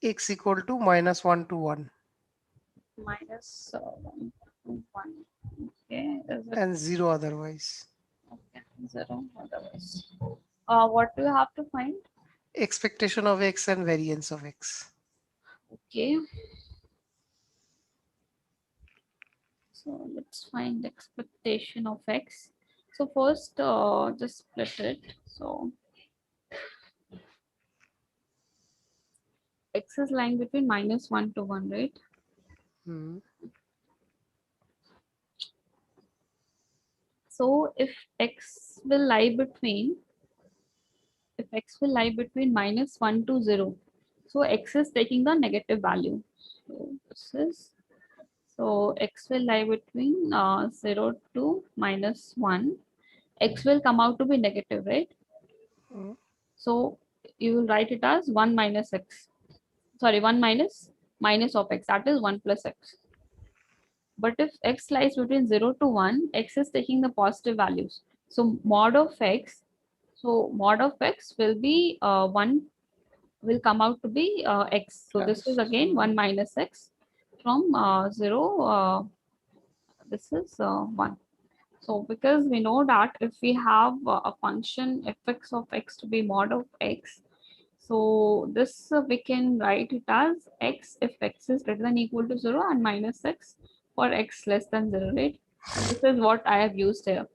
X equal to minus 1 to 1. minus 1 to 1. Okay. And 0 otherwise. Okay, 0 otherwise. What do you have to find? Expectation of x and variance of x. Okay. So let's find the expectation of x. So first, just split it. So x is lying between minus 1 to 1, right? So if x will lie between, minus 1 to 0, so x is taking the negative value. So this is, so x will lie between 0 to minus 1. X will come out to be negative, right? So you will write it as 1 minus x. Sorry, 1 minus of x, that is 1 plus x. But if x lies between 0 to 1, x is taking the positive values. So mod of x will be 1, will come out to be x. So this is again 1 minus x from 0, this is 1. So because we know that if we have a function fx of x to be mod of x, so this we can write it as x if x is greater than or equal to 0 and minus x for x less than 0, right? This is what I have used here.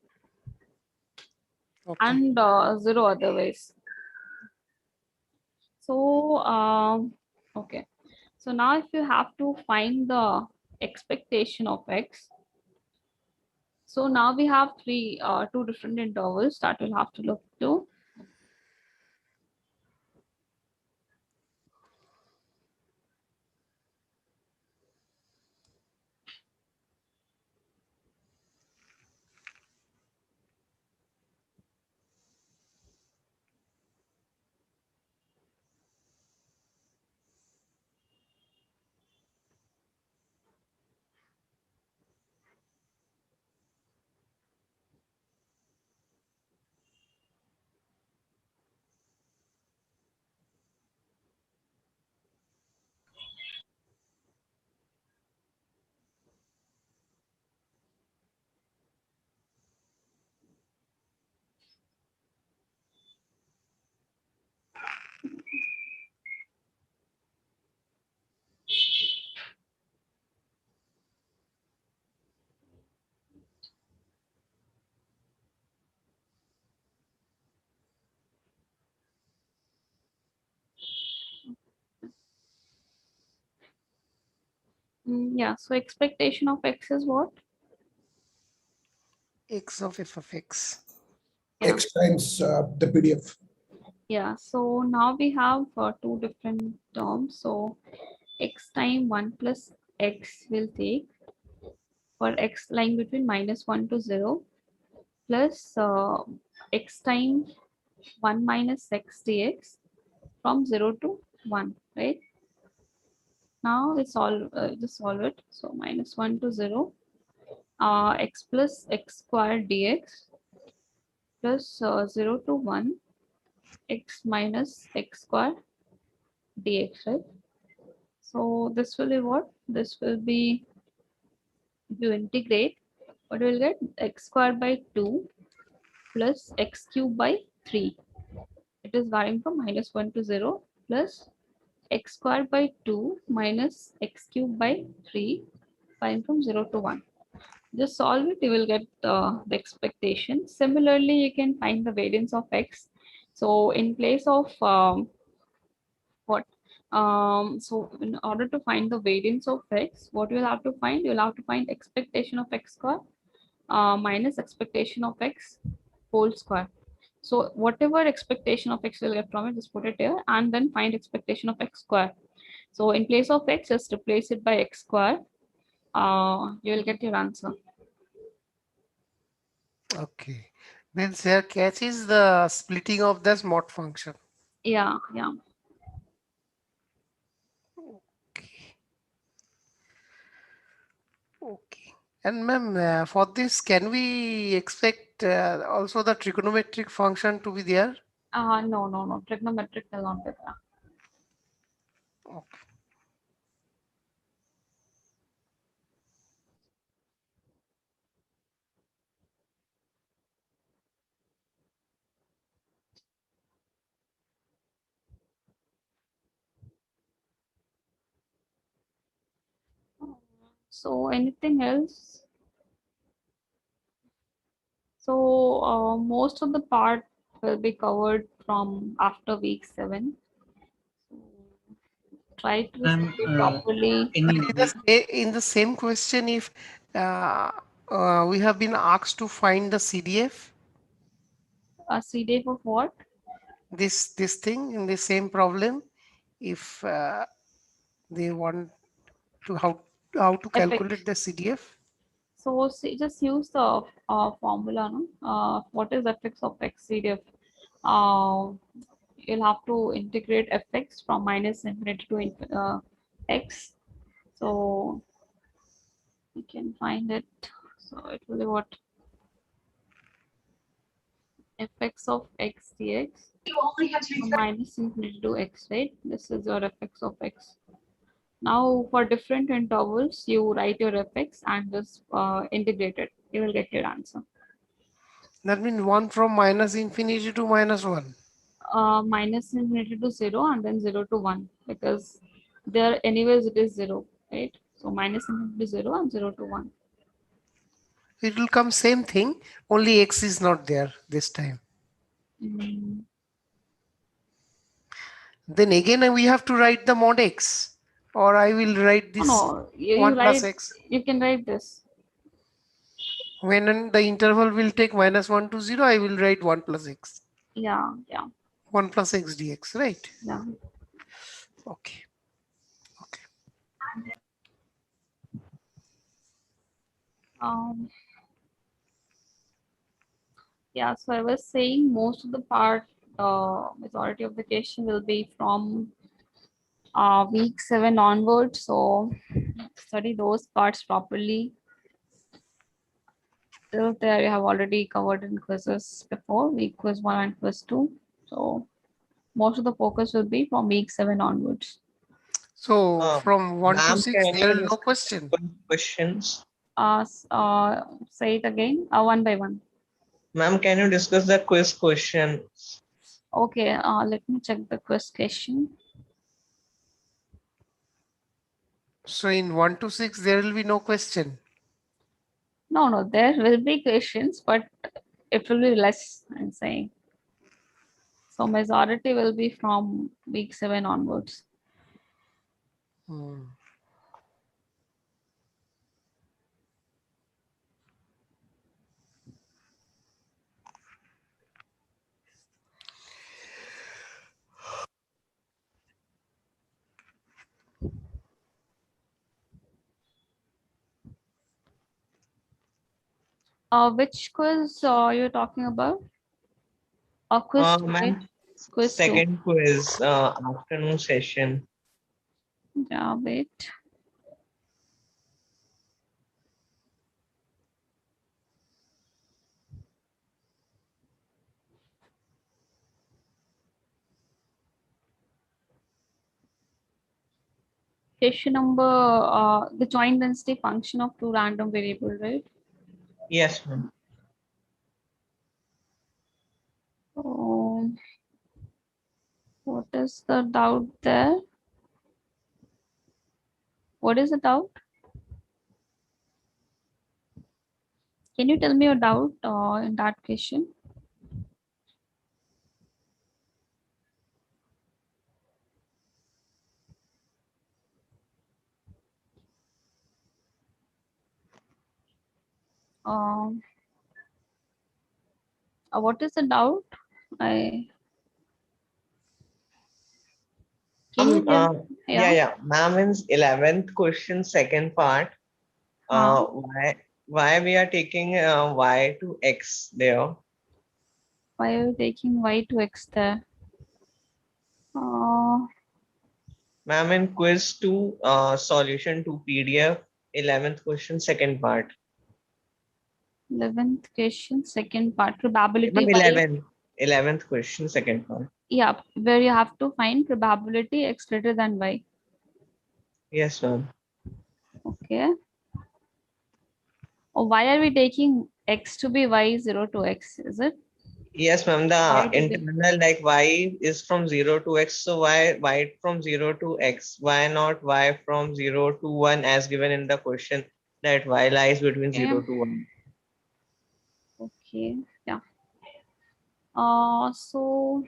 Okay. And 0 otherwise. So okay. So now if you have to find the expectation of x, so now we have two different intervals that we'll have to look to. Yeah, so expectation of x is what? X of f of x. Yeah. X times the PDF. Yeah, so now we have two different terms. So x time 1 plus x will take for x lying between -1 to 0 plus x time 1 minus x dx from 0 to 1, right? Now we solve, just solve it. So -1 to 0, x plus x squared dx plus 0 to 1, x minus x squared dx, right? So this will be what? This will be, if you integrate, what you will get? X squared by 2 plus x cubed by 3. It is varying from -1 to 0 plus x squared by 2 minus x cubed by 3 varying from 0 to 1. Just solve it, you will get the expectation. Similarly, you can find the variance of x. So in place of what? So in order to find the variance of x, what you'll have to find? You'll have to find expectation of x square minus expectation of x whole square. So whatever expectation of x you'll get from it, just put it here and then find expectation of x square. So in place of x, just replace it by x square. You will get your answer. Okay. Then here catch is the splitting of the mod function. Yeah, yeah. Okay. And ma'am, for this, can we expect also the trigonometric function to be there? No. Trigonometric will not be there. Okay. So anything else? So most of the part will be covered from after week 7. Try to study properly. In the same question, if we have been asked to find the CDF. A CDF of what? This thing in the same problem, if they want to how to calculate the CDF. So see, just use the formula. No? What is fx of x CDF? You'll have to integrate fx from -infinity to x. So you can find it. So it will be what? Fx of x dx from -infinity to x, right? This is your fx of x. Now for different intervals, you write your fx and just integrate it. You will get your answer. That means 1 from -infinity to -1. -infinity to 0 and then 0 to 1, because there anyways it is 0, right? So -infinity to 0 and 0 to 1. It will come same thing, only x is not there this time. Then again we have to write the mod x, or I will write this you 1 plus write, x. you can write this. When the interval will take -1 to 0, I will write 1 plus x. Yeah. 1 plus x dx, right? Yeah. Okay. Yeah, so I was saying most of the part, majority of the question will be from week 7 onwards. So study those parts properly. Till there you have already covered in quizzes before, week quiz 1 and quiz 2. So most of the focus will be from week 7 onwards. So from 1 to 6, can there you is no question. Questions. Say it again, one by one. Ma'am, can you discuss the quiz question? Okay, let me check the quiz question. So in 1 to 6, there will be no question. No, there will be questions, but it will be less, I'm saying. So majority will be from week 7 onwards. Which quiz you're talking about? Quiz 2, right? Ma'am, Quiz 2. second quiz, afternoon session. Yeah, wait. Question number, the joint density function of two random variables, right? Yes, ma'am. What is the doubt there? What is the doubt? Can you tell me your doubt in that question? What is the doubt? Can you tell? Yeah. Ma'am, in 11th question, second part, why we are taking y to x there? Why are you taking y to x there? Ma'am, in quiz 2, solution to PDF, 11th question, second part. 11th question, second part, probability. Ma'am, 11th question, second part. Yeah, where you have to find probability x greater than y. Yes, ma'am. Okay. Why are we taking x to be y 0 to x? Is it? Yes, ma'am. The internal, like y is from 0 to x. So why y from 0 to x? Why not y from 0 to 1 as given in the question that y lies between 0 to 1? Okay. Yeah. So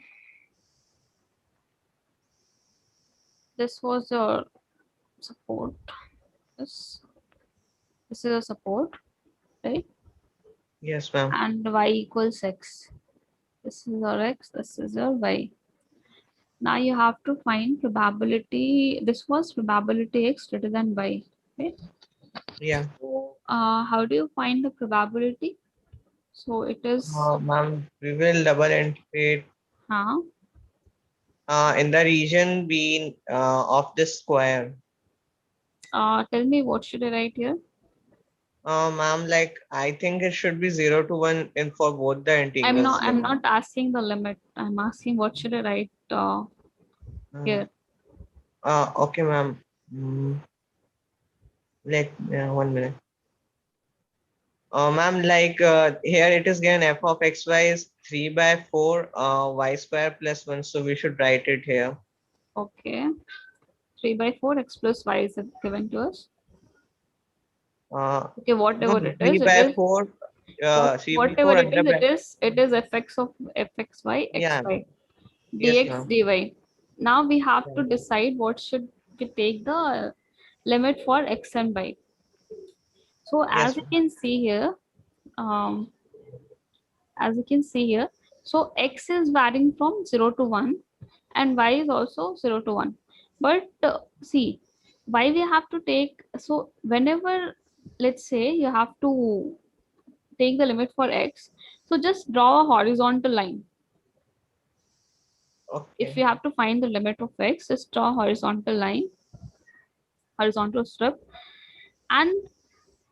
this was your support. This is a support, right? Yes, ma'am. And y equals x. This is our x, this is our y. Now you have to find probability. This was probability x greater than y, right? Yeah. So, how do you find the probability? So it is. Ma'am, we will double integrate. In the region B of this square. Tell me, what should I write here? Ma'am, like I think it should be 0 to 1 in for both the integrals. I'm not asking the limit. I'm asking what should I write here. Okay, ma'am. Like 1 minute. Ma'am, like here it is given f of xy is 3 by 4 y square plus 1. So we should write it here. Okay. 3 by 4 x plus y is given to us. Okay, whatever it is, 3 by 4. Whatever it is, it is fx of fxy, xy, dx, dy. Now we have to decide what should we take the limit for x and y. So as you can see here, so x is varying from 0 to 1 and y is also 0 to 1. But see, why we have to take, so whenever, let's say you have to take the limit for x, so just draw a horizontal line. Okay. If you have to find the limit of x, just draw a horizontal line, horizontal strip, and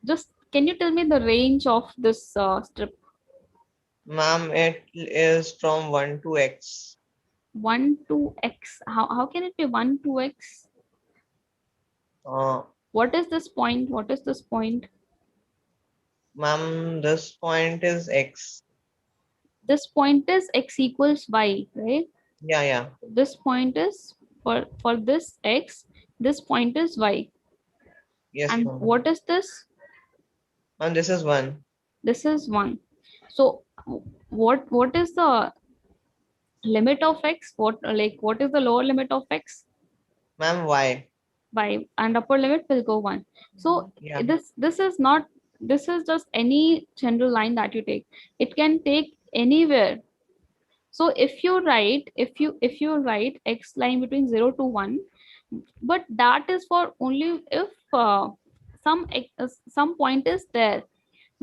just can you tell me the range of this strip? Ma'am, it is from 1 to x. 1 to x. How can it be 1 to x? What is this point? What is this point? Ma'am, this point is x. This point is x equals y, right? Yeah. This point is for this x, this point is y. Yes. And what is this? And this is 1. This is 1. So what is the limit of x? What is the lower limit of x? Ma'am, y. Y, and upper limit will go 1. So this is just any general line that you take. It can take anywhere. So if you write x line between 0 to 1, but that is for only if some point is there.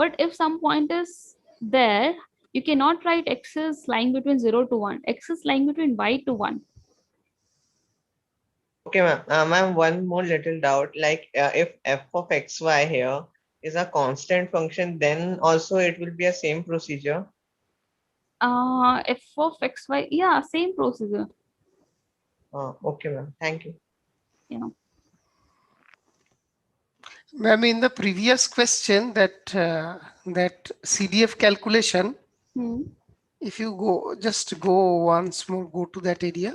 But if some point is there, you cannot write x is lying between 0 to 1. X is lying between y to 1. Okay, ma'am. Ma'am, one more little doubt. Like, if f of xy here is a constant function, then also it will be a same procedure. F of xy, yeah, same procedure. Okay, ma'am. Thank you. Yeah. Ma'am, in the previous question, that CDF calculation, if you just go once more, go to that area.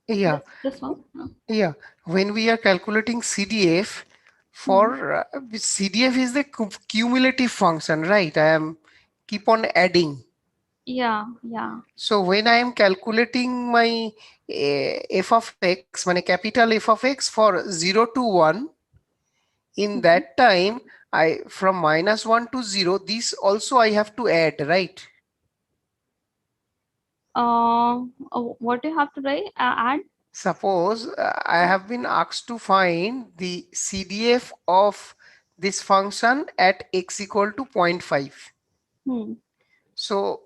Yeah. This one? No. Yeah. When we are calculating CDF, for CDF is the cumulative function, right? I am keep on adding. Yeah, yeah. So when I am calculating my f of x, my capital F of x for 0 to 1, in that time, from -1 to 0, this also I have to add, right? What do you have to write? Add? Suppose I have been asked to find the CDF of this function at x equal to 0.5. So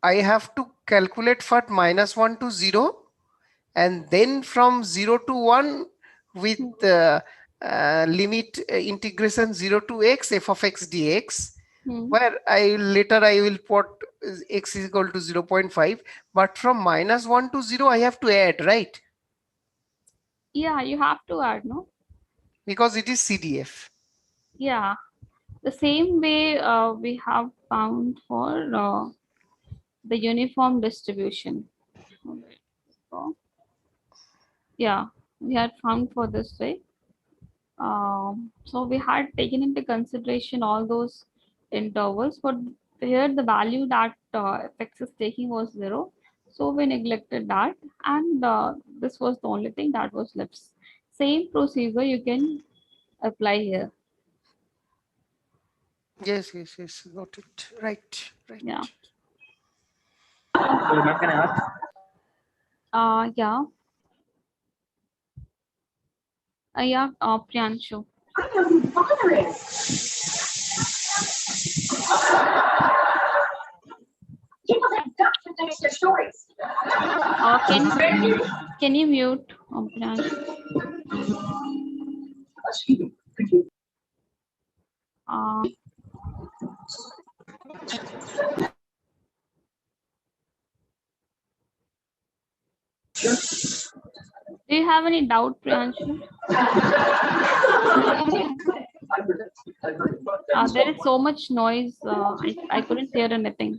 I have to calculate for -1 to 0, and then from 0 to 1 with limit integration 0 to x f of x dx, where I will put x is equal to 0.5, but from -1 to 0 I have to add, right? Yeah, you have to add, no? Because it is CDF. Yeah, the same way we have found for the uniform distribution. So, yeah, we had found for this way. So we had taken into consideration all those intervals, but here the value that fx is taking was 0. So we neglected that, and this was the only thing that was left. Same procedure you can apply here. Yes, got it. Right. Yeah. Can I ask? Yeah. Yeah, Priyanshu. Can you mute, Priyanshu? Do you have any doubt, Priyanshu? There is so much noise. I couldn't hear anything.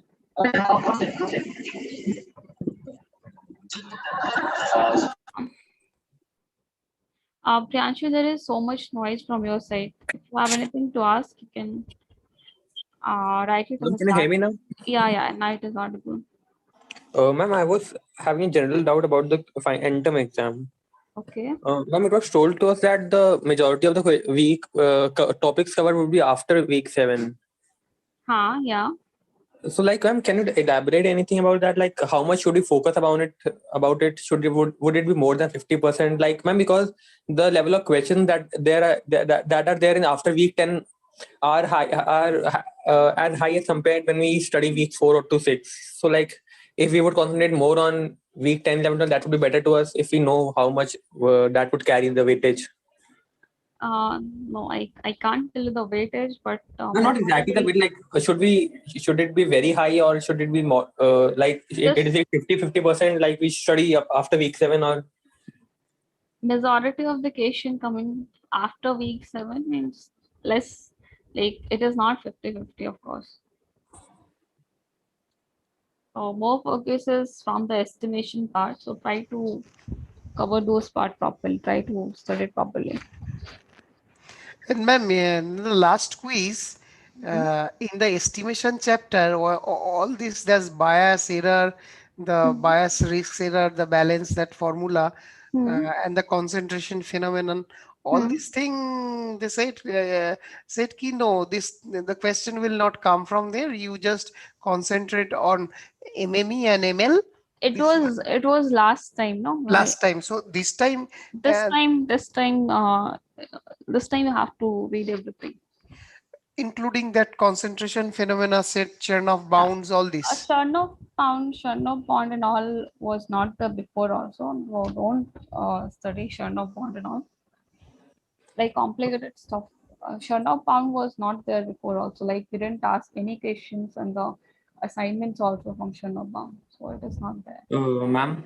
Priyanshu, there is so much noise from your side. If you have anything to ask, you can write it in the Can you hear me now? Yeah, now it is audible. Ma'am, I was having a general doubt about the end term exam. Okay. Ma'am, it was told to us that the majority of the week topics covered would be after week 7. Yeah. So, like, ma'am, can you elaborate anything about that? Like, how much should we focus about it? Would it be more than 50%? Like, ma'am, because the level of questions that are there in after week 10 are as high as compared when we study week 4 or to 6. So, like, if we would concentrate more on week 10, 11, that would be better to us if we know how much that would carry the weightage. No, I can't tell you the weightage, but No, not exactly the weight. Like, should it be very high, or should it be more like it is it 50%? Like, we study after week 7, or majority of the question coming after week 7 means less. Like, it is not 50-50, of course. So more focus is from the estimation part. So try to cover those part properly. Try to study properly. And ma'am, in the last quiz, in the estimation chapter, all this, there's bias error, the bias risk error, the balance, that formula, and the concentration phenomenon. All these things, they said ki no, the question will not come from there. You just concentrate on MME and ML. It was last time, no? Last time. So this time. This time you have to read everything. including that concentration phenomena set, Chernoff bounds, all this. Chernoff bond and all was not there before also. No, don't study Chernoff bond and all. Like complicated stuff. Chernoff bound was not there before also. Like we didn't ask any questions and the assignments also from Chernoff bound. So it is not there. Ma'am.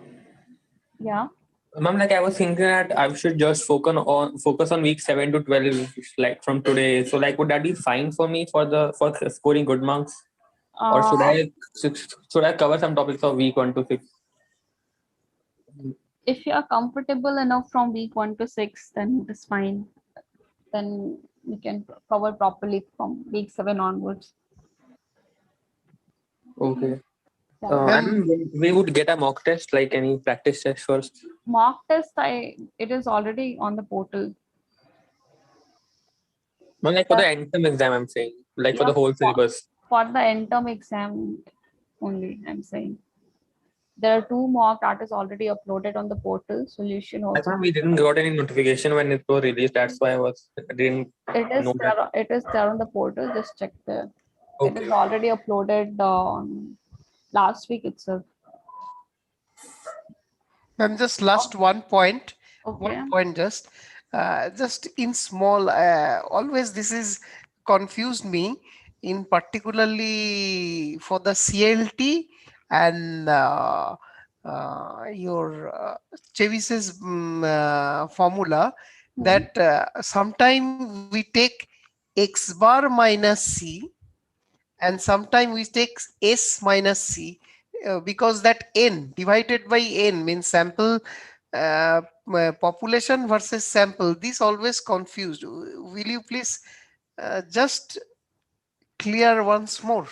Yeah. Ma'am, like I was thinking that I should just focus on week 7 to 12, like from today. So like, would that be fine for me for scoring good marks, or should I cover some topics of week 1 to 6? If you are comfortable enough from week 1 to 6, then it is fine. Then we can cover properly from week 7 onwards. Okay. Yeah. And we would get a mock test, like any practice test first. Mock test, it is already on the portal. No, like for the end term exam, I'm saying, like for the whole syllabus. For the end term exam only, I'm saying. There are 2 mock that is already uploaded on the portal. Solution also. That's why we didn't got any notification when it was released. That's why I didn't know that. It is there on the portal. Just check there. Okay. It is already uploaded last week itself. And just last one point. Okay. One point just in small. Always this is confused me in particularly for the CLT and your Chevy's formula that sometime we take x bar minus c and sometime we take s minus c because that n divided by n means sample population versus sample. This always confused. Will you please just clear once more?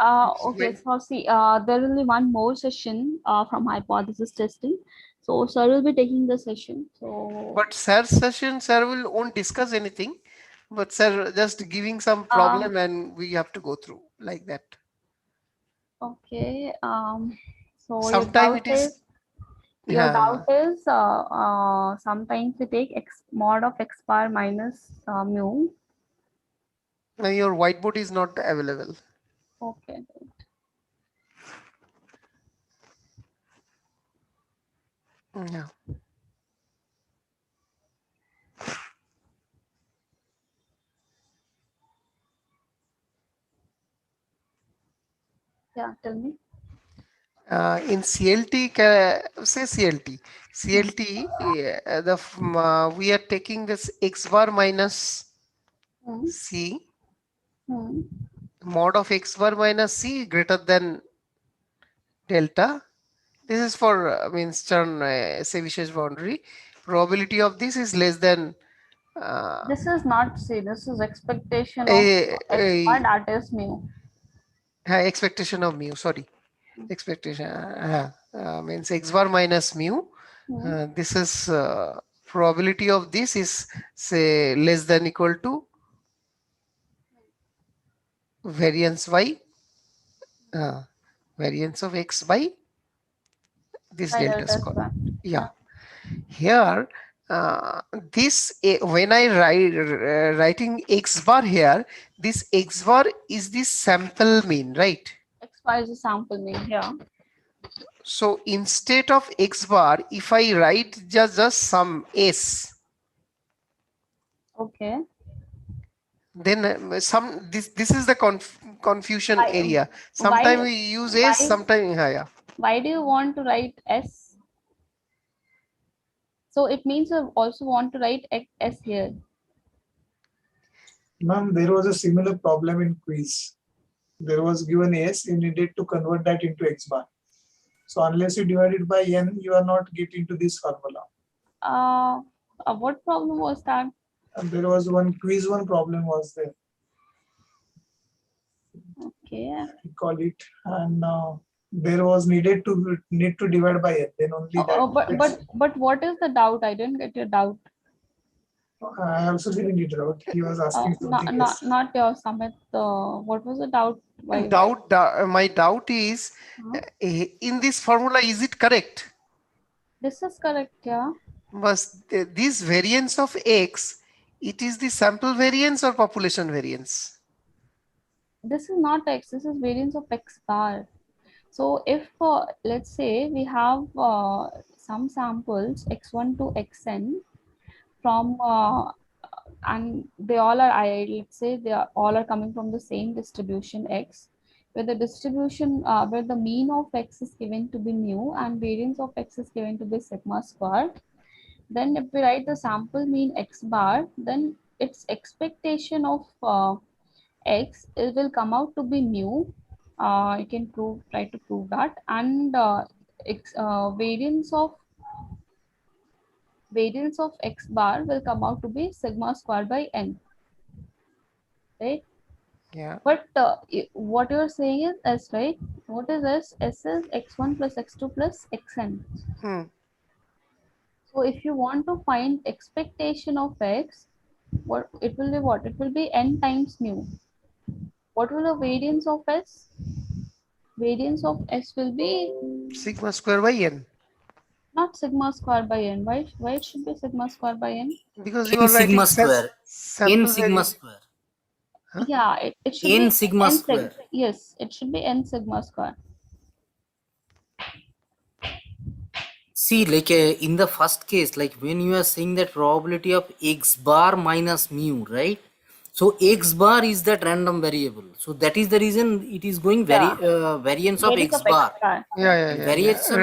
Okay, so see, there will be one more session from hypothesis testing. So sir will be taking the session. So but sir won't discuss anything, but sir just giving some problem and we have to go through like that. Okay. So sometimes your doubt is sometimes we take x mod of x bar minus mu. Your whiteboard is not available. Okay. Yeah. Yeah, tell me. In CLT, say CLT, we are taking this x bar minus c, mod of x bar minus c greater than delta. This is for means Chern boundary. Probability of this is less than. This is not c. This is expectation of x bar, that is mu. Expectation of mu. Sorry, expectation means x bar minus mu. This is probability of this is say less than equal to variance y, variance of x by this delta square. Yeah. Here this when I writing x bar here, this x bar is the sample mean, right? X bar is a sample mean, yeah. So instead of x bar, if I write just some s, okay, then this is the confusion area. Sometimes we use s, sometimes yeah. Why do you want to write s? So it means you also want to write s here. Ma'am, there was a similar problem in quiz. There was given s, you needed to convert that into x bar. So unless you divide it by n, you are not getting to this formula. What problem was that? And there was one quiz problem was there. Okay. We call it, and there was need to divide by n. Then only that. But what is the doubt? I didn't get your doubt. I also didn't get it out. He was asking something else. Not your Sumit. What was the doubt? My doubt is in this formula, is it correct? This is correct, yeah. But this variance of x, it is the sample variance or population variance? this is not x, this is variance of x bar. So if let's say we have some samples x1 to xn from and they all are let's say they are all are coming from the same distribution x, where the distribution where the mean of x is given to be mu and variance of x is given to be sigma squared. Then if we write the sample mean x bar, then its expectation of x, it will come out to be mu. You can try to prove that, and variance of x bar will come out to be sigma squared by n, right? Yeah. But what you're saying is s, right? What is s? S is x1 plus x2 plus xn. So if you want to find expectation of x, what it will be? What it will be? N times mu. What will the variance of s? Variance of s will be sigma square by n. not sigma square by n. Why it should be sigma square by n? Because you n are sigma writing square. N sample sigma variable. square. Yeah, it should N be sigma n square. yes, it should be n sigma square. See, like in the first case, like when you are saying that probability of x bar minus mu, right? So x bar is that random variable. So that is the reason it is going Yeah. variance of Variance x of x bar. bar. And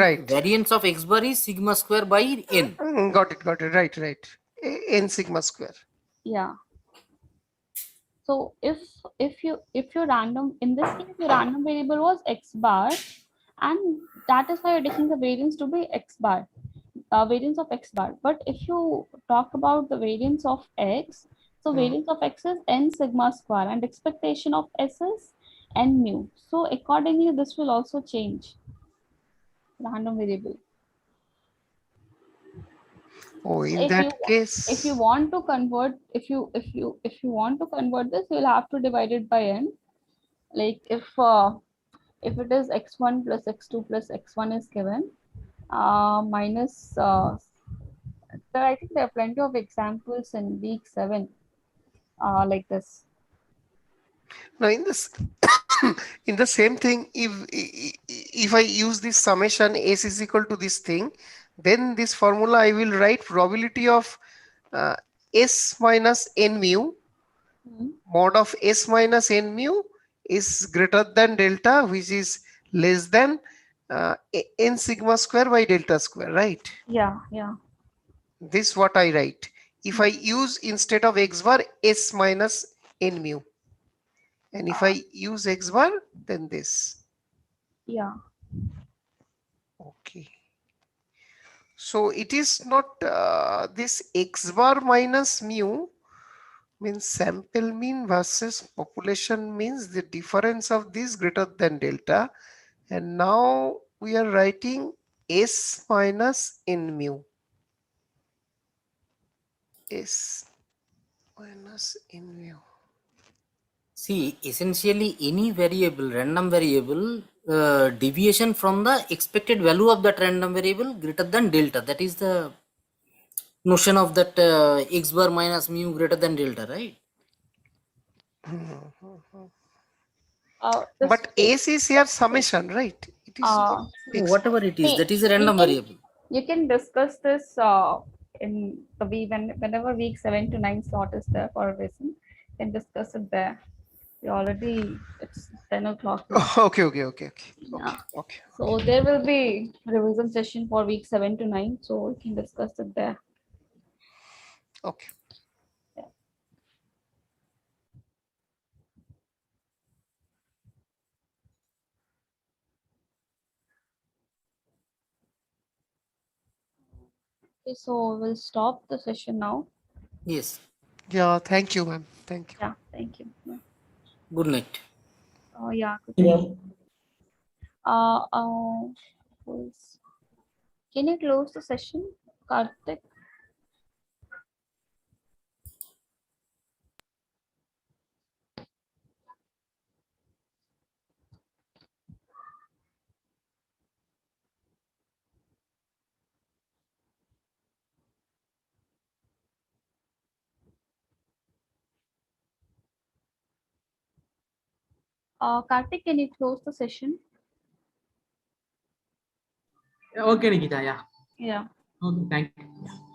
Right. variance of x bar is sigma square by n. Got it. Right. N sigma square. Yeah. So if your random, in this case your random variable was x bar, and that is why you're taking the variance to be x bar, variance of x bar. But if you talk about the variance of x, so variance of x is n sigma square and expectation of s is n mu. So accordingly this will also change random variable. Oh, So in that case, if you want to convert, if you want to convert this, you'll have to divide it by n. Like if it is x1 plus x2 plus x1 is given, minus I think there are plenty of examples in week 7 like this. now in this in the same thing, if I use this summation s is equal to this thing, then this formula I will write probability of s minus n mu mod of s minus n mu is greater than delta, which is less than n sigma square by delta square, right? Yeah. This what I write. If I use instead of x bar s minus n mu, and if I use x bar, then this. Yeah. Okay. So it is not this x bar minus mu means sample mean versus population means the difference of this greater than delta. And now we are writing s minus n mu. S minus n mu. See, essentially any variable, random variable, deviation from the expected value of that random variable greater than delta. That is the notion of that x bar minus mu greater than delta, right? But s is here summation, right? It is not fixed. Whatever it is, that is a random variable. You can discuss this in the week whenever week 7 to 9 slot is there for a reason. You can discuss it there. It's 10 o'clock now. Okay. Yeah. So there will be revision session for week 7 to 9. So we can discuss it there. Okay. Okay, so we'll stop the session now. Yes. Yeah, thank you, ma'am. Thank you. Yeah, thank you. Good night. Yeah, good night. Can you close the session, Karthik? Karthik, can you close the session? Okay, Nikita. Yeah. Yeah. Okay. Thank you.